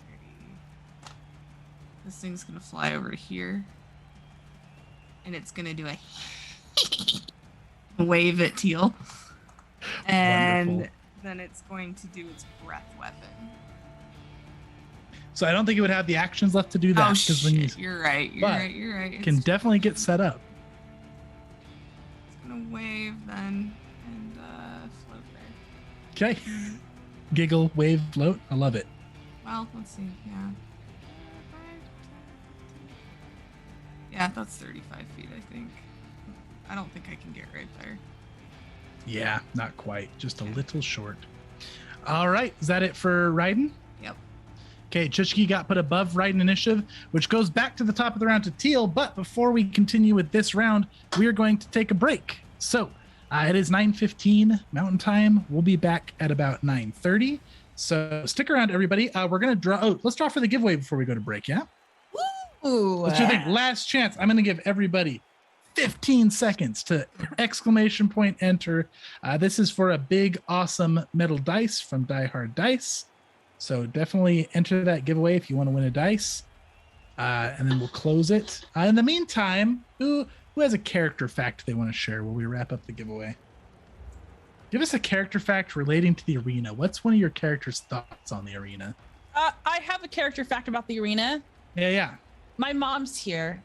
30. This thing's gonna fly over here. And it's gonna do a wave at Teal. And Wonderful. then it's going to do its breath weapon. So I don't think it would have the actions left to do that. Oh shit! You're right. You're right. Can definitely get set up. It's gonna wave then and float there. Okay. Giggle, wave, float. I love it. Well, let's see. Yeah, that's 35 feet, I think. I don't think I can get right there. Yeah, not quite. Just a little short. All right. Is that it for Ryden? Yep. Okay, Chichki got put above Ryden initiative, which goes back to the top of the round to Teal. But before we continue with this round, we are going to take a break. So it is 9:15 Mountain Time. We'll be back at about 9:30. So stick around, everybody. We're going to draw. Oh, let's draw for the giveaway before we go to break, yeah? Ooh. What's your thing? Last chance. I'm going to give everybody 15 seconds to exclamation point enter. This is for a big, awesome metal dice from Die Hard Dice. So definitely enter that giveaway if you want to win a dice. And then we'll close it. In the meantime, who has a character fact they want to share while we wrap up the giveaway? Give us a character fact relating to the arena. What's one of your character's thoughts on the arena? I have a character fact about the arena. Yeah. My mom's here.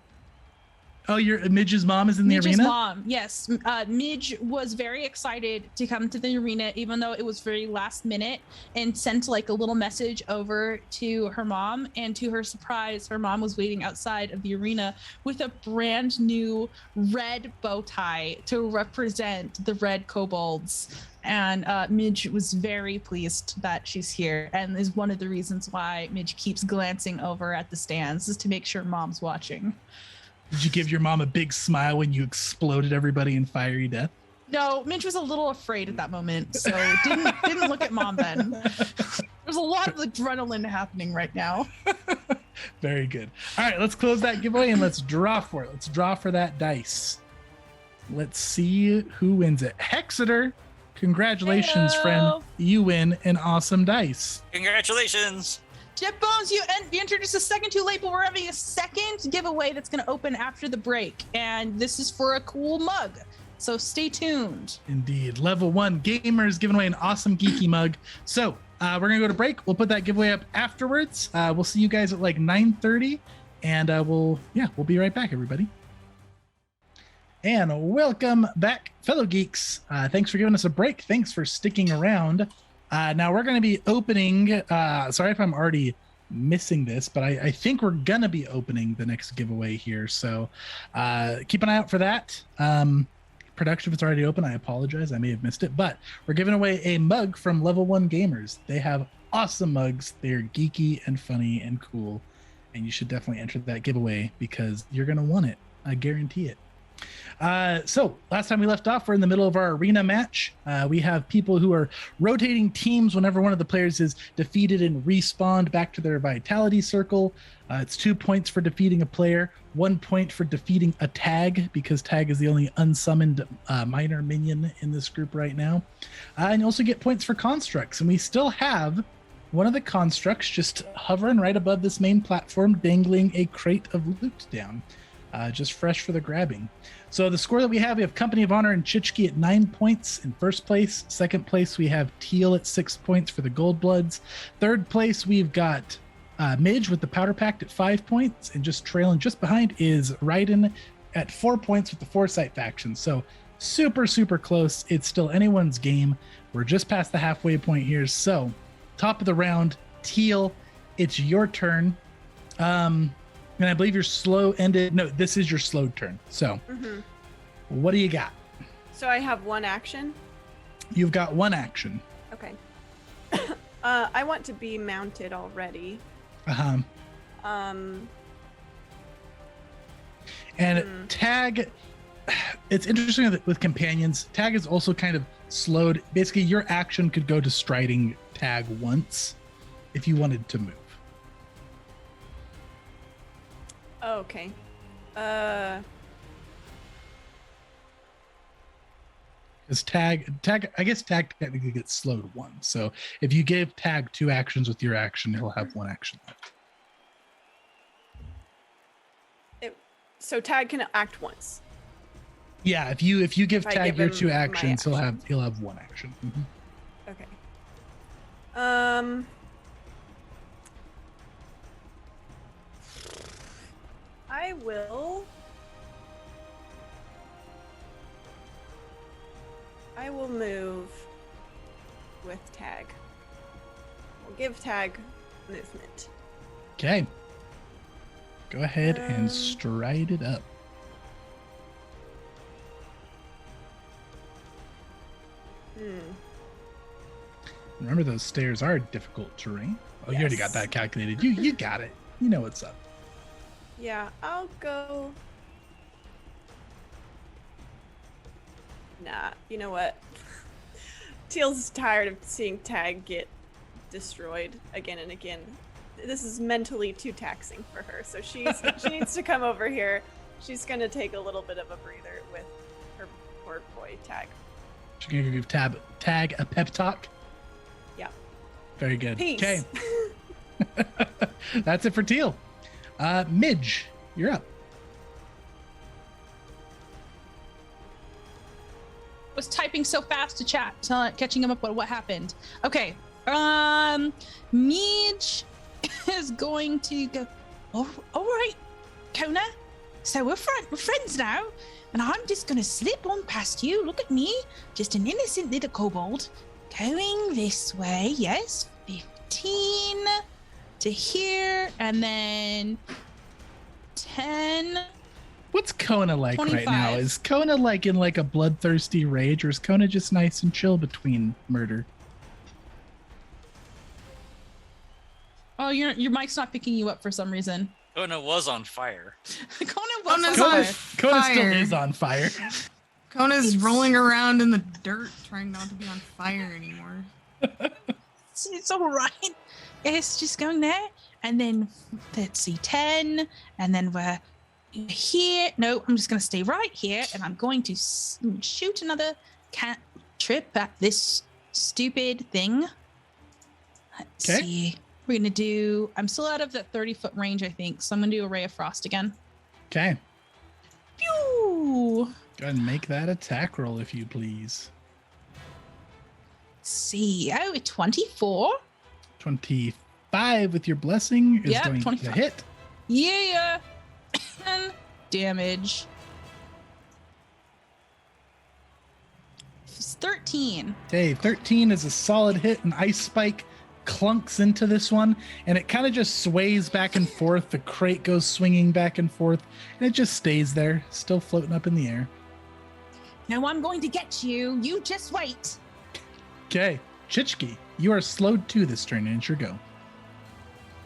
Oh, Midge's mom is in the Midge's arena? mom, yes. Midge was very excited to come to the arena, even though it was very last minute, and sent like a little message over to her mom. And to her surprise, her mom was waiting outside of the arena with a brand new red bow tie to represent the red kobolds. And Midge was very pleased that she's here, and is one of the reasons why Midge keeps glancing over at the stands, is to make sure mom's watching. Did you give your mom a big smile when you exploded everybody in fiery death? No, Midge was a little afraid at that moment, so didn't look at mom then. There's a lot of adrenaline happening right now. Very good. All right, let's close that giveaway and let's draw for it. Let's draw for that dice. Let's see who wins it. Hexeter, congratulations, friend. You win an awesome dice. Congratulations. Jeff Bones, you entered just a second too late, but we're having a second giveaway that's going to open after the break. And this is for a cool mug. So stay tuned. Indeed. Level 1 gamers giving away an awesome geeky mug. So we're going to go to break. We'll put that giveaway up afterwards. We'll see you guys at like 9:30. And we'll be right back, everybody. And welcome back, fellow geeks. Thanks for giving us a break. Thanks for sticking around. Now we're going to be opening, sorry if I'm already missing this, but I think we're going to be opening the next giveaway here. So keep an eye out for that. Production, if it's already open, I apologize. I may have missed it, but we're giving away a mug from Level 1 Gamers. They have awesome mugs. They're geeky and funny and cool. And you should definitely enter that giveaway because you're going to want it. I guarantee it. So last time we left off, we're in the middle of our arena match. We have people who are rotating teams whenever one of the players is defeated and respawned back to their vitality circle. It's 2 points for defeating a player, 1 point for defeating a tag, because tag is the only unsummoned minor minion in this group right now. And you also get points for constructs. And we still have one of the constructs just hovering right above this main platform, dangling a crate of loot down. Just fresh for the grabbing. So the score that we have Company of Honor and Chichki at 9 points in first place. Second place, we have Teal at 6 points for the Gold Bloods. Third place, we've got Midge with the Powder Pact at 5 points. And just trailing just behind is Ryden at 4 points with the Foresight faction. So super, super close. It's still anyone's game. We're just past the halfway point here. So top of the round, Teal, it's your turn. And I believe your slow ended. No, this is your slowed turn. So what do you got? So I have one action. You've got one action. Okay. I want to be mounted already. And tag, it's interesting with companions. Tag is also kind of slowed. Basically, your action could go to striding tag once if you wanted to move. Oh, okay. Because tag, I guess tag technically gets slowed once. So if you give tag 2 actions with your action, he'll have 1 action left. So tag can act once. Yeah, if you give If I tag give your him 2 my actions, he'll action. have 1 action. Okay. I will move with Tag. We'll give Tag movement. Okay. Go ahead and stride it up. Remember, those stairs are difficult terrain. Oh, you already got that calculated. You got it. You know what's up. Yeah, I'll go. Nah, you know what? Teal's tired of seeing Tag get destroyed again and again. This is mentally too taxing for her, so she needs to come over here. She's gonna take a little bit of a breather with her poor boy Tag. She's gonna give Tag a pep talk. Yeah. Very good. Peace. Okay. That's it for Teal. Midge, you're up. Was typing so fast to chat, catching him up with what happened. Okay. Midge is going to go. All right, Kona. So we're friends now, and I'm just gonna slip on past you. Look at me, just an innocent little kobold, going this way. Yes, 15 to here, and then 10. What's Kona like 25. right now? Is Kona like in like a bloodthirsty rage, or is Kona just nice and chill between murder? Oh, your mic's not picking you up for some reason. Kona was on fire. Kona's Kona on still fire. is on fire. Kona's rolling around in the dirt, trying not to be on fire anymore. It's all right. It's just going there, and then let's see, 10, and then we're here. No, I'm just going to stay right here, and I'm going to shoot another trip at this stupid thing. Let's see. We're going to do, I'm still out of that 30-foot range, I think, so I'm going to do a Ray of Frost again. Okay. Pew! Go ahead and make that attack roll, if you please. Let's see. Oh, 24. 25 with your blessing is going 25. to hit. Yeah. And damage. It's 13. Okay, 13 is a solid hit. An ice spike clunks into this one, and it kind of just sways back and forth. The crate goes swinging back and forth, and it just stays there, still floating up in the air. Now I'm going to get you. You just wait. Okay, Chichki, you are slowed to this turn, and it's your go.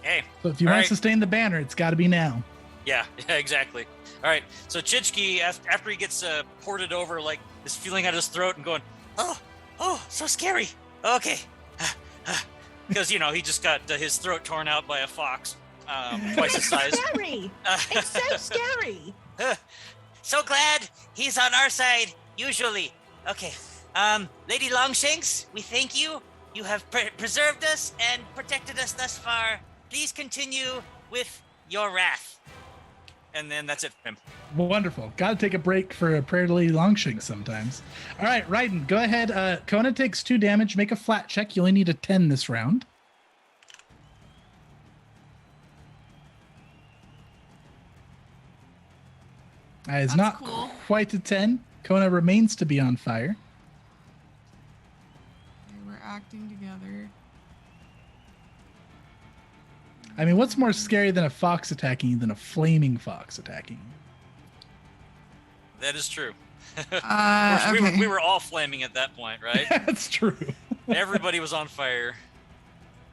Hey. So if you want to sustain the banner, it's got to be now. Yeah, exactly. All right. So Chichki, after he gets ported over, like this feeling at his throat and going, oh, so scary. Okay. Because, he just got his throat torn out by a fox, twice his size. Scary. It's so scary. So glad he's on our side, usually. Okay. Lady Longshanks, we thank you. You have preserved us and protected us thus far. Please continue with your wrath. And then that's it for him. Wonderful. Got to take a break for a prayer to Lady Longshanks sometimes. All right, Ryden, go ahead. Kona takes 2 damage. Make a flat check. You only need a 10 this round. That is not cool. quite a 10. Kona remains to be on fire. Okay, we're acting together. I mean, what's more scary than a fox attacking you than a flaming fox attacking you? That is true. Okay. We were all flaming at that point, right? That's true. Everybody was on fire.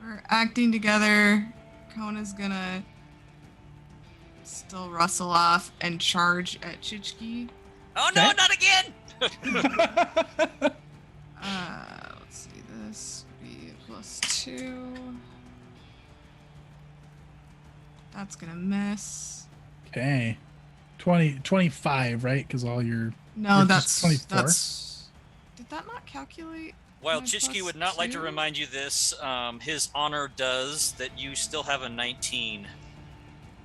We're acting together. Kona's gonna still rustle off and charge at Chichki. Oh no, Okay. not again! Let's see, this would be +2. That's gonna miss. Okay. 25, right? Because all your... No, Or that's just 24? that's. Did that not calculate? While my Chichki would not like to +2? remind you this, his honor does that you still have a 19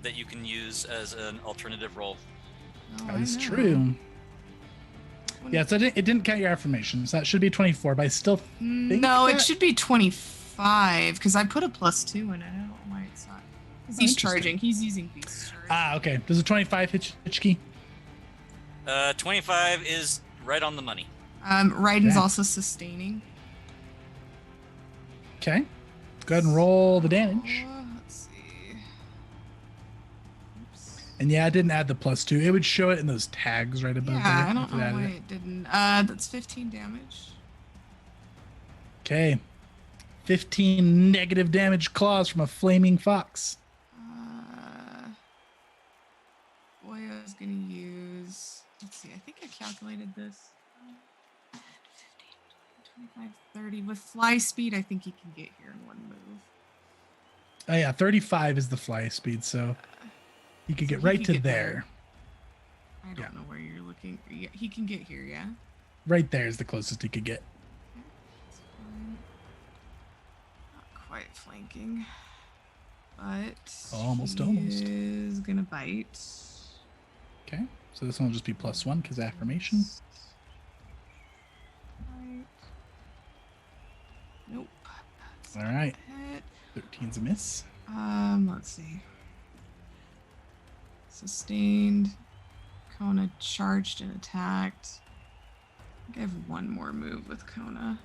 that you can use as an alternative roll. No, That is I know. true. Yeah, so it didn't count your affirmations. That should be 24, but I still think No, that- it should be 25 because I put a +2 in it. I don't know why it's not. Because Oh, he's interesting. charging. He's using beast charge. Okay. Does a 25 hit Chitchki? 25 is right on the money. Ryden's Okay. also sustaining. Okay. Go ahead and roll the damage. Let's see. Oops. And yeah, I didn't add the +2. It would show it in those tags right above there. Yeah, I don't if it know added why it. it didn't. That's 15 damage. Okay. 15 negative damage claws from a flaming fox. Boyo's gonna use. Let's see. I think I calculated this. 10, 15, 25, 30. With fly speed, I think he can get here in one move. Oh yeah, 35 is the fly speed, so you could So get he right could to get there. I don't Yeah. know where you're looking. Yeah, he can get here, yeah? Right there is the closest he could get. That's fine. Not quite flanking. But Almost. he is gonna bite. Okay, so this one will just be +1 because affirmation. Right. Nope. That's All not right. a hit. 13's a miss. Let's see. Sustained. Kona charged and attacked. I think I have one more move with Kona.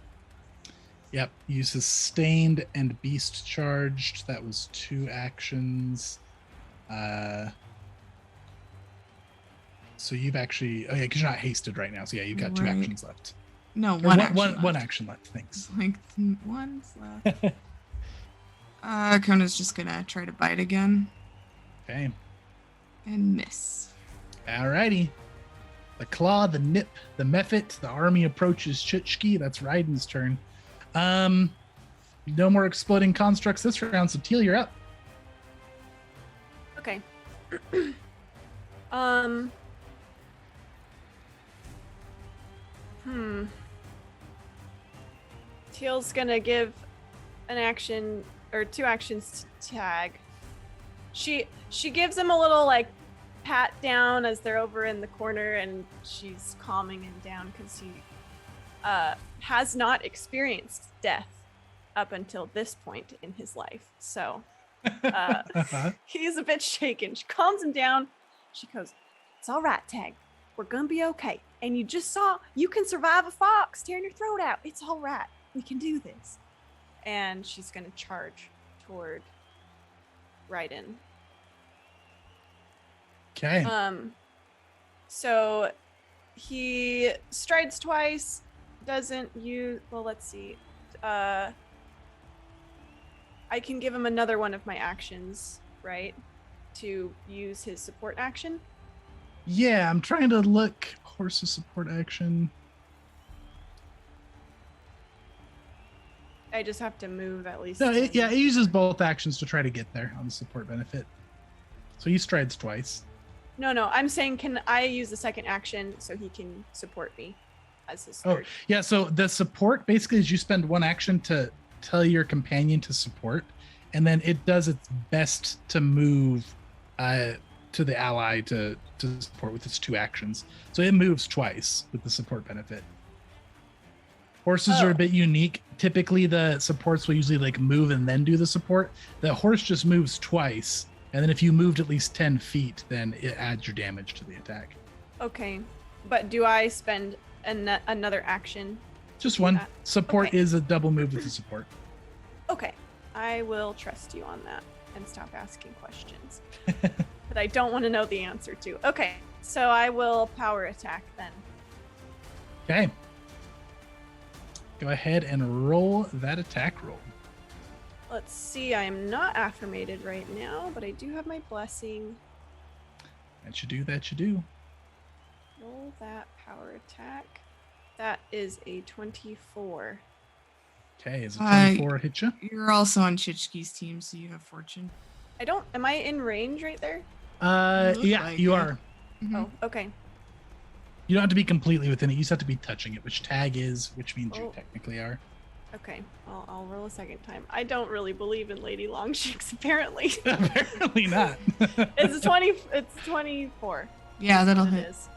Yep, you sustained and beast charged. That was 2 actions. So you've actually, oh yeah, because you're not hasted right now. So yeah, you've got 2 Right. actions left. No, Or one action left. one action left. Thanks. Like one's left. Kona's just gonna try to bite again Okay. and miss. Alrighty. The claw, the nip, the mephit, the army approaches Chitchki. That's Ryden's turn. No more exploding constructs this round, so Teal, you're up. Okay. Teal's gonna give an action or 2 actions to Tag. She gives him a little like pat down as they're over in the corner, and she's calming him down because he has not experienced death up until this point in his life. So he's a bit shaken. She calms him down. She goes, "It's all right, Tag. We're gonna be okay. And you just saw you can survive a fox tearing your throat out. It's all right. We can do this." And she's gonna charge toward Ryden. Okay. So he strides twice, doesn't use, well, let's see. I can give him another one of my actions, right? To use his support action. Yeah, I'm trying to look. Horse's support action. I just have to move at least. No, it 10. uses both actions to try to get there on the support benefit. So he strides twice. No, I'm saying can I use the second action so he can support me as his Oh, third? yeah. So the support basically is you spend 1 action to tell your companion to support, and then it does its best to move to the ally to support with its 2 actions. So it moves twice with the support benefit. Horses are a bit unique. Typically, the supports will usually like move and then do the support. The horse just moves twice, and then if you moved at least 10 feet, then it adds your damage to the attack. Okay, but do I spend another action? Just do one. that? Support Okay. is a double move with the support. Okay, I will trust you on that and stop asking questions that I don't want to know the answer to. Okay, so I will power attack then. Okay. Go ahead and roll that attack roll. Let's see, I am not affirmated right now, but I do have my blessing. That you do, that you do. Roll that power attack. That is a 24. Okay, is a 24 hit you? You're also on Chitchki's team, so you have fortune. I don't, am I in range right there? look Yeah, like you it. are. Mhm. Oh, okay. You don't have to be completely within it. You just have to be touching it, which tag is, which means you Oh. technically are. Okay, I'll roll a second time. I don't really believe in Lady Longshanks, apparently. Apparently not. It's 24. Yeah, that'll It hit. is.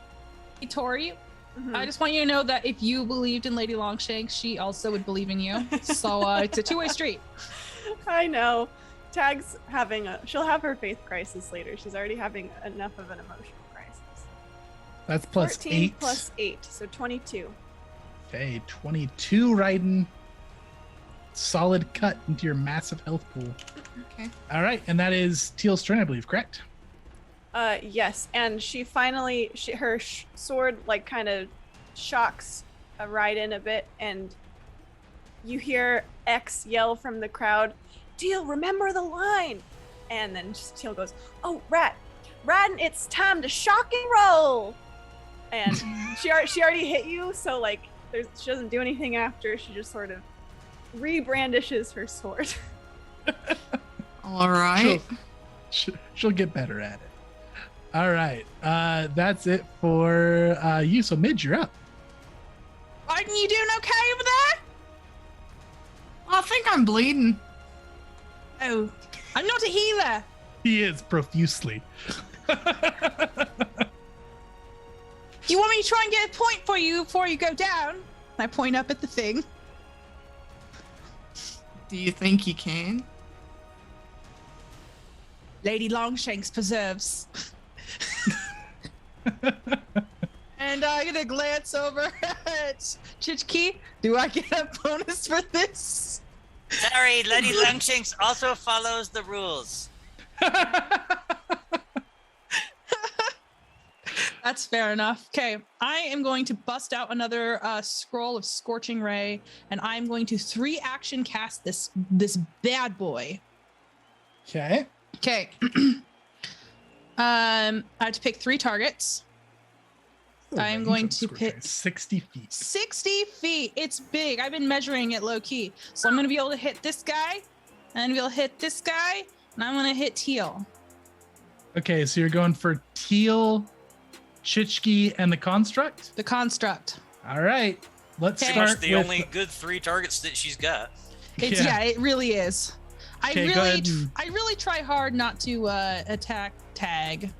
Hey, Tori, Mhm. I just want you to know that if you believed in Lady Longshanks, she also would believe in you. So it's a 2-way street. I know. Tag's she'll have her faith crisis later. She's already having enough of an emotional crisis. That's plus 14 8. plus 8, so 22. Okay, 22, Ryden. Solid cut into your massive health pool. Okay. All right, and that is Teal's turn, I believe, correct? Yes, and she finally, her sword like kind of shocks Ryden a bit, and you hear X yell from the crowd, Teal, remember the line! And then Teal goes, oh, Ryden, it's time to shock and roll! And she already hit you, so like she doesn't do anything after, she just sort of rebrandishes her sword. All right. She'll get better at it. All right, that's it for you. So Midge, you're up. Aren't you doing okay over there? Well, I think I'm bleeding. Oh, I'm not a healer. He is profusely. You want me to try and get a point for you before you go down? I point up at the thing. Do you think you can? Lady Longshanks preserves. And I'm gonna glance over at Chichki. Do I get a bonus for this? Sorry, Lady Longshanks also follows the rules. That's fair enough. Okay, I am going to bust out another scroll of Scorching Ray, and I'm going to 3-action cast this bad boy. Okay. Okay. I have to pick 3 targets. I'm going to pick 60 feet. 60 feet. It's big. I've been measuring it low key. So I'm going to be able to hit this guy, and I'm going to be able to hit this guy, and I'm going to hit Teal. Okay, so you're going for Teal, Chichki, and the Construct? The Construct. All right. Let's Okay. start That's the with... only good 3 targets that she's got. Yeah, it really is. Okay, go ahead. I really try hard not to attack Tag.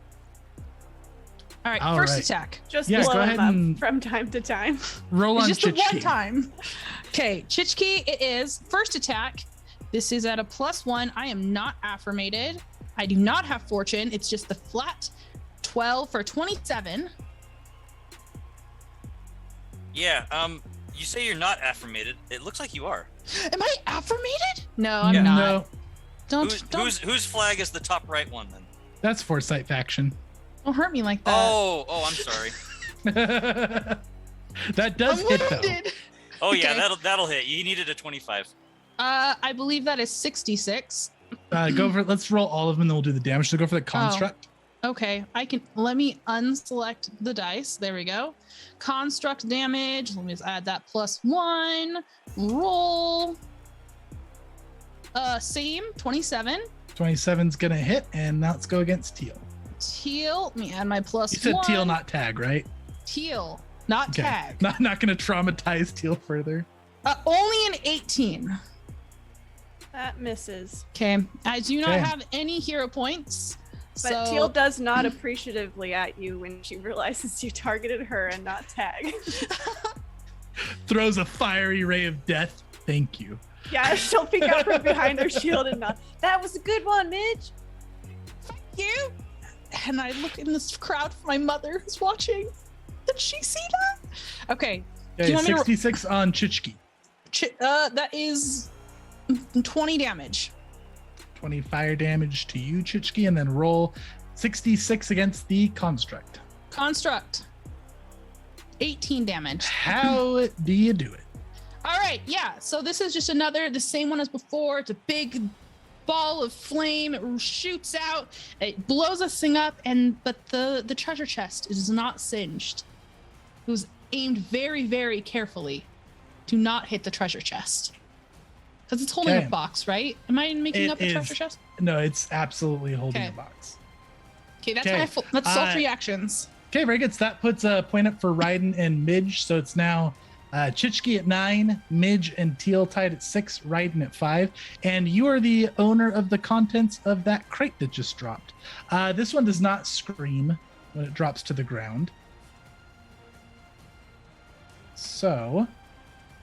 All right, All first right. attack. Just Yeah, blow go him ahead up and- from time to time. Roll on It's just the one Chichki. time. Okay, Chichki, it is. First attack. This is at a +1. I am not affirmated. I do not have fortune. It's just the flat 12 for 27. Yeah, you say you're not affirmated. It looks like you are. Am I affirmated? No, I'm Yeah. not. No, Whose flag is the top right one then? that's Foresight faction. Don't hurt me like that. Oh, I'm sorry. That does I'm hit though. wounded. Oh yeah, Okay. that'll hit. You needed a 25. I believe that is 66. Go for it. Let's roll all of them, and then we'll do the damage. So go for the Construct. Okay, let me unselect the dice. There we go. Construct damage. Let me just add that +1. Roll. Same, 27. 27's gonna hit, and now let's go against Teal. Teal. Let me add my +1. You said Teal, not Tag, right? Teal, not Okay. Tag. Not gonna traumatize Teal further. Only an 18. That misses. Okay, I do not Okay. have any hero points. But so Teal does nod appreciatively at you when she realizes you targeted her and not Tag. Throws a fiery ray of death. Thank you. Yeah, she'll peek out from behind her shield and nod. That was a good one, Midge. you. And I look in this crowd for my mother who's watching. Did she see that? Okay. Do Okay, you want me to 66 on Chichki. that is 20 damage. 20 fire damage to you, Chichki, and then roll 66 against the Construct. Construct. 18 damage. How do you do it? All right, yeah. So this is just the same one as before. It's a big ball of flame. It shoots out. It blows this thing up, but the treasure chest is not singed. It was aimed very, very carefully to not hit the treasure chest. Because it's holding Okay. a box, right? Am I making It up a is. treasure chest? No, it's absolutely holding Okay. a box. Okay, that's Okay. that's all 3 actions. Okay, very good. So that puts a point up for Ryden and Midge. So it's now Chichki at 9, Midge and Teal tied at 6, Ryden at 5. And you are the owner of the contents of that crate that just dropped. This one does not scream when it drops to the ground. So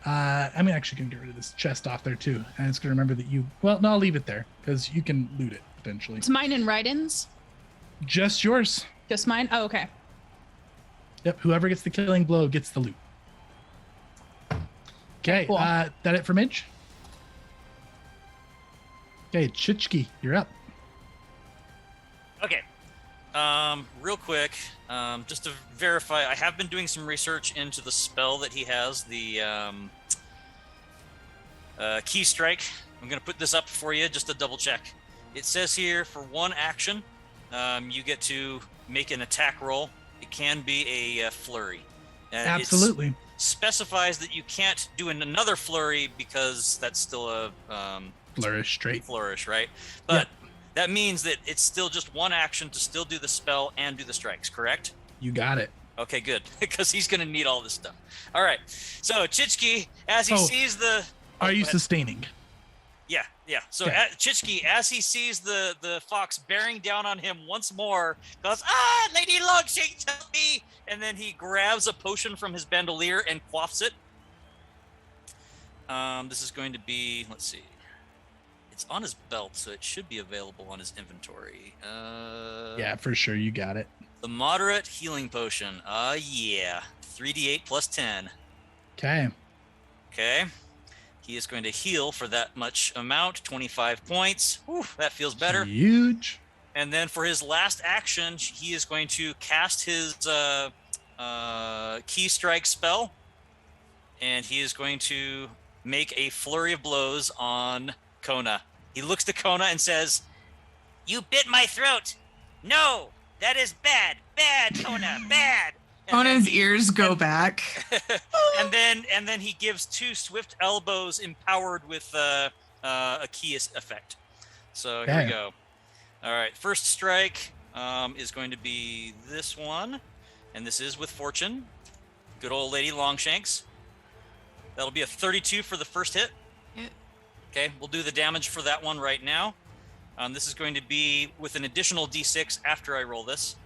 I'm actually going to get rid of this chest off there too. And it's going to remember that well, no, I'll leave it there because you can loot it potentially. It's mine and Ryden's. Just yours. Just mine? Oh, okay. Yep. Whoever gets the killing blow gets the loot. Okay. Cool. That it for Midge? Okay. Chichki, you're up. Okay. Real quick, just to verify, I have been doing some research into the spell that he has, the Key Strike. I'm going to put this up for you just to double check. It says here for one action, you get to make an attack roll. It can be a flurry. Absolutely. It specifies that you can't do another flurry because that's still a Flourish straight. flourish, right? But that means that it's still just one action to still do the spell and do the strikes, correct? You got it. Okay, good, because he's going to need all this stuff. All right, so Chichki, as he sees the... Are you sustaining? Yeah. So Okay. Chichki, as he sees the fox bearing down on him once more, goes, Lady Longshanks, help me! And then he grabs a potion from his bandolier and quaffs it. This is going to be, let's see. It's on his belt, so it should be available on his inventory. Yeah, for sure. You got it. The moderate healing potion. Yeah. 3d8 plus 10. Okay. Okay. He is going to heal for that much amount, 25 points. Whew, that feels better. Huge. And then for his last action, he is going to cast his Key Strike spell. And he is going to make a flurry of blows on Kona. He looks to Kona and says, You bit my throat. No, that is bad. Bad, Kona, bad. Kona's ears go back. and then he gives 2 swift elbows empowered with a key effect. So here we go. All right, first strike is going to be this one, and this is with fortune. Good old Lady Longshanks. That'll be a 32 for the first hit. Hit. Okay, we'll do the damage for that one right now. This is going to be with an additional d6 after I roll this.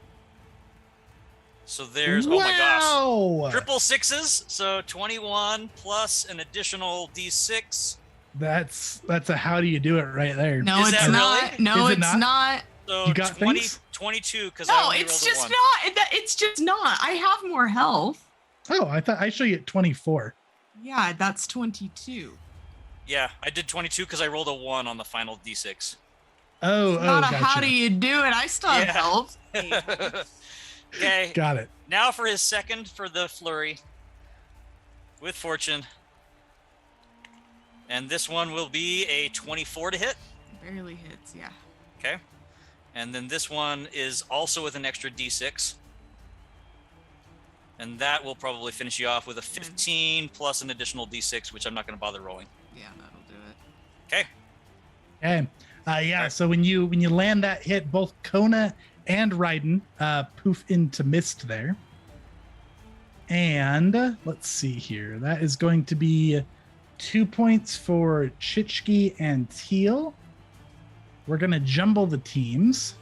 So there's, oh my gosh, triple sixes. So 21 plus an additional d6. That's a how do you do it right there. No, Is it's that not. really? No, Is it it's not. So You got 20, things? 22 because No, I only it's rolled just a 1. not. It's just not. I have more health. Oh, I thought I show you at 24. Yeah, that's 22. Yeah, I did 22 because I rolled a 1 on the final d6. Not a gotcha. how do you do it? I still have Yeah. health. Okay, Got it. now for his second for the flurry with fortune. And this one will be a 24 to hit. Barely hits, yeah. Okay. And then this one is also with an extra d6. And that will probably finish you off with a 15 plus an additional d6, which I'm not going to bother rolling. Yeah, that'll do it. Okay. Okay. So when you land that hit, both Kona and Ryden poof into mist there. And let's see here. That is going to be 2 points for Chichki and Teal. We're going to jumble the teams.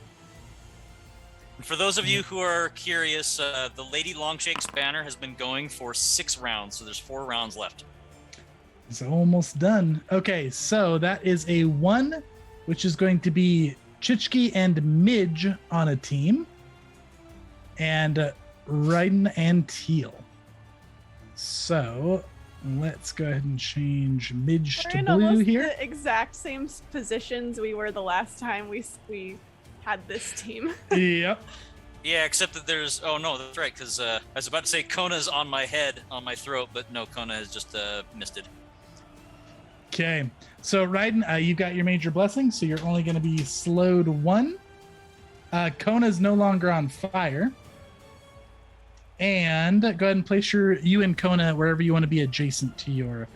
And for those of you who are curious, the Lady Longshanks banner has been going for 6 rounds, so there's 4 rounds left. It's almost done. Okay, so that is a 1, which is going to be Chichki and Midge on a team, and Ryden and Teal. So let's go ahead and change Midge We're to in blue almost here. the exact same positions we were the last time we had this team. Yep. Yeah, except that there's... Oh, no, that's right, because I was about to say Kona's on my head, on my throat, but no, Kona has just misted. Okay, so Ryden, you got your major blessing, so you're only going to be slowed 1. Kona's no longer on fire. And go ahead and place you and Kona wherever you want to be adjacent to your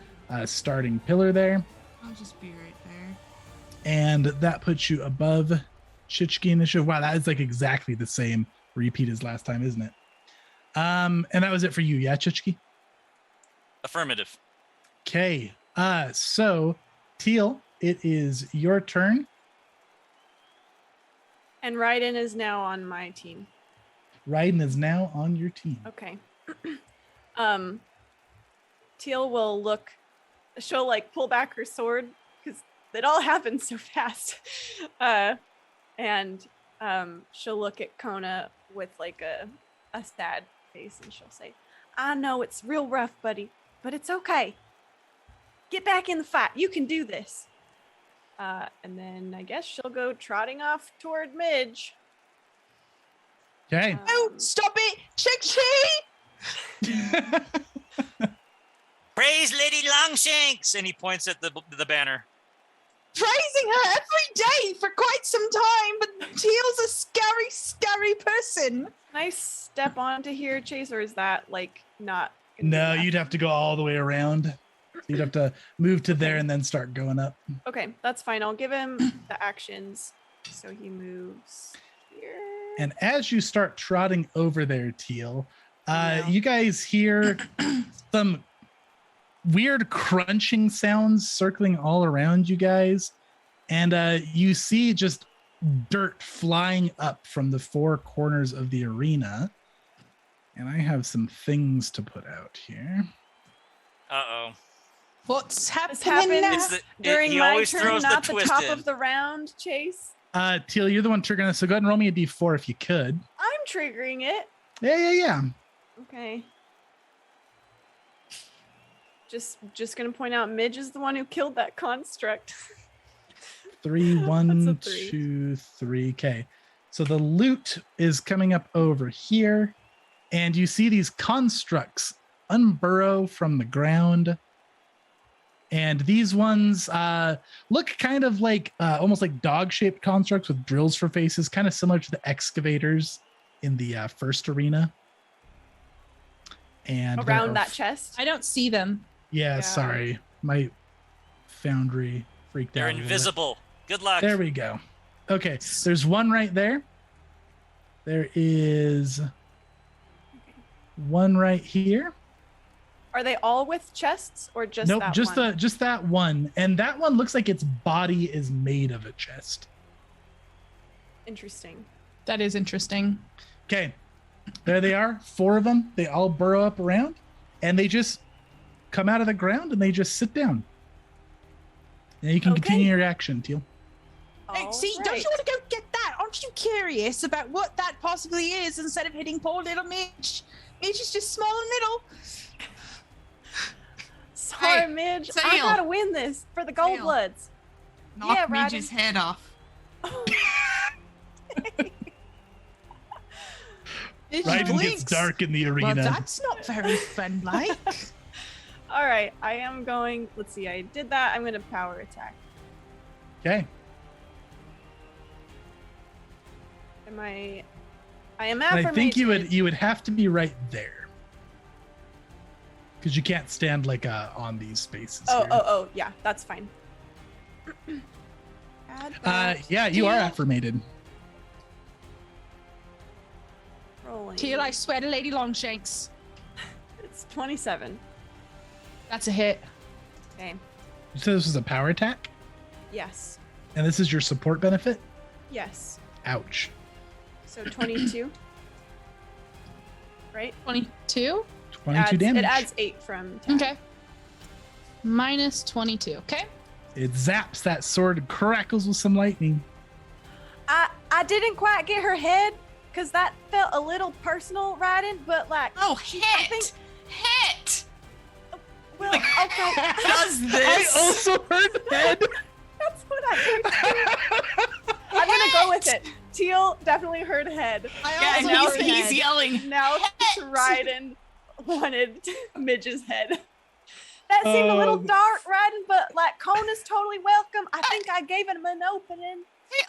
starting pillar there. I'll just be right there. And that puts you above Chichki initiative. Wow, that is like exactly the same repeat as last time, isn't it? And that was it for you, yeah, Chichki? Affirmative. Okay. So Teal, it is your turn. And Ryden is now on my team. Ryden is now on your team. Okay. Teal will look. She'll like pull back her sword because it all happens so fast, and she'll look at Kona with like a sad face, and she'll say, "I know it's real rough, buddy, but it's okay. Get back in the fight. You can do this." And then I guess she'll go trotting off toward Midge. Okay. Oh, stop it! Shang-Chi! Praise Lady Longshanks! And he points at the banner. Praising her every day for quite some time, but Teal's a scary person. Can I step onto here, Chase, or is that like not? No, you'd have to go all the way around. You'd have to move to there and then start going up. Okay, that's fine. I'll give him the actions. So he moves here. And as you start trotting over there, Teal, Yeah. you guys hear some weird crunching sounds circling all around you guys. And you see just dirt flying up from the four corners of the arena. And I have some things to put out here. Uh-oh. What's This happening happened now? during he my always turn, throws the not the twist top in. of the round, Chase. Teal, you're the one triggering this, so go ahead and roll me a d4 if you could. I'm triggering it. Yeah. Okay. Just gonna point out Midge is the one who killed that construct. 3, That's a 1, three. 2, 3. Okay. So the loot is coming up over here, and you see these constructs unburrow from the ground. And these ones look kind of like almost like dog-shaped constructs with drills for faces, kind of similar to the excavators in the first arena. And there Around are that chest. I don't see them. Yeah, Yeah. sorry. My foundry freaked They're out. a little bit. invisible. Good luck. There we go. Okay, there's one right there. There is one right here. Are they all with chests or just Nope, that just one? just that one. And that one looks like its body is made of a chest. Interesting. That is interesting. Okay. There they are. 4 of them. They all burrow up around and they just come out of the ground and they just sit down. And you can Okay. continue your action, Teal. Hey, All see, don't right. you want to go get that? Aren't you curious about what that possibly is instead of hitting poor little Midge? Midge is just small and little. Sorry, Hey, Midge. I Sail. gotta win this for the Gold Sail. Bloods. Knock Yeah, Midge's Ryden. head off. Midge Ryden gets blinks. dark in the Well, arena. that's not very fun-like. All right, I am going. Let's see. I did that. I'm gonna power attack. Okay. I am And at. I think you would have to be right there. Because you can't stand like on these spaces. here. Oh, yeah, that's fine. Add that. Yeah, you are Teal. affirmated. Rolling. Teal, I swear to Lady Longshanks. It's 27. That's a hit. Okay. You said this was a power attack, Yes. and this is your support benefit. Yes. Ouch. So 22. Right? 22? 22 damage. It adds 8 from 10. Okay. Minus 22. Okay. It zaps that sword, crackles with some lightning. I didn't quite get her head because that felt a little personal, Ryden, but like, Oh, think- hit! Hit! well, okay. Does I this? also heard head. That's what I heard. I'm gonna go with it. Teal definitely heard head. Yeah, also and heard he's head. yelling. Now Hit! Ryden wanted Midge's head. That seemed a little dark, Ryden, but like Kona's totally welcome. I think I gave him an opening. Hit!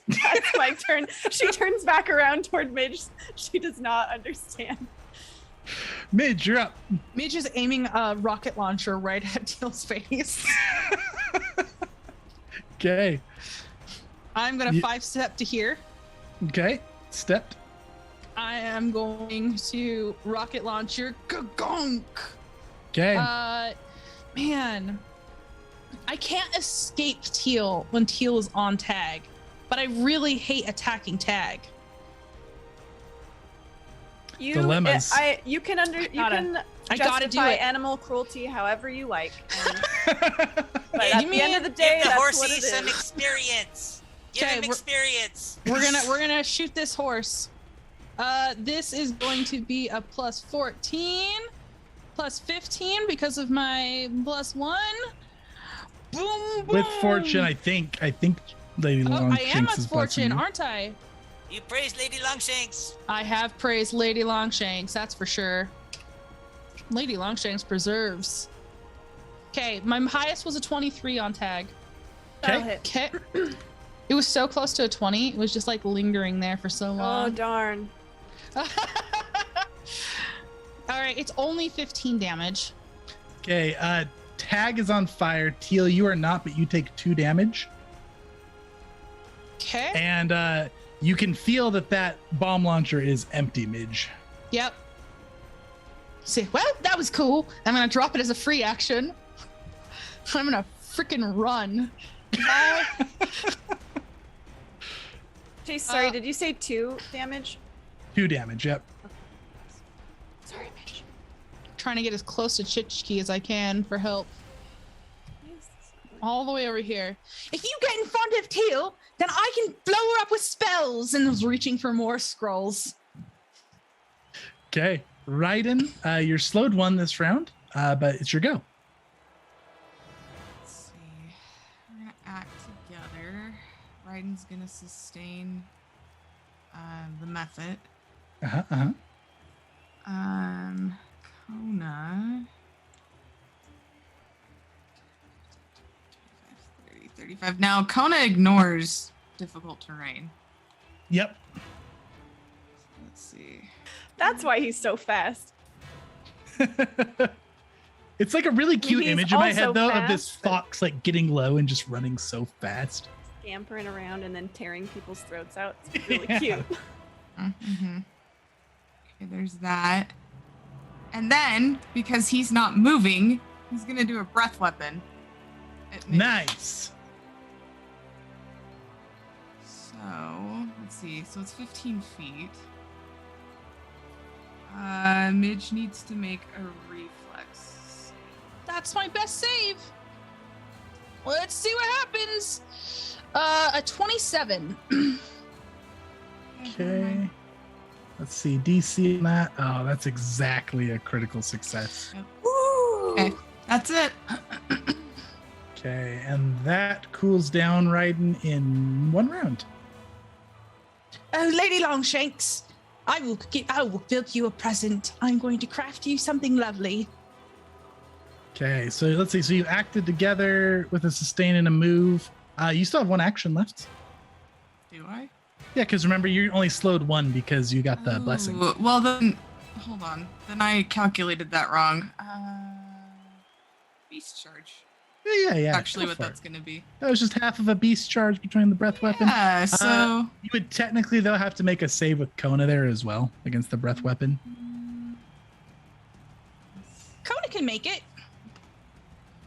That's my turn. She turns back around toward Midge. She does not understand. Midge, you're up. Midge is aiming a rocket launcher right at Teal's face. Okay. I'm going to You- 5-step to here. Okay. Stepped. I am going to rocket launcher. Gonk. Okay. Man, I can't escape Teal when Teal is on tag, but I really hate attacking tag. Dilemmas. You can I gotta do justify it. animal cruelty however you like. And, but Yeah, at the end of the day, Give the that's what horsey it some is. experience. Give him Okay, experience. We're gonna shoot this horse. This is going to be a plus 14, plus 15 because of my plus 1. Boom, boom. With fortune, I think Lady Oh, Longshanks I am is with fortune, blessing you. aren't I? You praise Lady Longshanks. I have praised Lady Longshanks, that's for sure. Lady Longshanks preserves. Okay, my highest was a 23 on tag. That'll Okay. hit. Okay. It was so close to a 20. It was just like lingering there for so Oh long. darn. All right, it's only 15 damage. Okay, Tag is on fire. Teal, you are not, but you take 2 damage. Okay. And you can feel that bomb launcher is empty, Midge. Yep. See, well, that was cool. I'm gonna drop it as a free action. I'm gonna freaking run. Chase, sorry, did you say 2 damage? 2 damage, yep. Sorry, Mitch. Trying to get as close to Chichki as I can for help. All the way over here. If you get in front of Teal, then I can blow her up with spells. And I was reaching for more scrolls. Okay, Ryden, you're slowed 1 this round, but it's your go. Let's see. We're gonna act together. Ryden's gonna sustain the method. Kona. 25, 30, 35. Now, Kona ignores difficult terrain. Yep. Let's see. That's why he's so fast. It's like a really cute He's image in my also head, though, of this fast, but- fox like getting low and just running so fast. Scampering around and then tearing people's throats out. It's really Yeah. cute. Mm-hmm. Okay, there's that. And then, because he's not moving, he's gonna do a breath weapon. at Midge. Nice. So, let's see. So it's 15 feet. Midge needs to make a reflex. That's my best save. Let's see what happens. A 27. Okay. Let's see. DC on that. Oh, that's exactly a critical success. Okay, that's it. Okay, and that cools down Ryden in 1 round. Oh, Lady Longshanks, I will build you a present. I'm going to craft you something lovely. Okay, so let's see. So you acted together with a sustain and a move. You still have 1 action left. Do I? Yeah, because remember, you only slowed 1 because you got the blessing. Ooh, well then, hold on. Then I calculated that wrong. Beast charge. Yeah. Actually, go what for that's it. gonna be. That was just half of a beast charge between the breath weapon. Yeah. So You would technically, though, have to make a save with Kona there as well against the breath weapon. Kona can make it.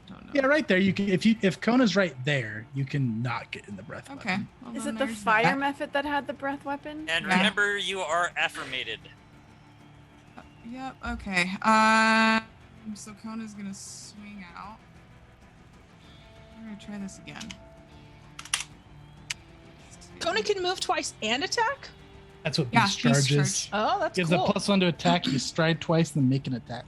don't know. Yeah, right there. You can if Kona's right there, you can not get in the breath Okay. weapon. Well, Is then it the there's fire that. method that had the breath weapon? And Yeah. remember, you are affirmated. Yep. Okay. So Kona's gonna swing out. We're gonna try this again. Kona can move twice and attack. That's what Yeah, beast beast charge is. Oh, that's Gives cool. a +1 to attack. You stride twice, then make an attack.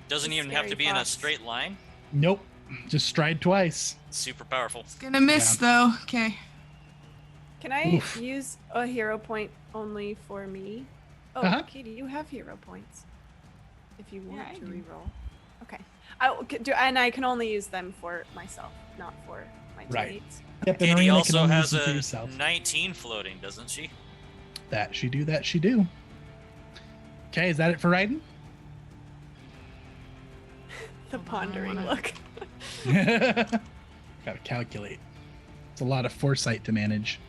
Doesn't The even have to scary be in a fox. straight line. Nope. Just stride twice. Super powerful. It's gonna miss though. Okay. Can I Oof. use a hero point only for me? Oh, Uh-huh. Katie, you have hero points. If you want I to do. reroll. Okay. And I can only use them for myself, not for my Right. teammates. Yep, and Katie Arena can also only has use it for a yourself. 19 floating, doesn't she? That she do. Okay, is that it for Ryden? The Hold on, I pondering wanna- look. Gotta calculate. It's a lot of foresight to manage.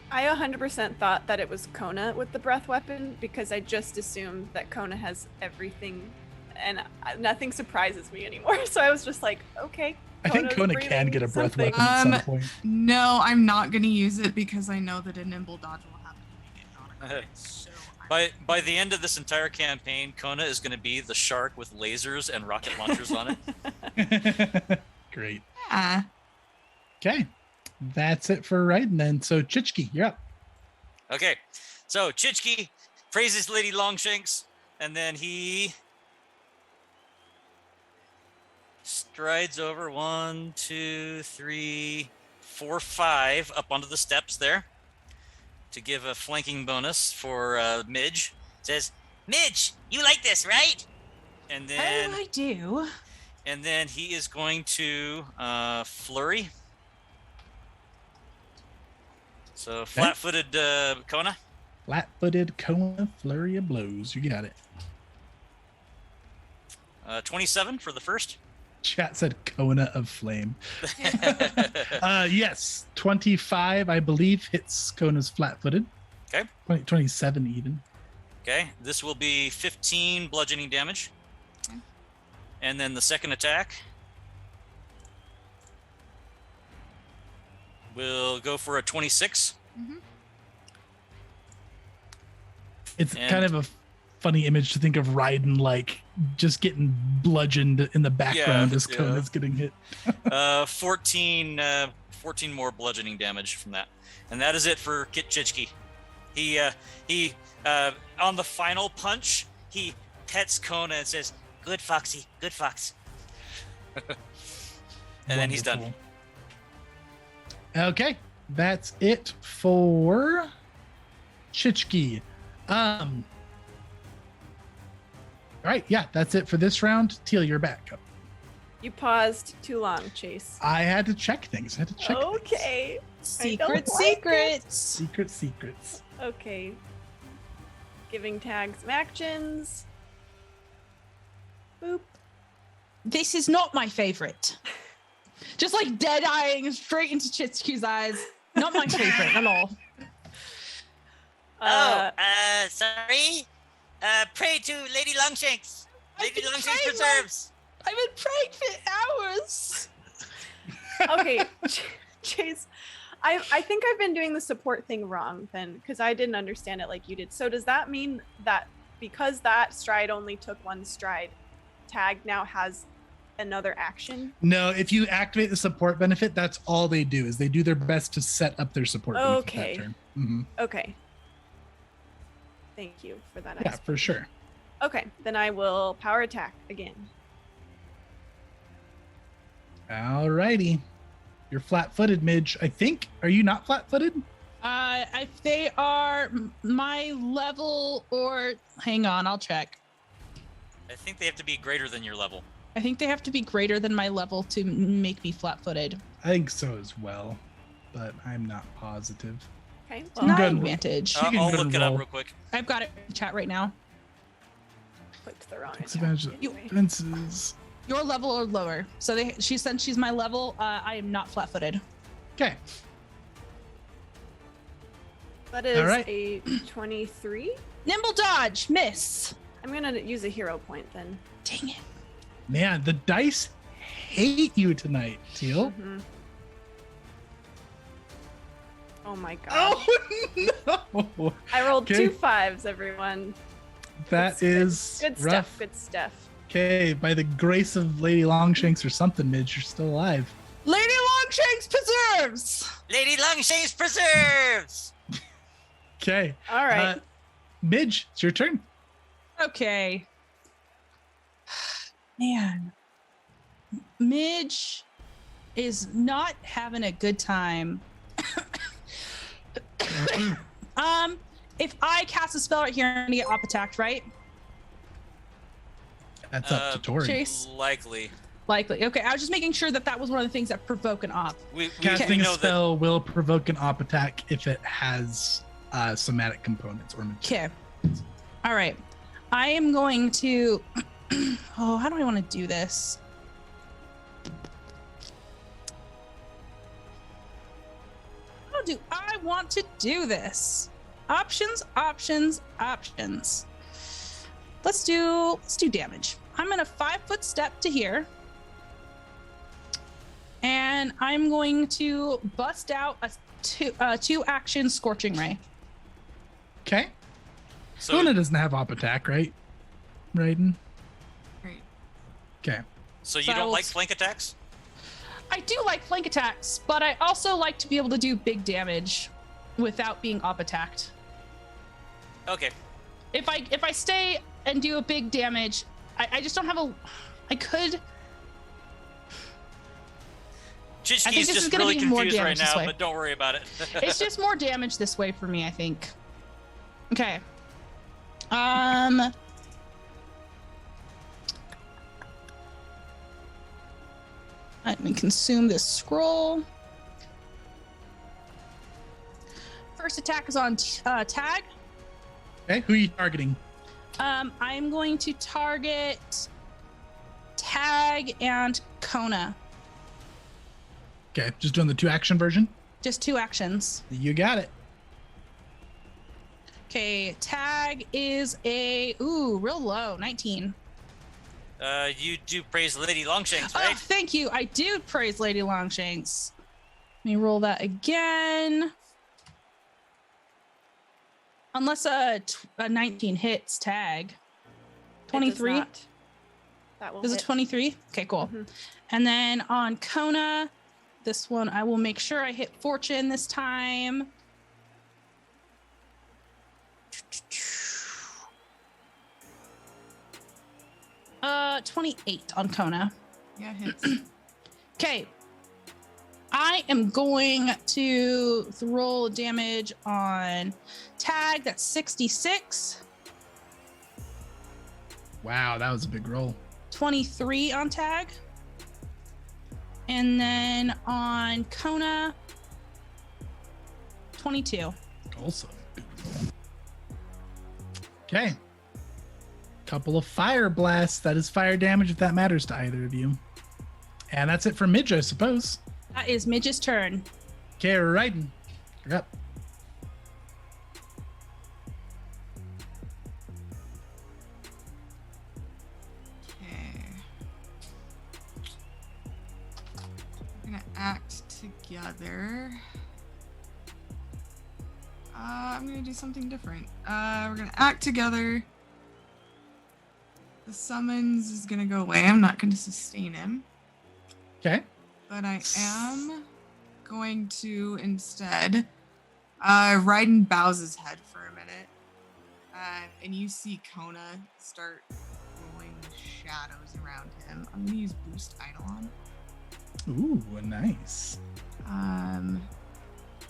I 100% thought that it was Kona with the breath weapon because I just assumed that Kona has everything and nothing surprises me anymore. So I was just like, okay. I think Kona's Kona breathing can get a breath something. weapon at some point. No, I'm not gonna use it because I know that a nimble dodge will happen to me. So By the end of this entire campaign, Kona is going to be the shark with lasers and rocket launchers on it. Great. Yeah. Okay. That's it for Ryden then. So Chichki, you're up. Okay, so Chichki praises Lady Longshanks, and then he strides over 1, 2, 3, 4, 5 up onto the steps there to give a flanking bonus for Midge. Says, Midge, you like this, right? And then I do. And then he is going to flurry. So flat-footed Kona. Flat-footed Kona, flurry of blows. You got it. 27 for the first. Chat said Kona of Flame. Yes, 25, I believe, hits Kona's flat-footed. Okay. 27 even. Okay, this will be 15 bludgeoning damage. Okay. And then the second attack will go for a 26. Mm-hmm. It's And- kind of a funny image to think of Ryden like just getting bludgeoned in the background as yeah. Kona's getting hit. 14 more bludgeoning damage from that. And that is it for Kit Chichki. He on the final punch, he pets Kona and says, Good Foxy, good Fox. and then he's done. Wonderful. Okay, that's it for Chichki. All right, yeah, that's it for this round. Teal, you're back up. You paused too long, Chase. I had to check things. Okay. Secret like secrets. Secrets. Okay. Giving tags some actions. Boop. This is not my favorite. Just like dead-eyeing straight into Chitsuki's eyes. Not my favorite at all. Sorry? Pray to Lady Longshanks. Lady been Longshanks praying, preserves. I've been praying for hours. Okay, Chase, I think I've been doing the support thing wrong then, because I didn't understand it like you did. So does that mean that because that stride only took one stride, tag now has another action? No, if you activate the support benefit, that's all they do is they do their best to set up their support benefit Okay. that turn. Mhm. Okay. Thank you for that. Yeah, for sure. Okay, then I will power attack again. All righty. You're flat-footed, Midge. I think. Are you not flat-footed? If they are my level or hang on, I'll check. I think they have to be greater than your level. I think they have to be greater than my level to make me flat-footed. I think so as well, but I'm not positive. Okay, You well, can go Not and- advantage. You can I'll go look and it up roll. real quick. I've got it in the chat right now. clicked the wrong Takes attack. advantage of Anyway. defenses. Your level or lower. So since she's my level, I am not flat-footed. Okay. That is All right. a 23. Nimble dodge, miss. I'm gonna use a hero point then. Dang it. Man, the dice hate you tonight, Teal. Mhm. Oh my god. Oh no! I rolled Okay. 2 5s, everyone. That is Good rough. stuff. Good stuff. Okay, by the grace of Lady Longshanks or something, Midge, you're still alive. Lady Longshanks preserves. Lady Longshanks preserves. Okay. All right. Midge, it's your turn. Okay. Man. Midge is not having a good time. If I cast a spell right here, I'm gonna get op attacked, right? That's up to Tori. Chase. Likely. Likely. Okay, I was just making sure that was one of the things that provoke an op. We Casting a know that. spell will provoke an op attack if it has somatic components or material. Okay. All right. I am going to. Oh, how do I want to do this? How do I want to do this? Options, options, options. Let's do damage. I'm gonna 5-foot step to here. And I'm going to bust out a two action scorching ray. Okay. So Kona doesn't have op attack, right? Ryden? Great. Okay. So you So I don't will like flank attacks? I do like flank attacks, but I also like to be able to do big damage without being op attacked. Okay. If I stay and do a big damage, I just don't have a. I could. I think Chishki's this is just gonna really be more confused right damage this now, way. but don't worry about it. It's just more damage this way for me, I think. Okay. Let me consume this scroll. First attack is on tag. Okay, who are you targeting? I'm going to target tag and Kona. Okay, just doing the 2-action version. Just 2 actions. You got it. Okay, tag is real low, 19. You do praise Lady Longshanks, Oh, right? thank you. I do praise Lady Longshanks. Let me roll that again. Unless a 19 hits tag. 23? That will Is it hit. 23? Okay, cool. Mhm. And then on Kona, this one, I will make sure I hit fortune this time. 28 on Kona. Yeah, hits. Okay. I am going to roll damage on tag. That's 66. Wow, that was a big roll. 23 on tag. And then on Kona, 22. Also. Okay. Couple of fire blasts. That is fire damage if that matters to either of you. And that's it for Midge, I suppose. That is Midge's turn. Okay, Ryden. You're up. Okay. We're gonna act together. I'm gonna do something different. We're gonna act together. The summons is gonna go away. I'm not gonna sustain him. Okay. But I am going to instead. Ryden bows his head for a minute. And you see Kona start rolling shadows around him. I'm gonna use Boost Eidolon. Ooh, nice.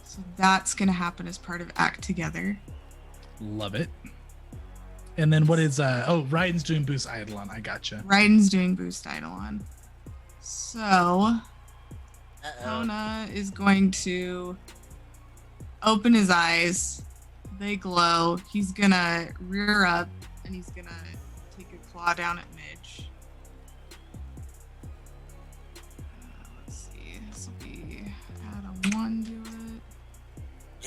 So that's gonna happen as part of Act Together. Love it. And then what is Ryden's doing boost Eidolon. I gotcha. Ryden's doing Boost Eidolon. So Uh-oh. Kona is going to open his eyes. They glow. He's gonna rear up and he's gonna take a claw down at Midge. Let's see. This will be add a 1 to it.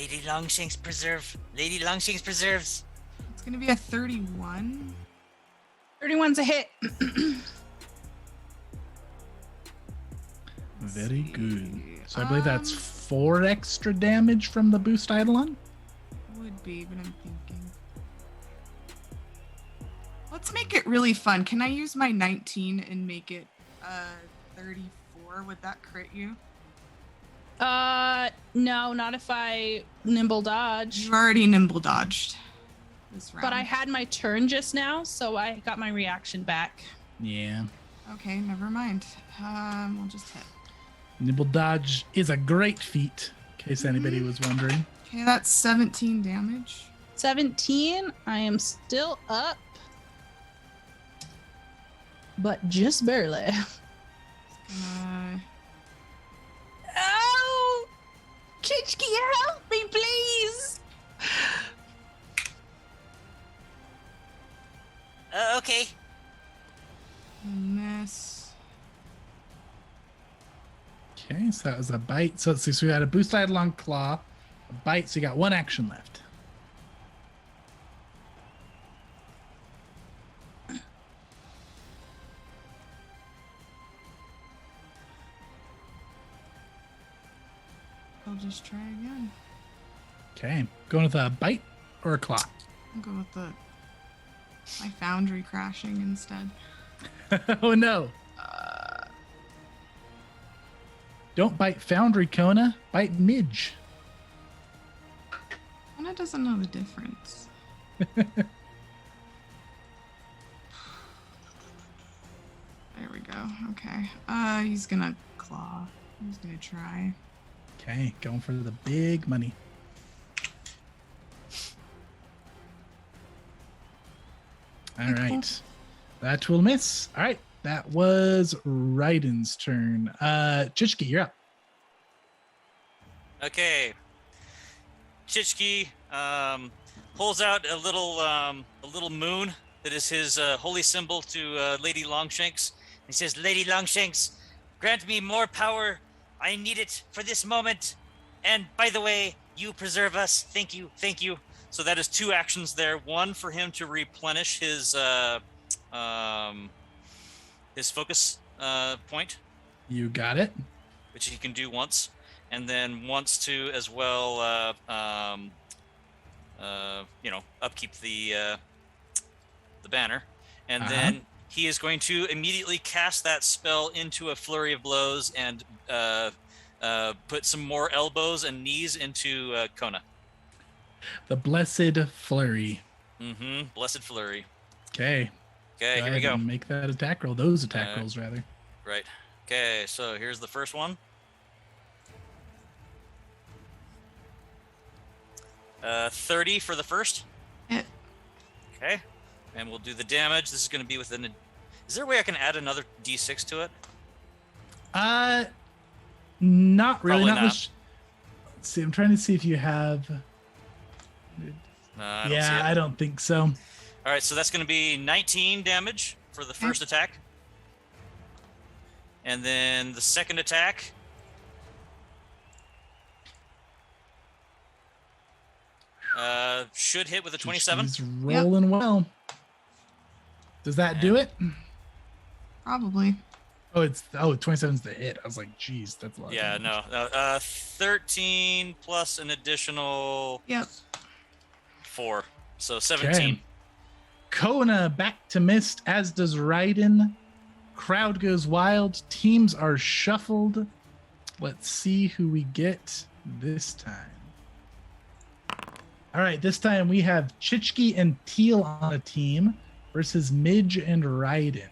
Lady Longshanks preserve. Lady Longshanks preserves. It's gonna be a 31. 31's a hit. Very Let's good. see. So I believe that's 4 extra damage from the boost Eidolon. Would be, but I'm thinking. Let's make it really fun. Can I use my 19 and make it 34? Would that crit you? No, not if I nimble dodge. You already nimble dodged this round. But I had my turn just now, so I got my reaction back. Yeah. Okay, never mind. We'll just hit. Nimble dodge is a great feat, in case anybody was wondering. Okay, that's 17 damage. 17. I am still up. But just barely. Oh! Chichki, help me, please! Okay. Miss. Okay, so that was a bite. So let's see. So we had a boost Eidolon claw, a bite. So you got 1 action left. I'll just try again. Okay, going with a bite or a claw. I'll go with my foundry crashing instead. Oh no. Don't bite Foundry, Kona. Bite Midge. Kona doesn't know the difference. There we go. Okay. He's gonna claw. He's gonna try. Okay, going for the big money. All right. That will miss. All right. That was Ryden's turn. Chichki, you're up. Okay. Chichki pulls out a little moon that is his holy symbol to Lady Longshanks. He says, "Lady Longshanks, grant me more power. I need it for this moment. And by the way, you preserve us. Thank you. Thank you." So that is 2 actions there. One for him to replenish his focus point. You got it. Which he can do once, and then wants to as well, upkeep the banner, and then he is going to immediately cast that spell into a flurry of blows and put some more elbows and knees into Kona. The Blessed Flurry. Blessed Flurry. Okay. Okay, here we go. Make that attack roll. Those attack rolls, rather. Right. Okay, so here's the first one. 30 for the first. Yeah. Okay. And we'll do the damage. This is going to be within a... Is there a way I can add another D6 to it? Not really. Probably Not not. much. Let's see. I'm trying to see if you have... I don't think so. All right, so that's going to be 19 damage for the first attack. And then the second attack. Should hit with a 27. He's rolling well. Does that do it? Probably. Oh, 27's the hit. I was like, geez, that's a lot. Yeah, of damage. no. 13 plus an additional 4. So 17. Okay. Kona back to mist, as does Ryden. Crowd goes wild. Teams are shuffled. Let's see who we get this time. All right, this time we have Chichki and Teal on a team versus Midge and Ryden.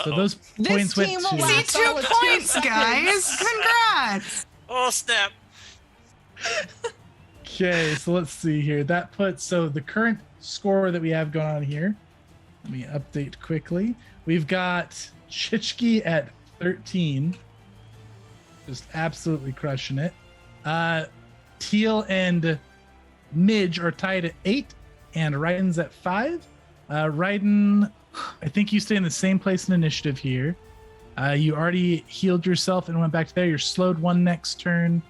So those points went to... See, 2 points, guys. Congrats. Oh, snap. Okay, so let's see here. That puts... So the current score that we have going on here, let me update quickly. We've got Chichki at 13. Just absolutely crushing it. Teal and Midge are tied at 8, and Ryden's at 5. Ryden, I think you stay in the same place in initiative here. You already healed yourself and went back to there. You're slowed 1 next turn.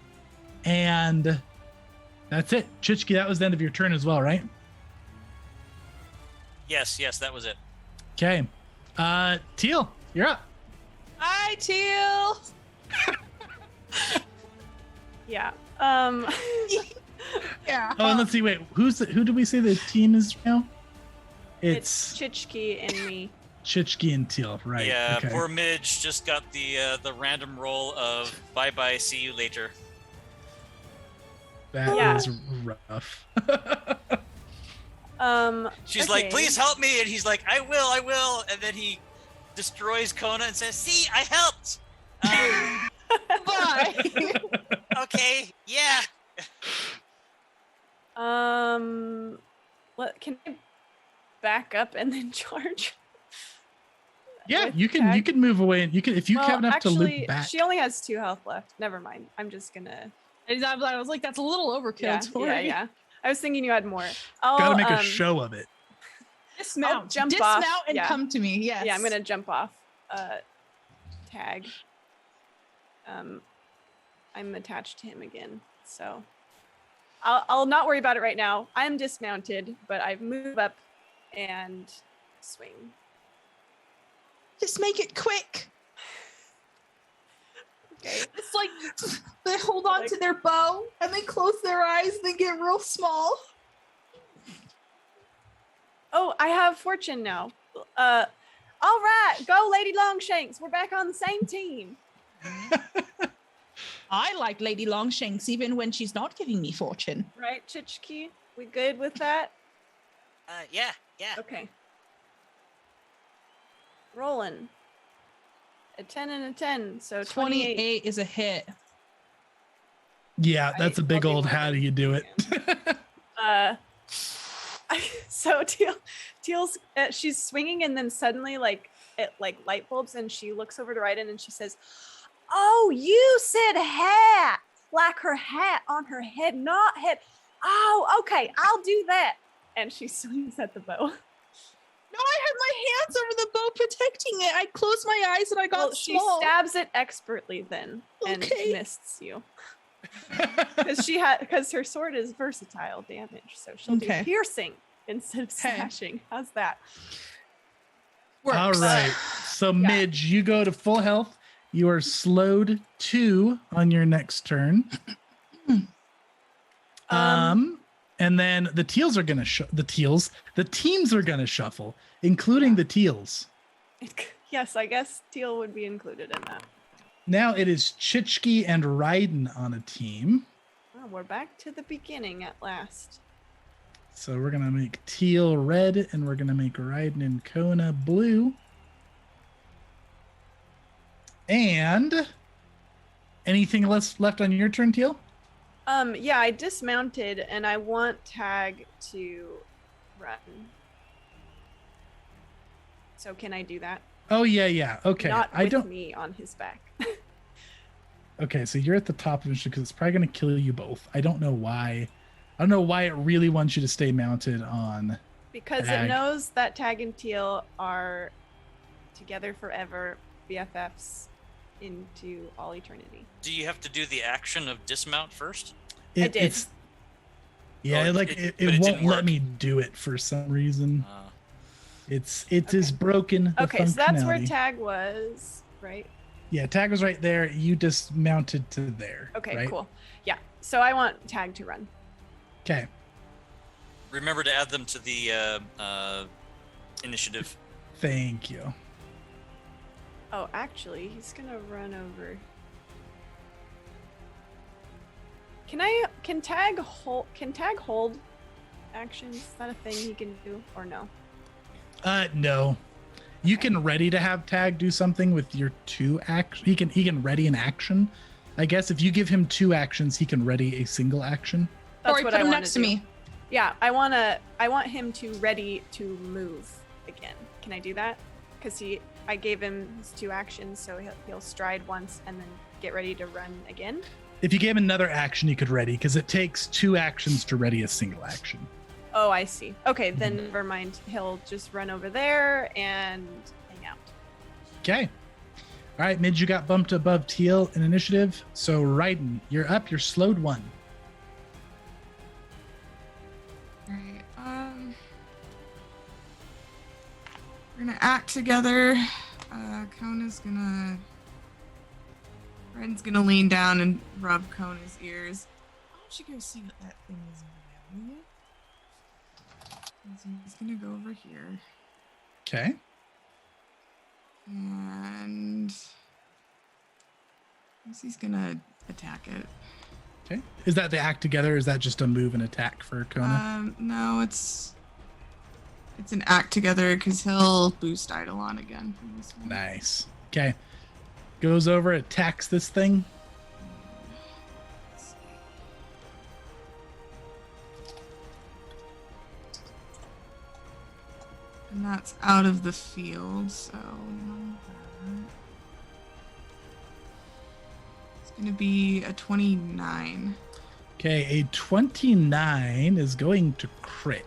And that's it. Chichki, that was the end of your turn as well, right? Yes, that was it. Okay. Teal, you're up. Hi, Teal. Yeah. Yeah. Oh, and let's see. Wait, who did we say the team is now? It's Chichki and me. Chichki and Teal, right? Yeah, okay. poor Midge just got the random roll of bye-bye, see you later. That is rough. She's like, please help me, and he's like, I will, and then he destroys Kona and says, see, I helped. Bye. Okay, yeah. Can I back up and then charge? Yeah, With you can move away, and you can if you have enough to loop back. She only has 2 health left. Never mind. I'm just gonna. I was like, that's a little overkill. Yeah. I was thinking you had more. Gotta make a show of it. Dismount. Jump Dismount off. and come to me. Yes. Yeah, I'm gonna jump off. Tag. I'm attached to him again, so I'll not worry about it right now. I'm dismounted, but I've moved up and swing. Just make it quick. Okay. It's like they hold on to their bow and they close their eyes and they get real small. Oh, I have fortune now. All right, go Lady Longshanks. We're back on the same team. I like Lady Longshanks even when she's not giving me fortune. Right, Chichki? We good with that? Yeah. Okay. Rolling. A 10 and a 10, so 28. 28 is a hit. Yeah, that's a big I'll do old one how do of you do it? So Teal's she's swinging and then suddenly like it like light bulbs and she looks over to Ryden and she says, "Oh, you said hat, like her hat on her head, not head. Oh, okay, I'll do that." And she swings at the bow. No, I had my hands over the bow protecting it. I closed my eyes and I got small. She stabs it expertly then and misses you. Because her sword is versatile damage, so she'll do piercing instead of slashing. How's that? Works. All right. So Midge, you go to full health. You are slowed 2 on your next turn. And then the teals are gonna the teams are gonna shuffle, including the teals. Yes, I guess Teal would be included in that. Now it is Chichki and Ryden on a team. Oh, we're back to the beginning at last. So we're gonna make Teal red, and we're gonna make Ryden and Kona blue. And anything left on your turn, Teal? Yeah, I dismounted and I want Tag to run. So can I do that? Oh yeah. Okay. Not with me on his back. Okay, so you're at the top of it because it's probably gonna kill you both. I don't know why. I don't know why it really wants you to stay mounted on. Because Tag. it knows that Tag and Teal are together forever, BFFs into all eternity. Do you have to do the action of dismount first? I did. It won't let me do it for some reason. It is broken. Okay, so that's where Tag was, right? Yeah, Tag was right there. You dismounted to there. Okay, right? cool. Yeah, so I want Tag to run. Okay. Remember to add them to the initiative. Thank you. Oh, actually, he's gonna run over. Can Tag hold actions? Is that a thing he can do or no? No. You can ready to have Tag do something with your 2 action. He can ready an action. I guess if you give him 2 actions, he can ready a single action. That's or what put I him want next to me. Yeah, I want him to ready to move again. Can I do that? Because I gave him his 2 actions, so he'll stride once and then get ready to run again. If you gave him another action, he could ready, because it takes 2 actions to ready a single action. Oh, I see. Okay, then never mind. He'll just run over there and hang out. Okay. All right, Midge, you got bumped above Teal in initiative. So Ryden, you're up. You're slowed 1. All right. We're gonna act together. Ryden's gonna lean down and rub Kona's ears. Why don't you go see what that thing is over there, will you? So he's gonna go over here. Okay. And I guess he's gonna attack it. Okay. Is that the act together? Or is that just a move and attack for Kona? No, it's an act together because he'll boost Eidolon again from this one. Nice. Okay. Goes over, attacks this thing. And that's out of the field, so it's gonna be a 29. Okay, a 29 is going to crit.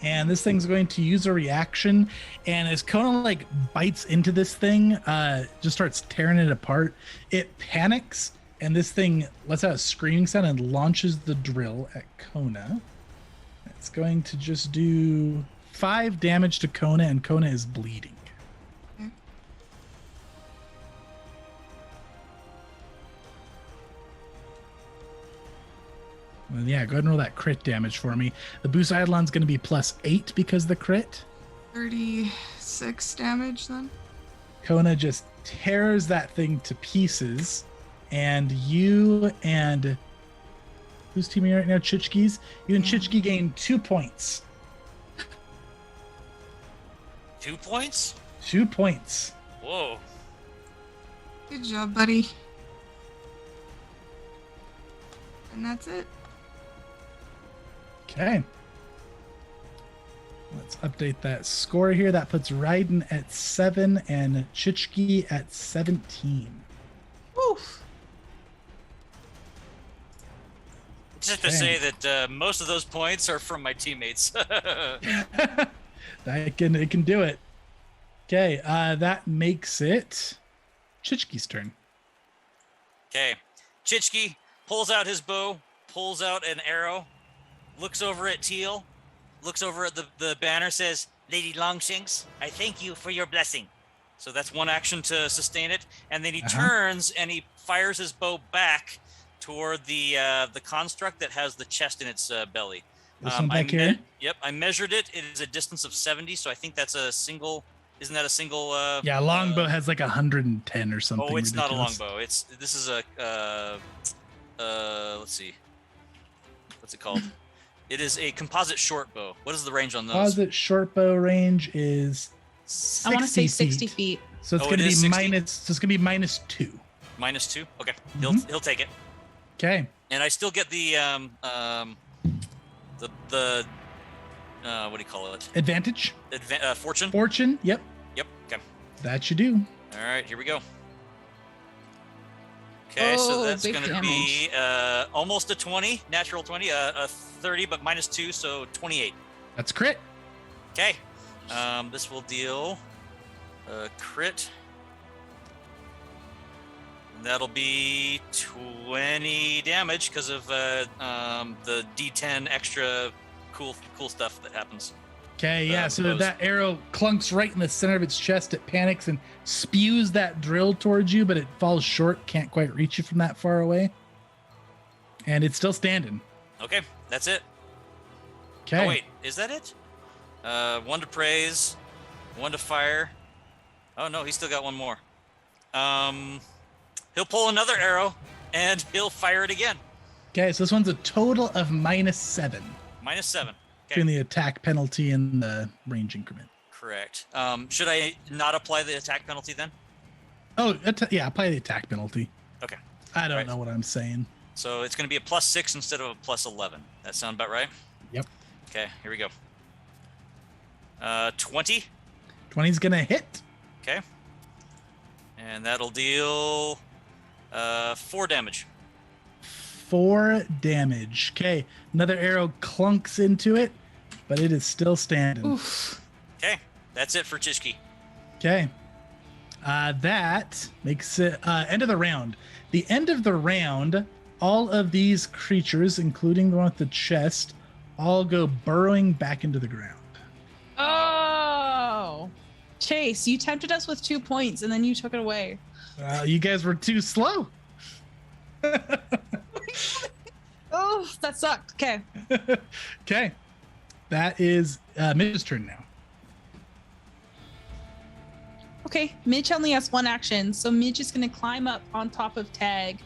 And this thing's going to use a reaction. And as Kona like bites into this thing, just starts tearing it apart, it panics, and this thing lets out a screaming sound and launches the drill at Kona. It's going to just do 5 damage to Kona, and Kona is bleeding. Okay. Well, yeah, go ahead and roll that crit damage for me. The boost Eidolon's going to be +8 because of the crit. 36 damage then. Kona just tears that thing to pieces, and you and whose team are you right now? Chichki's. You and Chichki gain 2 points. 2 points? 2 points. Whoa. Good job, buddy. And that's it. Okay. Let's update that score here. That puts Ryden at 7 and Chichki at 17. Oof. Just to say that most of those points are from my teammates. It can do it. Okay, that makes it Chichki's turn. Okay. Chichki pulls out his bow, pulls out an arrow, looks over at Teal, looks over at the banner, says, "Lady Longshanks, I thank you for your blessing." So that's one action to sustain it. And then he turns and he fires his bow back toward the construct that has the chest in its belly. This one back here? Yep, I measured it. It is a distance of 70, so I think that's a single. Isn't that a single? Yeah, longbow has like 110 or something. Oh, it's ridiculous. not a longbow. This is a let's see, what's it called? It is a composite short bow. What is the range on those? Composite short bow range is 60 I want to say feet. 60 feet. So it's Oh, going it to is be 60? minus. So it's going to be -2. -2. Okay, Mhm. he'll take it, Okay. and I still get the what do you call it? Advantage. Fortune. Fortune. Yep. Yep. Okay. That you do. All right, here we go. Okay, so Oh, that's big going to be almost a 20, natural 20, a 30, but -2, so 28. That's crit. Okay, this will deal a crit. And that'll be 20 damage because of the D10 extra cool stuff that happens. Okay, yeah, so Bows. that arrow clunks right in the center of its chest. It panics and spews that drill towards you, but it falls short, can't quite reach you from that far away. And it's still standing. Okay, that's it. Okay. Oh, wait, is that it? 1 to praise, 1 to fire. Oh, no, he's still got 1 more. He'll pull another arrow, and he'll fire it again. Okay, so this one's a total of -7 -7. between the attack penalty and the range increment. Correct. Should I not apply the attack penalty then? Oh, yeah, apply the attack penalty. Okay. I don't Right. know what I'm saying. So it's going to be a +6 instead of a +11. That sound about right? Yep. Okay, here we go. 20. 20's gonna hit. Okay. And that'll deal 4 damage. 4 damage. Okay, another arrow clunks into it, but it is still standing. Oof. Okay, that's it for Chishki. Okay. That makes it end of the round. The end of the round, all of these creatures, including the one with the chest, all go burrowing back into the ground. Oh, Chase, you tempted us with 2 points and then you took it away. You guys were too slow. Oh, that sucked. Okay. Okay. That is Midge's turn now. Okay, Midge only has 1 action, so Midge is gonna climb up on top of Tag,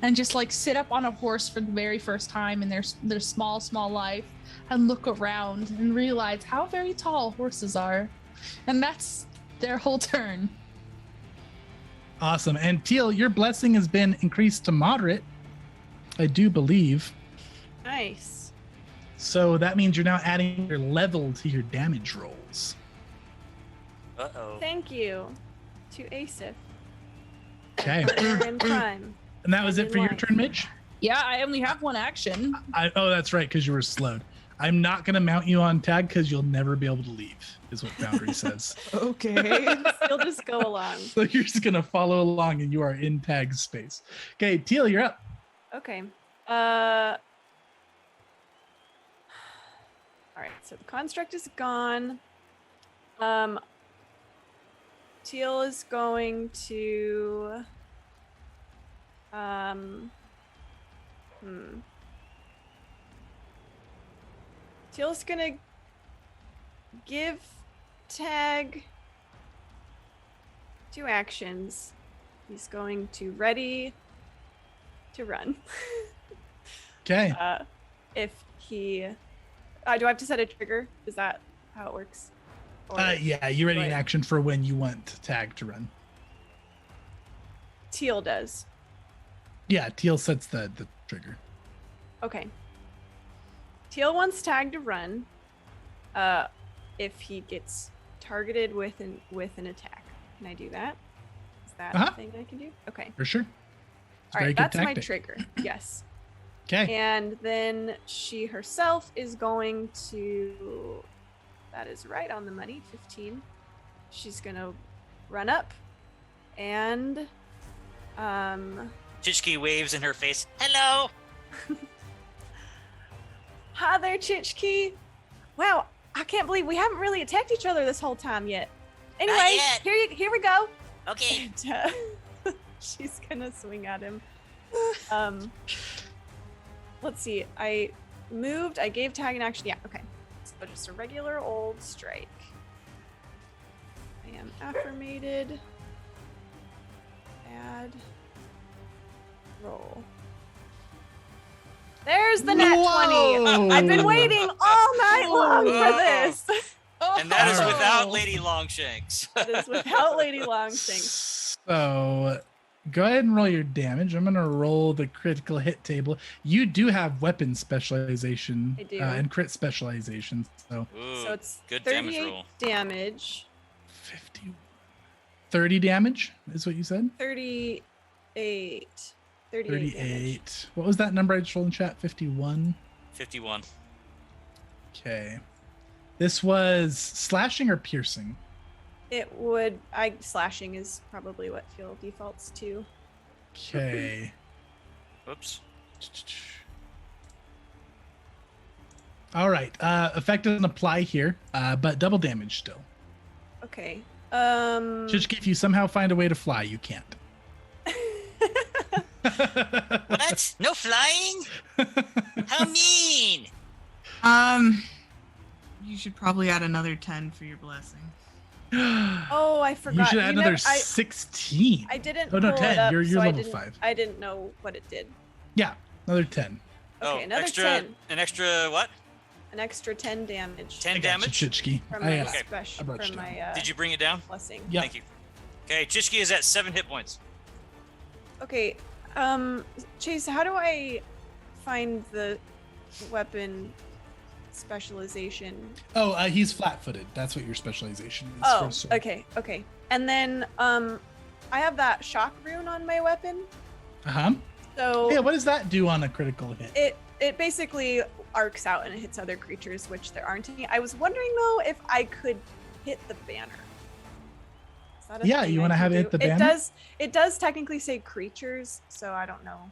and just like sit up on a horse for the very first time in their small life, and look around and realize how very tall horses are, and that's their whole turn. Awesome. And Teal, your blessing has been increased to moderate, I do believe. Nice. So that means you're now adding your level to your damage rolls. Uh-oh. Thank you to Asif. Okay. In time. And that was it for your turn, Midge? Yeah, I only have 1 action. Oh, that's right, because you were slowed. I'm not going to mount you on Tag because you'll never be able to leave, is what Boundary says. Okay. You'll just go along. So you're just going to follow along and you are in Tag's space. Okay, Teal, you're up. Okay. All right. So the construct is gone. Teal is going to Teal's gonna give Tag 2 actions. He's going to ready to run. Okay. If he... do I have to set a trigger? Is that how it works? Or Yeah, you ready do an I- action for when you want Tag to run. Teal does. Yeah, Teal sets the trigger. Okay. Teal wants Tag to run. If he gets targeted with an attack. Can I do that? Is that a thing I can do? Okay. For sure. All right, that's my trigger. Yes. Okay. And then she herself is going to... That is right on the money, 15. She's going to run up and... Chichki waves in her face. Hello. Hi there, Chichki. Wow, I can't believe we haven't really attacked each other this whole time yet. Anyway, yet. here we go. Okay. And, she's gonna swing at him. Let's see. I moved. I gave Tag an action. Yeah. Okay. So just a regular old strike. I am affirmated. Add. Roll. There's the nat 20. I've been waiting all night long for this. And that is Alright. without Lady Longshanks. That is without Lady Longshanks. So go ahead and roll your damage. I'm gonna roll the critical hit table. You do have weapon specialization I do. And crit specialization. So Ooh, So it's good damage 38 roll. damage. 30 damage is what you said? 38. 38. 38. What was that number I just rolled in chat? 51. 51. Okay. This was slashing or piercing? It would. Slashing is probably what Phil defaults to. Okay. Oops. All right. Effect doesn't apply here, but double damage still. Okay. Chichki, if you somehow find a way to fly, you can't. What? No flying? How mean? You should probably add another 10 for your blessing. Oh, I forgot. You should add another never- 16. I didn't. Oh, no, pull 10. It up, You're so I level didn't- 5. I didn't know what it did. Yeah, another 10. Okay, another extra, 10. An extra what? An extra 10 damage. 10 I got you, damage? Chichki. From I, my Okay. I special. brought you From down. my Did you bring it down? blessing. Yeah. Thank you. Okay, Chichki is at 7 hit points. Okay. Chase, how do I find the weapon specialization? Oh, he's flat-footed. That's what your specialization is. Oh, for sword. okay. And then I have that shock rune on my weapon. Uh-huh. So Yeah, what does that do on a critical hit? it basically arcs out and it hits other creatures, which there aren't any. I was wondering though if I could hit the banner. Is that a Yeah, thing you I wanna can have it do? hit the banner? It does technically say creatures, so I don't know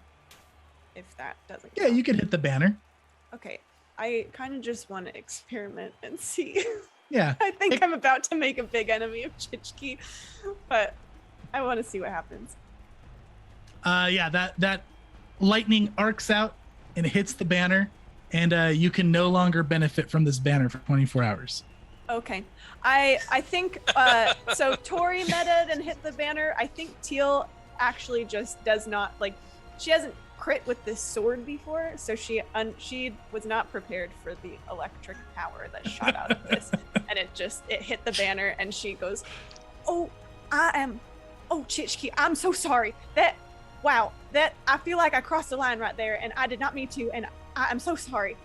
if that doesn't Yeah, count. you could hit the banner. Okay. I kind of just want to experiment and see. Yeah. I think I'm about to make a big enemy of Chichki, but I want to see what happens. Yeah, that lightning arcs out and it hits the banner, and you can no longer benefit from this banner for 24 hours. Okay. I think so Tori metaed and hit the banner. I think Teal actually just does not like, she hasn't crit with this sword before, so she was not prepared for the electric power that shot out of this. And it hit the banner and she goes, "Oh, Chichki, I'm so sorry. That I feel like I crossed the line right there and I did not mean to, and I'm so sorry."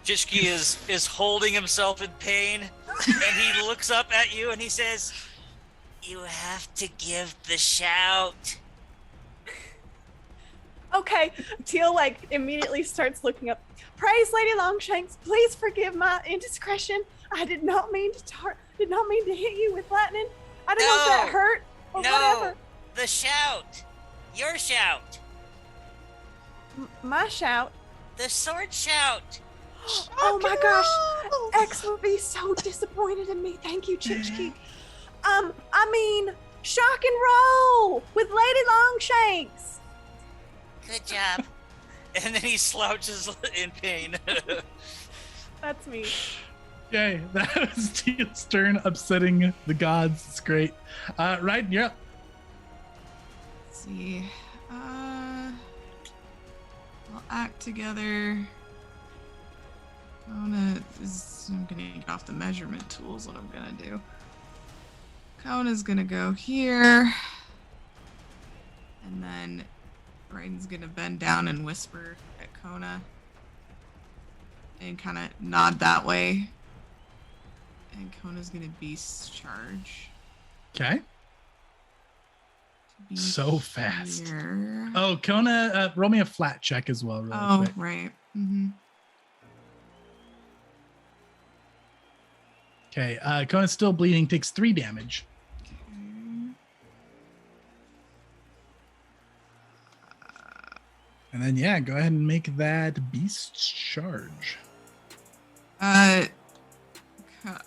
Chichki is holding himself in pain, and he looks up at you and he says, You have to give the shout. Okay. Teal immediately starts looking up. "Praise Lady Longshanks, please forgive my indiscretion. I did not mean to hit you with lightning. I don't know if that No. hurt or No, whatever." the shout. Your shout. My shout. The sword shout. Oh my gosh. X would be so disappointed in me. Thank you, Chichki. I mean, shock and roll with Lady Longshanks. Good job. and then he slouches in pain. That's me. Okay, that was Teal's turn, upsetting the gods. It's great. Ryden, you're up. Let's see. We'll act together. I'm gonna get off the measurement tools. What I'm gonna do. Kona's gonna go here, and then Ryden's gonna bend down and whisper at Kona, and kind of nod that way. And Kona's gonna beast charge. Okay. Be So fast. here. Oh, Kona, roll me a flat check as well. Really Oh, quick. right. Mm-hmm. Okay, Kona's still bleeding, takes 3 damage. And then, yeah, go ahead and make that beast charge.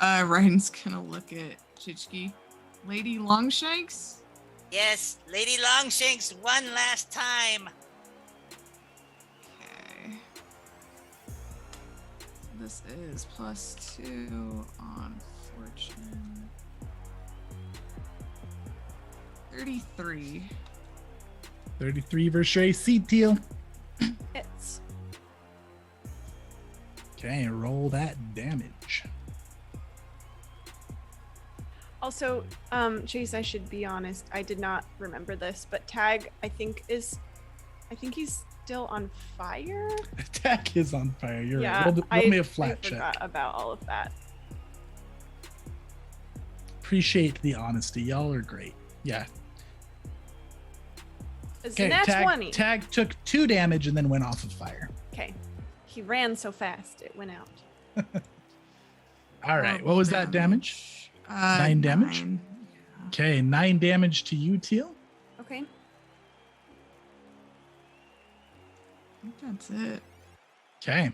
Ryan's gonna look at Chichki. Lady Longshanks? Yes, Lady Longshanks, one last time. Okay. This is +2 on fortune. 33. 33 versus your AC, Teal. Hits. Okay, roll that damage. Also, Chase, I should be honest. I did not remember this, but Tag, I think he's still on fire. Attack is on fire. You're Yeah, right. Roll me a flat I check. forgot about all of that. Appreciate the honesty. Y'all are great. Yeah. It's Okay, nat Tag, 20. Tag took 2 damage and then went off of fire. Okay. He ran so fast it went out. All right. What was that damage? 9 damage? 9. Okay, 9 damage to you, Teal. Okay. I think that's it. Okay.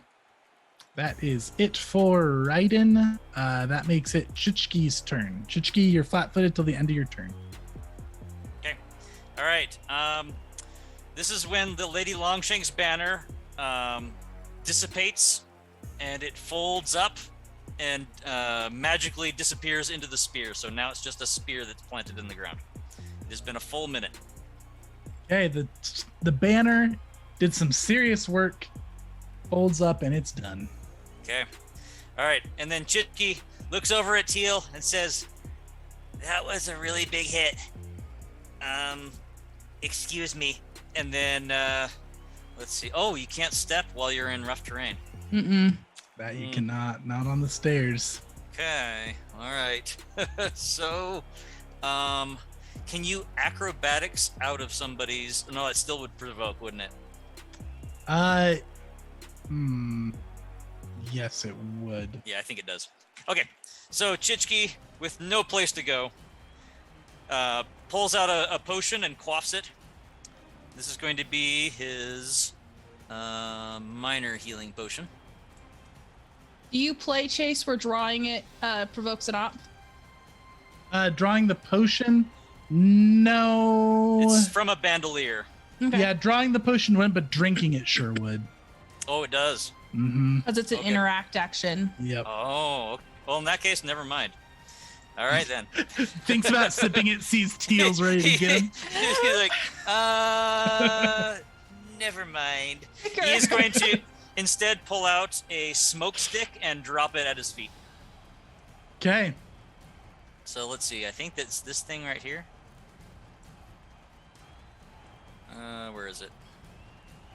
That is it for Ryden. That makes it Chichki's turn. Chichki, you're flat-footed till the end of your turn. Okay. All right. This is when the Lady Longshanks banner dissipates and it folds up and magically disappears into the spear. So now it's just a spear that's planted in the ground. It has been a full minute. Okay, the banner did some serious work. Folds up and it's done. Okay. All right. And then Chitki looks over at Teal and says, That was a really big hit. Excuse me. and then let's see. Oh, you can't step while you're in rough terrain. Mm-mm. That you cannot, not on the stairs. Okay. All right. So, can you acrobatics out of somebody's? No, it still would provoke, wouldn't it? Yes, it would. Yeah, I think it does. Okay. So Chichki, with no place to go, pulls out a potion and quaffs it. This is going to be his minor healing potion. Do you play Chase where drawing it provokes an op? Drawing the potion? No. It's from a bandolier. Okay. Yeah, drawing the potion went, but drinking it sure would. Oh, it does. Mm-hmm. Because it's an Okay. interact action. Yep. Oh, well, in that case, never mind. All right, then. Thinks about sipping it, sees Teal's ready to get him. He's like, Never mind. he is going to instead pull out a smoke stick and drop it at his feet. Okay. So let's see. I think that's this thing right here. Where is it?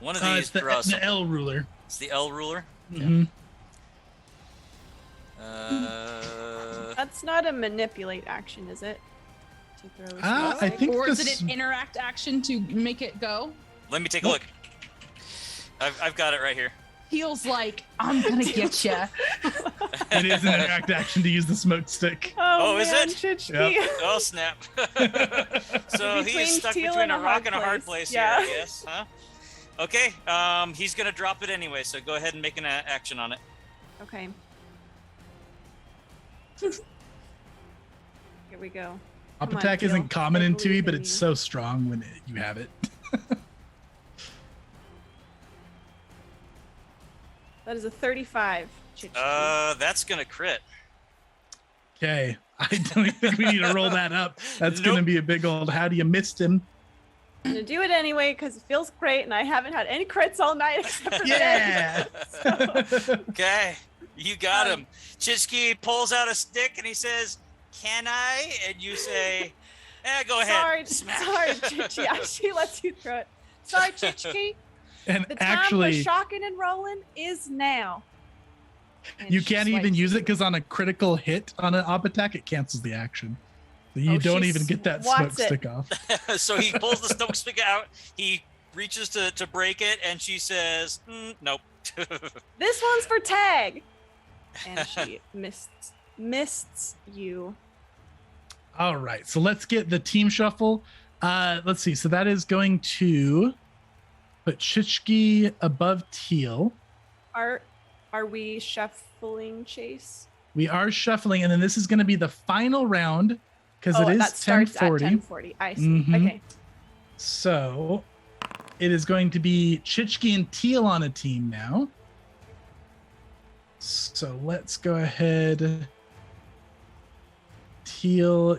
One of these It's the draws. L ruler. It's the L ruler. Mm-hmm. That's not a manipulate action, is it? To throw a I smoke stick? think Or is this- it an interact action to make it go? Let me take a look. I've got it right here. Feels like I'm gonna get you. It is an interact action to use the smoke stick. Oh, is man, it? Chichki. Yep. Oh snap! So he is Between stuck Teal between and a rock and a hard place Yeah. here, I guess, huh? Okay, he's gonna drop it anyway, so go ahead and make an action on it. Okay. Here we go. Up Come on, attack Teal. isn't common I in believe 2e, but in it's you. so strong when you have it. That is a 35. That's gonna crit. Okay. I don't think we need to roll that up. That's going to Nope. be a big old how do you missed him? I'm gonna do it anyway because it feels great, and I haven't had any crits all night except for Yeah. Okay, you got him. Chishki pulls out a stick and he says, "Can I?" And you say, "Go ahead." Sorry, Smack. sorry, Chichi. She lets you throw it. Sorry, Chichi. And The time actually, for shocking and rolling is now. And you she can't even swipes use it because on a critical hit on an op attack, it cancels the action. So you Oh, don't she even get that swats smoke it. stick off. So he pulls the smoke stick out. He reaches to break it, and she says, "Nope." This one's for tag. And she mists you. All right. So let's get the team shuffle. Let's see. So that is going to put Chichki above Teal. Are we shuffling, Chase? We are shuffling, and then this is going to be the final round because it is that starts at 10:40. 10:40. I see. Mhm. Okay. So it is going to be Chichki and Teal on a team now. So let's go ahead. Teal,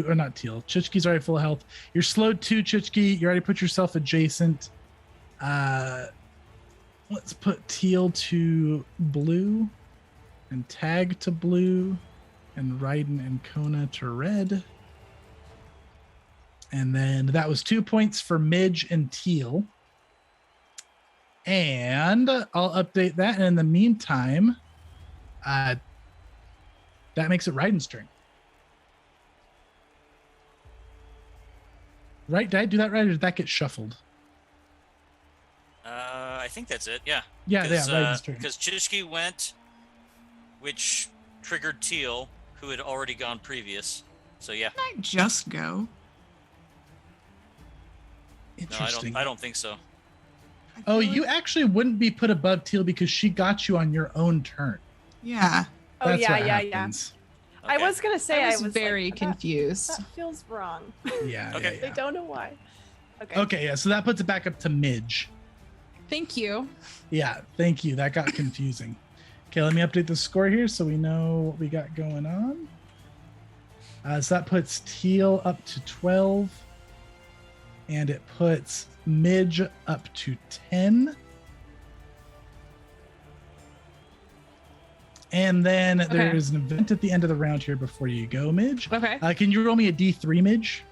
or not Teal. Chichki's already full of health. You're slowed too, Chichki. You already put yourself adjacent. Let's put Teal to blue and Tag to blue and Ryden and Kona to red. And then that was 2 points for Midge and Teal. And I'll update that. And in the meantime, that makes it Ryden's turn. Right? Did I do that right, or did that get shuffled? I think that's it. Yeah. Yeah, Ryden's turn. Because Chishki went, which triggered Teal, who had already gone previous. So yeah. Can I just go? No, Interesting. I don't think so. I Oh, feel you like- actually wouldn't be put above Teal because she got you on your own turn. Yeah. Oh, That's yeah, what yeah, happens. I Okay. was gonna say I I was was very like, confused. That feels wrong. Yeah. Okay. yeah, I don't know why. Okay. Okay, yeah. So that puts it back up to Midge. Thank you. Yeah, thank you. That got confusing. Okay, let me update the score here so we know what we got going on. So that puts Teal up to 12. And it puts Midge up to 10. And then there's an event at the end of the round here before you go, Midge. Okay. Can you roll me a D3, Midge?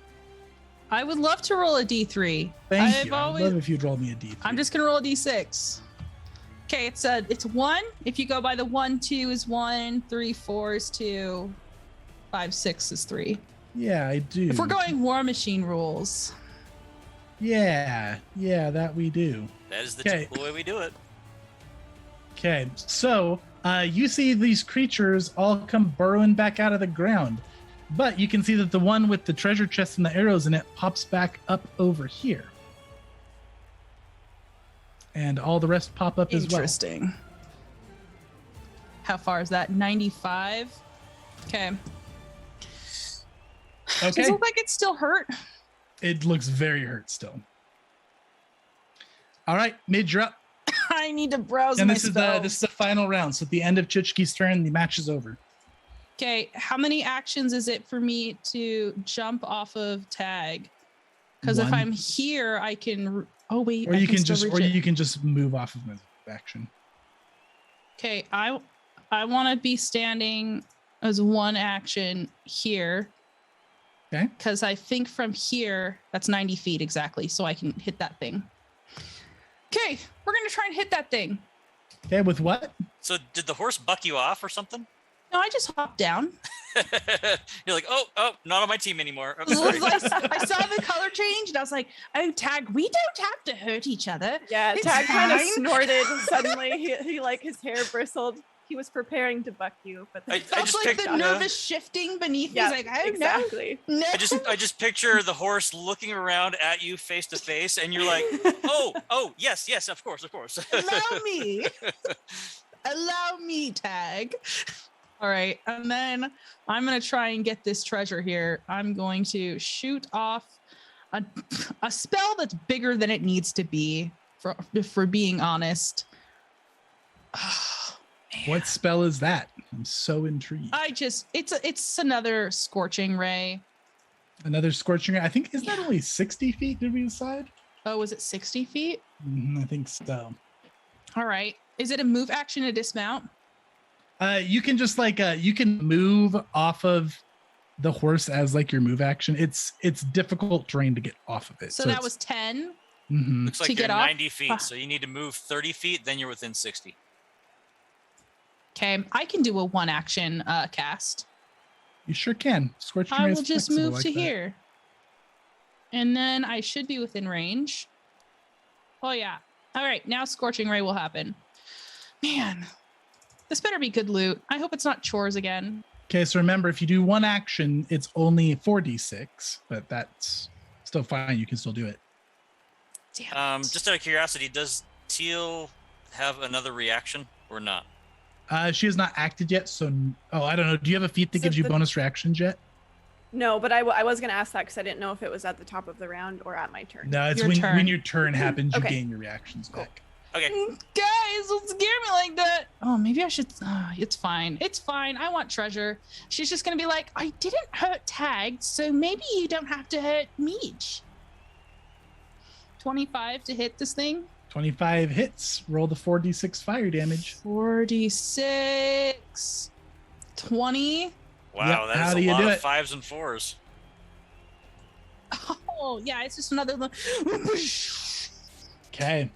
I would love to roll a D3. Thank you. I'd love if you'd roll me a D3. I'm just gonna roll a D6. Okay, it's 1. If you go by the 1, 2 is 1, 3, 4 is 2, 5, 6 is 3. Yeah, I do. If we're going War Machine rules. Yeah, that we do. That is the Okay. typical way we do it. Okay, so you see these creatures all come burrowing back out of the ground, but you can see that the one with the treasure chest and the arrows in it pops back up over here. And all the rest pop up as well. Interesting. How far is that? 95? Okay. Does Okay, it look like it's still hurt? it looks very hurt still. All right, Midge, you're up. I need to browse And my this is spells. the final round. So at the end of Chichki's turn, the match is over. Okay, how many actions is it for me to jump off of tag? Because if One. I'm here, I can. Oh wait, Or I you can still just, reach or it. you can just move off of move action. Okay, I want to be standing as one action here. Okay. Because I think from here, that's 90 feet exactly, so I can hit that thing. Okay, we're gonna try and hit that thing. Okay, with what? So did the horse buck you off or something? No, I just hopped down. You're like, oh, not on my team anymore. I'm I sorry. saw the color change, and I was like, "Oh, Tag, we don't have to hurt each other." Yeah, It's Tag kind of fine. snorted suddenly. He like his hair bristled. He was preparing to buck you, but I Felt just like picked the nervous shifting beneath me. yeah, He's like, "Oh exactly. no, no." I just picture the horse looking around at you face to face, and you're like, oh, yes, of course. Allow me. Allow me, Tag. All right. And then I'm going to try and get this treasure here. I'm going to shoot off a spell that's bigger than it needs to be, for being honest. What spell is that? I'm so intrigued. It's another scorching ray. Another scorching ray. I think, isn't that only 60 feet? Did we decide? Oh, was it 60 feet? I think so. All right. Is it a move action to dismount? You can just you can move off of the horse as like your move action. It's difficult terrain to get off of it. So that was 10. Looks like To you're get off? 90 feet, so you need to move 30 feet, then you're within 60. Okay, I can do a one action cast. You sure can. Scorching I ray will is just flexible move like to that. here. And then I should be within range. Oh, yeah. All right, now Scorching Ray will happen. Man, this better be good loot. I hope it's not chores again. Okay, so remember, if you do one action, it's only 4d6, but that's still fine. You can still do it. Damn it. Just out of curiosity, does Teal have another reaction or not? She has not acted yet, so I don't know. Do you have a feat that So gives you the- bonus reactions yet? No, but I was going to ask that because I didn't know if it was at the top of the round or at my turn. No, it's Your when turn. your turn happens, you Okay. gain your reactions back. Okay. Guys, don't scare me like that. Oh, maybe I should. It's fine. It's fine. I want treasure. She's just going to be like, I didn't hurt Tagged, so maybe you don't have to hurt Meech. 25 to hit this thing. 25 hits. Roll the 4d6 fire damage. 46. 20. Wow, Yep, how that do is you a lot do of it? 5s and 4s. Oh, yeah, it's just another. Okay.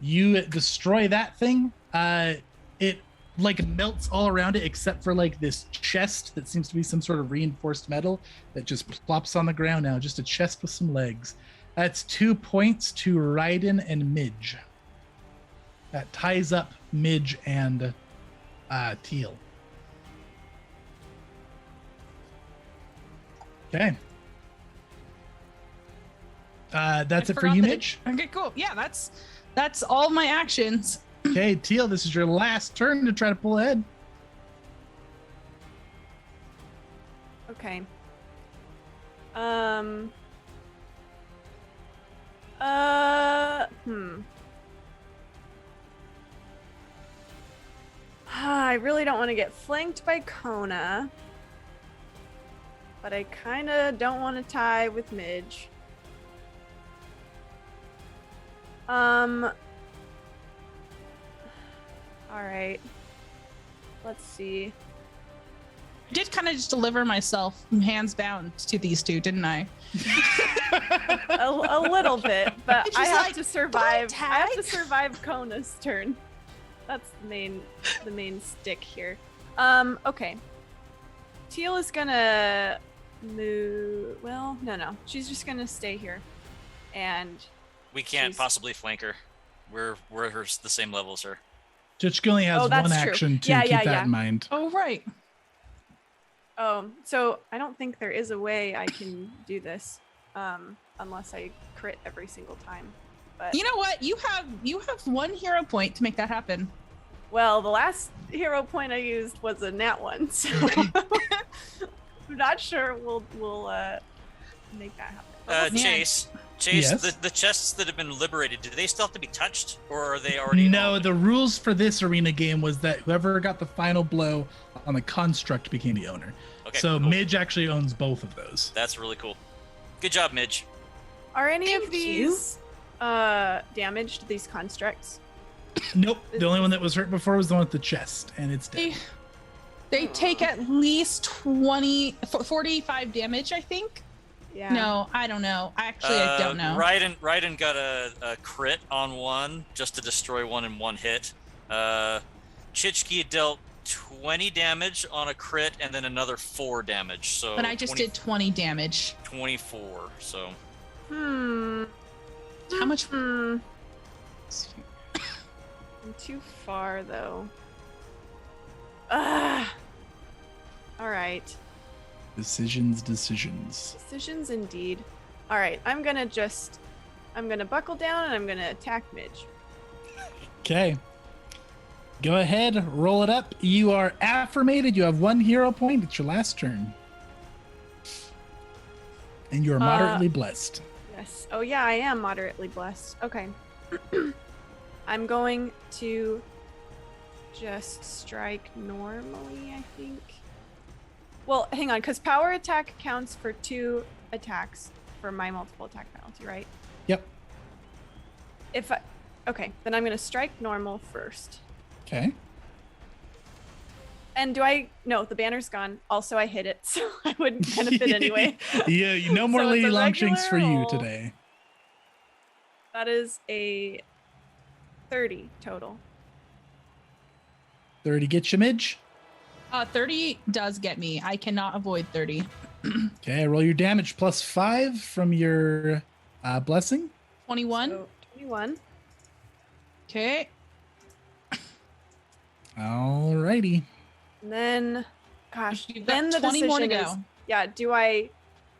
You destroy that thing. It like melts all around it except for like this chest that seems to be some sort of reinforced metal that just plops on the ground now. Just a chest with some legs. That's 2 points to Ryden and Midge. That ties up Midge and Teal. Okay. That's I it for forgot you, that Midge. Okay, cool. Yeah, that's all my actions. Okay, Teal, this is your last turn to try to pull ahead. Okay. I really don't want to get flanked by Kona, but I kind of don't want to tie with Midge. All right. Let's see. I did kind of just deliver myself hands bound to these two, didn't I? A little bit, but It's I just have like, to survive. "Bye, I have to Tag." survive Kona's turn. That's the main stick here. Okay. Teal is gonna move. Well, no. She's just gonna stay here, and We can't She's- possibly flank her. We're the same level as her. Chichka only has Oh, that's one true. action to Yeah, keep yeah, that yeah. in mind. Oh, right. so I don't think there is a way I can do this, unless I crit every single time. But You know what? You have one hero point to make that happen. well, the last hero point I used was a nat one, so I'm not sure we'll make that happen. Man. Chase, Yes? the chests that have been liberated, do they still have to be touched, or are they already? No, owned? the rules for this arena game was that whoever got the final blow on the construct became the owner. Okay, So cool. Midge actually owns both of those. That's really cool. Good job, Midge. Are any of Thank you. these damaged, these constructs? Nope. The only one that was hurt before was the one with the chest, and it's dead. They take at least 45 damage, I think. Yeah. No, I don't know. Actually, I don't know. Ryden got a crit on one just to destroy one in one hit. Chichki dealt 20 damage on a crit and then another 4 damage. So But I just did 20 damage. 24. So How much? I'm too far though. All right. Decisions. Decisions indeed. All right. I'm gonna buckle down and I'm gonna attack Midge. Okay. Go ahead, roll it up. You are affirmated. You have 1 hero point. It's your last turn. And you are moderately blessed. Yes. Oh yeah, I am moderately blessed. Okay. I'm going to just strike normally, I think. Well, hang on, because power attack counts for 2 attacks for my multiple attack penalty, right? Yep. Okay, then I'm gonna strike normal first. Okay. And no, the banner's gone. Also, I hit it, so I wouldn't benefit anyway. Yeah, no more So it's Lady a Longshanks for regular you roll. today. That is a 30 total. 30 get you, Midge. 30 does get me. I cannot avoid 30. Okay, roll your damage plus 5 from your blessing. 21. So 21. Okay. Alrighty. And then, gosh, You've then got the 20 more to decision go. is, yeah, do I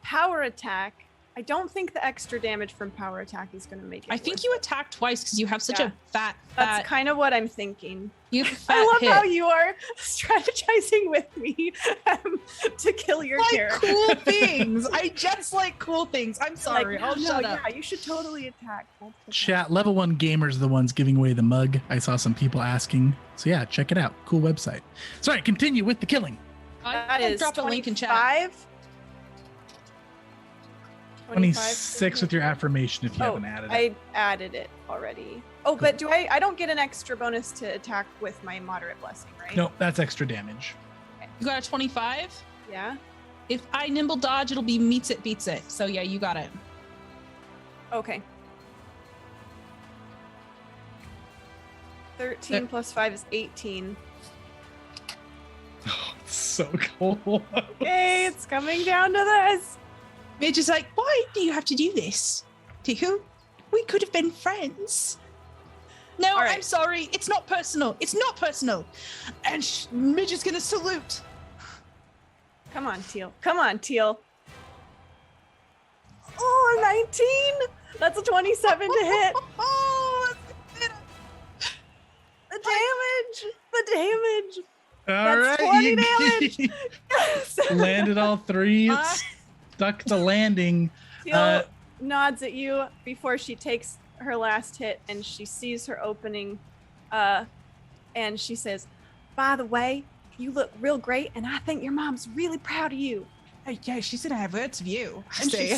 power attack? I don't think the extra damage from power attack is going to make it. I think worth you it. attack twice because you have such Yeah. a fat. That's kind of what I'm thinking. You have a fat I love hit. how you are strategizing with me to kill your like character. cool things. I just like cool things. I'm sorry. I'll shut up. Yeah, you should totally attack. Chat, level 1 gamers are the ones giving away the mug. I saw some people asking. So yeah, check it out. Cool website. Sorry, continue with the killing. That I'll is drop a link in chat. 26 with your affirmation if you haven't added it. I added it already. Oh, but I don't get an extra bonus to attack with my moderate blessing, right? No, that's extra damage. You got a 25. Yeah. If I nimble dodge, it'll be meets it, beats it. So yeah, you got it. Okay. 13 plus 5 is 18. Oh, it's so cool. Okay, it's coming down to this. Midge is like, why do you have to do this? Tiku, we could have been friends. No, All right. I'm sorry. It's not personal. It's not personal. And Midge is gonna salute. Come on, Teal. Come on, Teal. Oh, 19. That's a 27 to hit. Oh, The damage. The damage. All That's right, 20 you damage. Yes. landed all 3. It's stuck to landing. Teal nods at you before she takes her last hit, and she sees her opening, and she says, "By the way, you look real great, and I think your mom's really proud of you." Hey, yeah, she's gonna have words of you. And she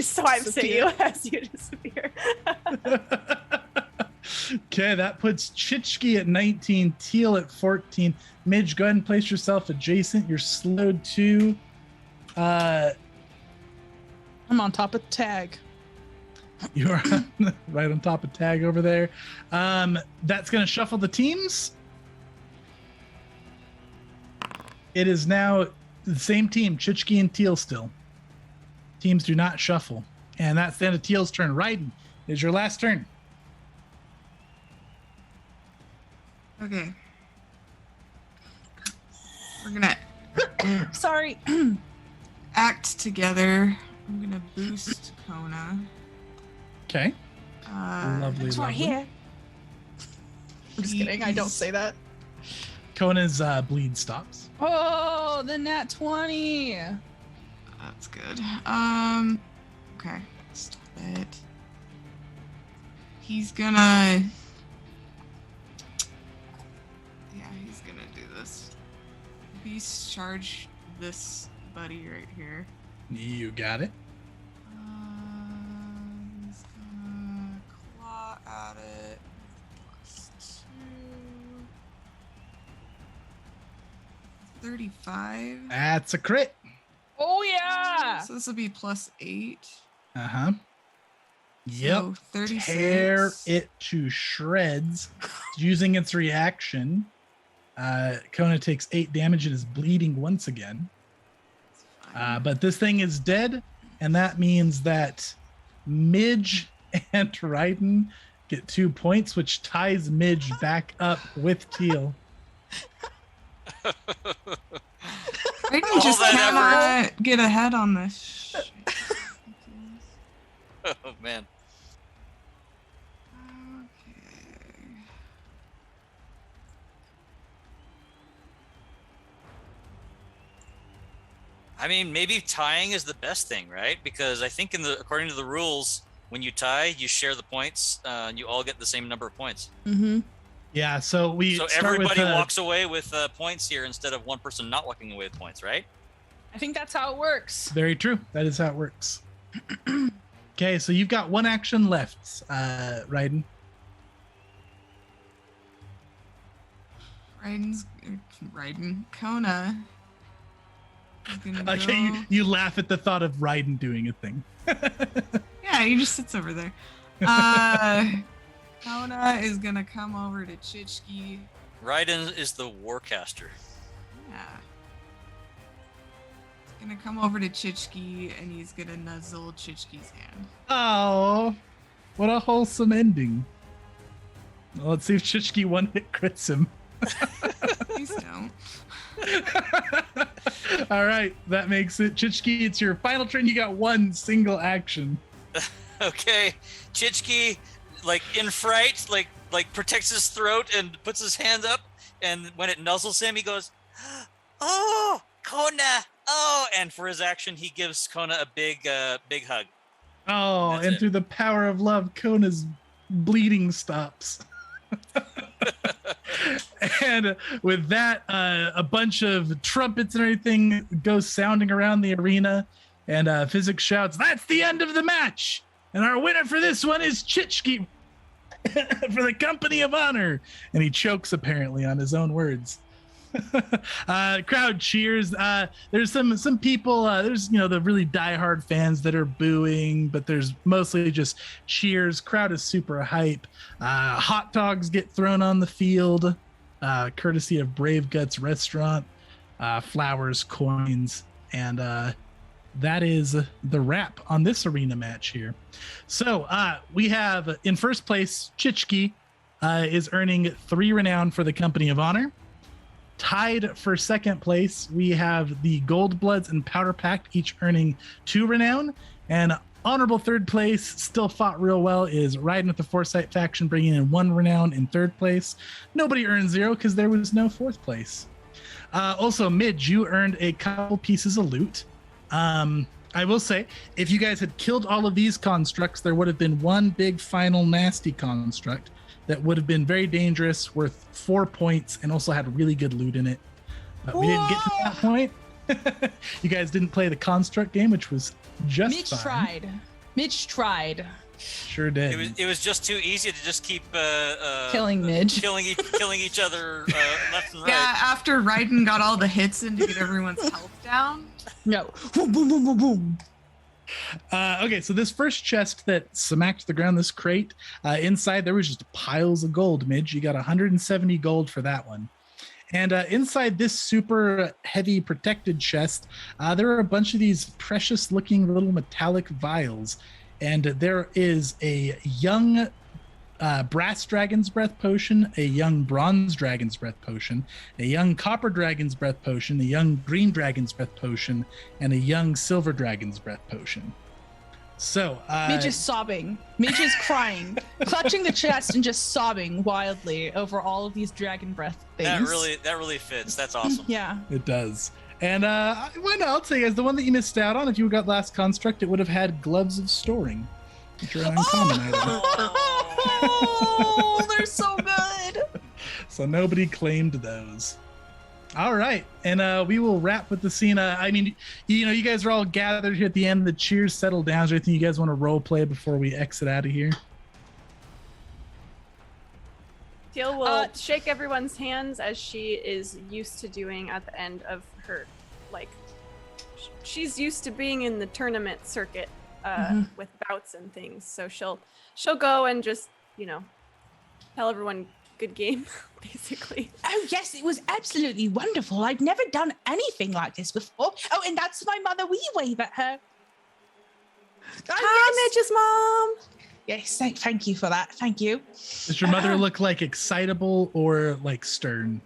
swipes at you as you disappear. Okay, that puts Chichki at 19, Teal at 14. Midge, go ahead and place yourself adjacent. You're slowed to. I'm on top of the tag. You are right on top of Tag over there. That's going to shuffle the teams. It is now the same team, Chichki and Teal still. Teams do not shuffle. And that's the end of Teal's turn. Ryden, it is your last turn. Okay. We're gonna Sorry. act together. I'm gonna boost Kona. Okay. Lovely. It's right here. I'm just kidding. I don't say that. Kona's bleed stops. Oh, the nat 20. That's good. Okay. Stop it. He's gonna. Yeah, he's gonna do this. Beast charge this buddy right here. You got it. He's gonna claw at it. +2. 35. That's a crit. Oh, yeah. So this will be +8. Uh-huh. Yep. So 36. Tear it to shreds. Using its reaction, Kona takes 8 damage and is bleeding once again. But this thing is dead, and that means that Midge and Ryden get 2 points, which ties Midge back up with Teal. I just cannot get ahead on this. Shit. Oh man. Okay. I mean, maybe tying is the best thing, right? Because I think according to the rules, when you tie, you share the points, and you all get the same number of points. Mm-hmm. Yeah, so we So start everybody with, walks away with points here instead of one person not walking away with points, right? I think that's how it works. Very true. That is how it works. Okay, so you've got one action left, Ryden. Kona. is gonna Okay, go- you laugh at the thought of Ryden doing a thing. Yeah, he just sits over there. Kona is gonna come over to Chichki. Ryden is the warcaster. Yeah. He's gonna come over to Chichki and he's gonna nuzzle Chichki's hand. Oh, what a wholesome ending. Well, let's see if Chichki one hit crits him. Please don't. All right, that makes it. Chichki, it's your final turn. You got one single action. Okay, Chichki, like in fright, like protects his throat and puts his hand up, and when it nuzzles him, he goes, "Oh, Kona! Oh!" And for his action, he gives Kona a big hug. Oh, That's and it. through the power of love, Kona's bleeding stops. And with that, a bunch of trumpets and everything goes sounding around the arena, and Physics shouts, "That's the end of the match! And our winner for this one is Chichki for the Company of Honor." And he chokes apparently on his own words. Crowd cheers. There's some people, there's the really diehard fans that are booing, but there's mostly just cheers. Crowd is super hype. Hot dogs get thrown on the field, courtesy of Brave Guts Restaurant. Flowers, coins, and that is the wrap on this arena match here. So we have in first place Chichki is earning 3 renown for the Company of Honor. Tied for second place, we have the Gold Bloods and Powder Pack, each earning 2 renown. And honorable third place, still fought real well, is Ryden with the Foresight faction, bringing in 1 renown in third place. Nobody earned 0 because there was no fourth place. Also, Midge, you earned a couple pieces of loot. I will say, if you guys had killed all of these constructs, there would have been one big final nasty construct that would have been very dangerous, worth 4 points, and also had really good loot in it. But we didn't get to that point. You guys didn't play the construct game, which was just Mitch fine. tried. Mitch tried. Sure did. It was just too easy to just keep Killing Midge. killing each other left and right. Yeah, after Ryden got all the hits in to get everyone's health down. No. Boom, boom, boom, boom, boom. Okay, so this first chest that smacked the ground, this crate, inside there was just piles of gold, Midge. You got 170 gold for that one. And inside this super heavy protected chest, there are a bunch of these precious looking little metallic vials. And there is a young brass dragon's breath potion, a young bronze dragon's breath potion, a young copper dragon's breath potion, a young green dragon's breath potion, and a young silver dragon's breath potion. So Midge is sobbing. Midge is crying, clutching the chest and just sobbing wildly over all of these dragon breath things. That really fits. That's awesome. Yeah. it does. And why not? I'll tell you guys, the one that you missed out on, if you got last construct, it would have had gloves of storing, which are an uncommon item. Oh, they're so good. So nobody claimed those. All right, and we will wrap with the scene. I mean, you guys are all gathered here at the end. The cheers settle down. Is there anything you guys want to role play before we exit out of here? Teal will shake everyone's hands as she is used to doing at the end of her, she's used to being in the tournament circuit with bouts and things. So she'll go and just, tell everyone good game, basically. Oh, yes, it was absolutely wonderful. I've never done anything like this before. Oh, and that's my mother. Will you wave at her? Hi, Midge's mom. Yes, thank you for that. Thank you. Does your mother look like excitable or like stern?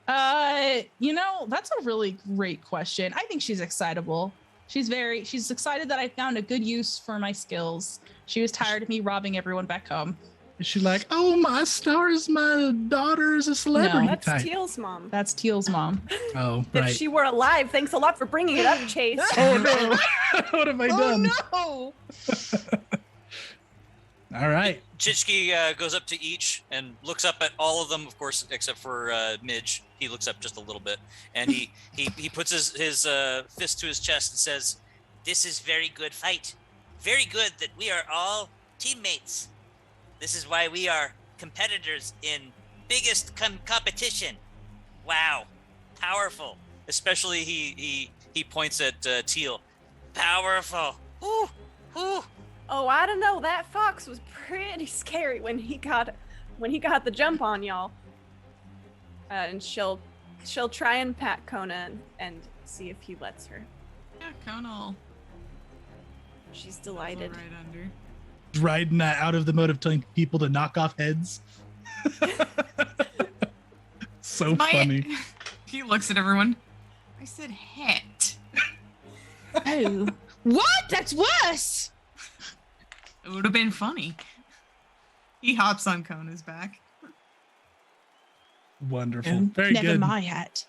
That's a really great question. I think she's excitable. She's excited that I found a good use for my skills. She was tired of me robbing everyone back home. Is she like, oh, my stars, my daughter is a celebrity That's type? Teal's mom. That's Teal's mom. Oh, If right. she were alive, thanks a lot for bringing it up, Chase. Oh, no. What have I done? Oh, no. All right. Chichki goes up to each and looks up at all of them, of course, except for Midge. He looks up just a little bit, and he puts his fist to his chest and says, This is very good fight. Very good that we are all teammates. This is why we are competitors in biggest competition. Wow. Powerful. especially he points at Teal. Powerful. Ooh, ooh. Oh, I don't know. That fox was pretty scary when he got the jump on y'all. And she'll try and pat Kona and see if he lets her. Yeah, Kona. She's delighted. Right under. Riding out of the mode of telling people to knock off heads. So funny. He looks at everyone. I said het. Oh, what? That's worse. It would have been funny. He hops on Kona's back. Wonderful. Very Never good. my hat.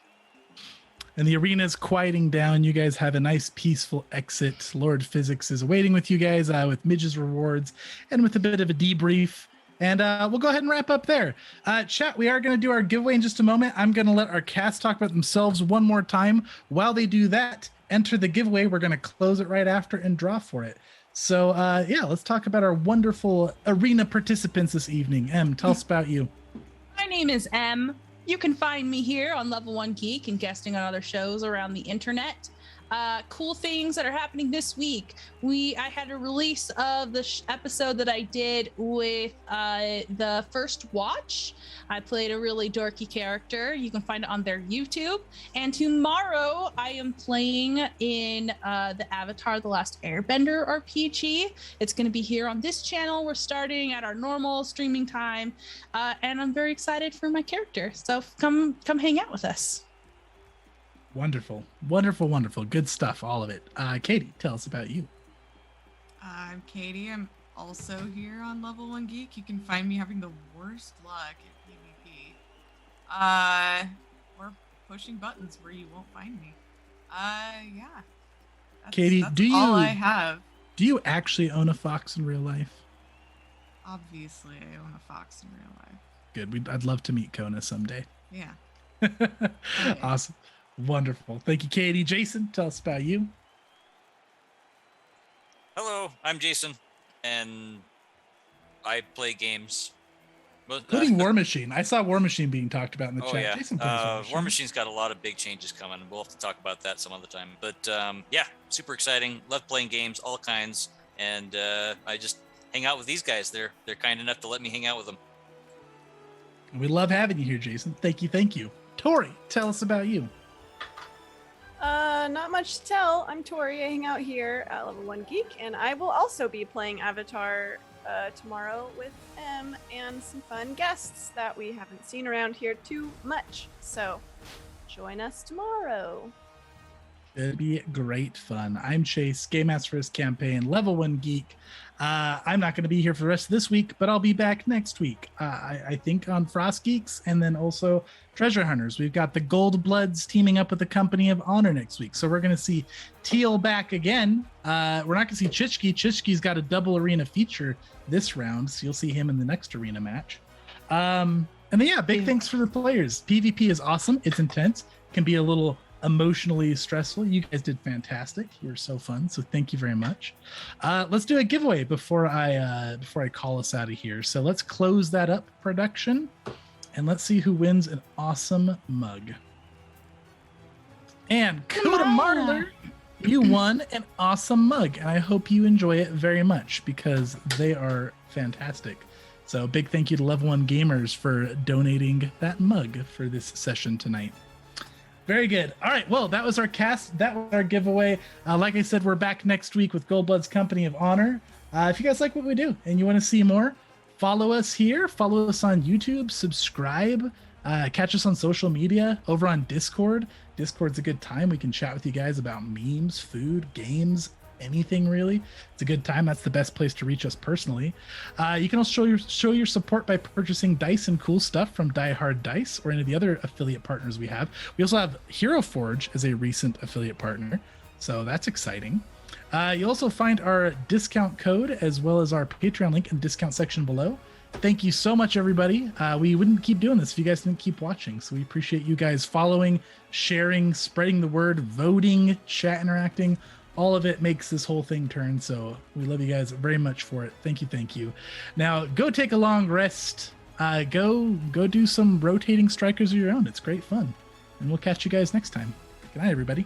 And the arena's quieting down. You guys have a nice, peaceful exit. Lord Physics is waiting with you guys with Midge's rewards and with a bit of a debrief. And we'll go ahead and wrap up there. Chat, we are going to do our giveaway in just a moment. I'm going to let our cast talk about themselves one more time. While they do that, enter the giveaway. We're going to close it right after and draw for it. So, yeah, let's talk about our wonderful arena participants this evening. Em, tell us about you. My name is Em. You can find me here on Level 1 Geek and guesting on other shows around the internet. Cool things that are happening this week. I had a release of the episode that I did with the First Watch. I played a really dorky character. You can find it on their YouTube. And tomorrow I am playing in the Avatar: The Last Airbender RPG. It's going to be here on this channel. We're starting at our normal streaming time, and I'm very excited for my character. So come hang out with us. Wonderful, wonderful, wonderful. Good stuff, all of it. Katie, tell us about you. I'm Katie. I'm also here on Level 1 Geek. You can find me having the worst luck at PvP. Or pushing buttons where you won't find me. Yeah. Katie, that's all I have. Do you actually own a fox in real life? Obviously, I own a fox in real life. Good. I'd love to meet Kona someday. Yeah. Awesome. Wonderful. Thank you, Katie. Jason, tell us about you. Hello, I'm Jason, and I play games. Including War Machine. I saw War Machine being talked about in the chat. Yeah. Jason plays War Machine's got a lot of big changes coming, and we'll have to talk about that some other time. But yeah, super exciting. Love playing games, all kinds, and I just hang out with these guys. They're kind enough to let me hang out with them. We love having you here, Jason. Thank you. Tori, tell us about you. Not much to tell. I'm Tori. I hang out here at Level 1 Geek, and I will also be playing Avatar tomorrow with Em and some fun guests that we haven't seen around here too much. So join us tomorrow. It'll be great fun. I'm Chase, Game Master for this campaign, Level 1 Geek. I'm not going to be here for the rest of this week, but I'll be back next week. I think on Frost Geeks and then also Treasure Hunters. We've got the Gold Bloods teaming up with the Company of Honor next week. So we're going to see Teal back again. We're not going to see Chichki. Chichki's got a double arena feature this round, so you'll see him in the next arena match. And then, yeah, big thanks for the players. PvP is awesome. It's intense. Can be a little emotionally stressful. You guys did fantastic. You were so fun. So thank you very much. Let's do a giveaway before I call us out of here. So let's close that up, production, and let's see who wins an awesome mug. And Coda Marler, you won an awesome mug, and I hope you enjoy it very much because they are fantastic. So big thank you to Level 1 Gamers for donating that mug for this session tonight. Very good. All right. Well, that was our cast. That was our giveaway. Like I said, we're back next week with Goldblood's Company of Honor. If you guys like what we do and you want to see more, follow us here. Follow us on YouTube. Subscribe. Catch us on social media. Over on Discord. Discord's a good time. We can chat with you guys about memes, food, games, anything really. It's a good time. That's the best place to reach us personally. You can also show your support by purchasing dice and cool stuff from Die Hard Dice or any of the other affiliate partners we have. We also have Hero Forge as a recent affiliate partner, so that's exciting. You'll also find our discount code as well as our Patreon link in the discount section below. Thank you so much, everybody. We wouldn't keep doing this if you guys didn't keep watching. So we appreciate you guys following, sharing, spreading the word, voting, chat interacting. All of it makes this whole thing turn. So we love you guys very much for it. Thank you. Thank you. Now go take a long rest. Go do some rotating strikers of your own. It's great fun. And we'll catch you guys next time. Good night, everybody.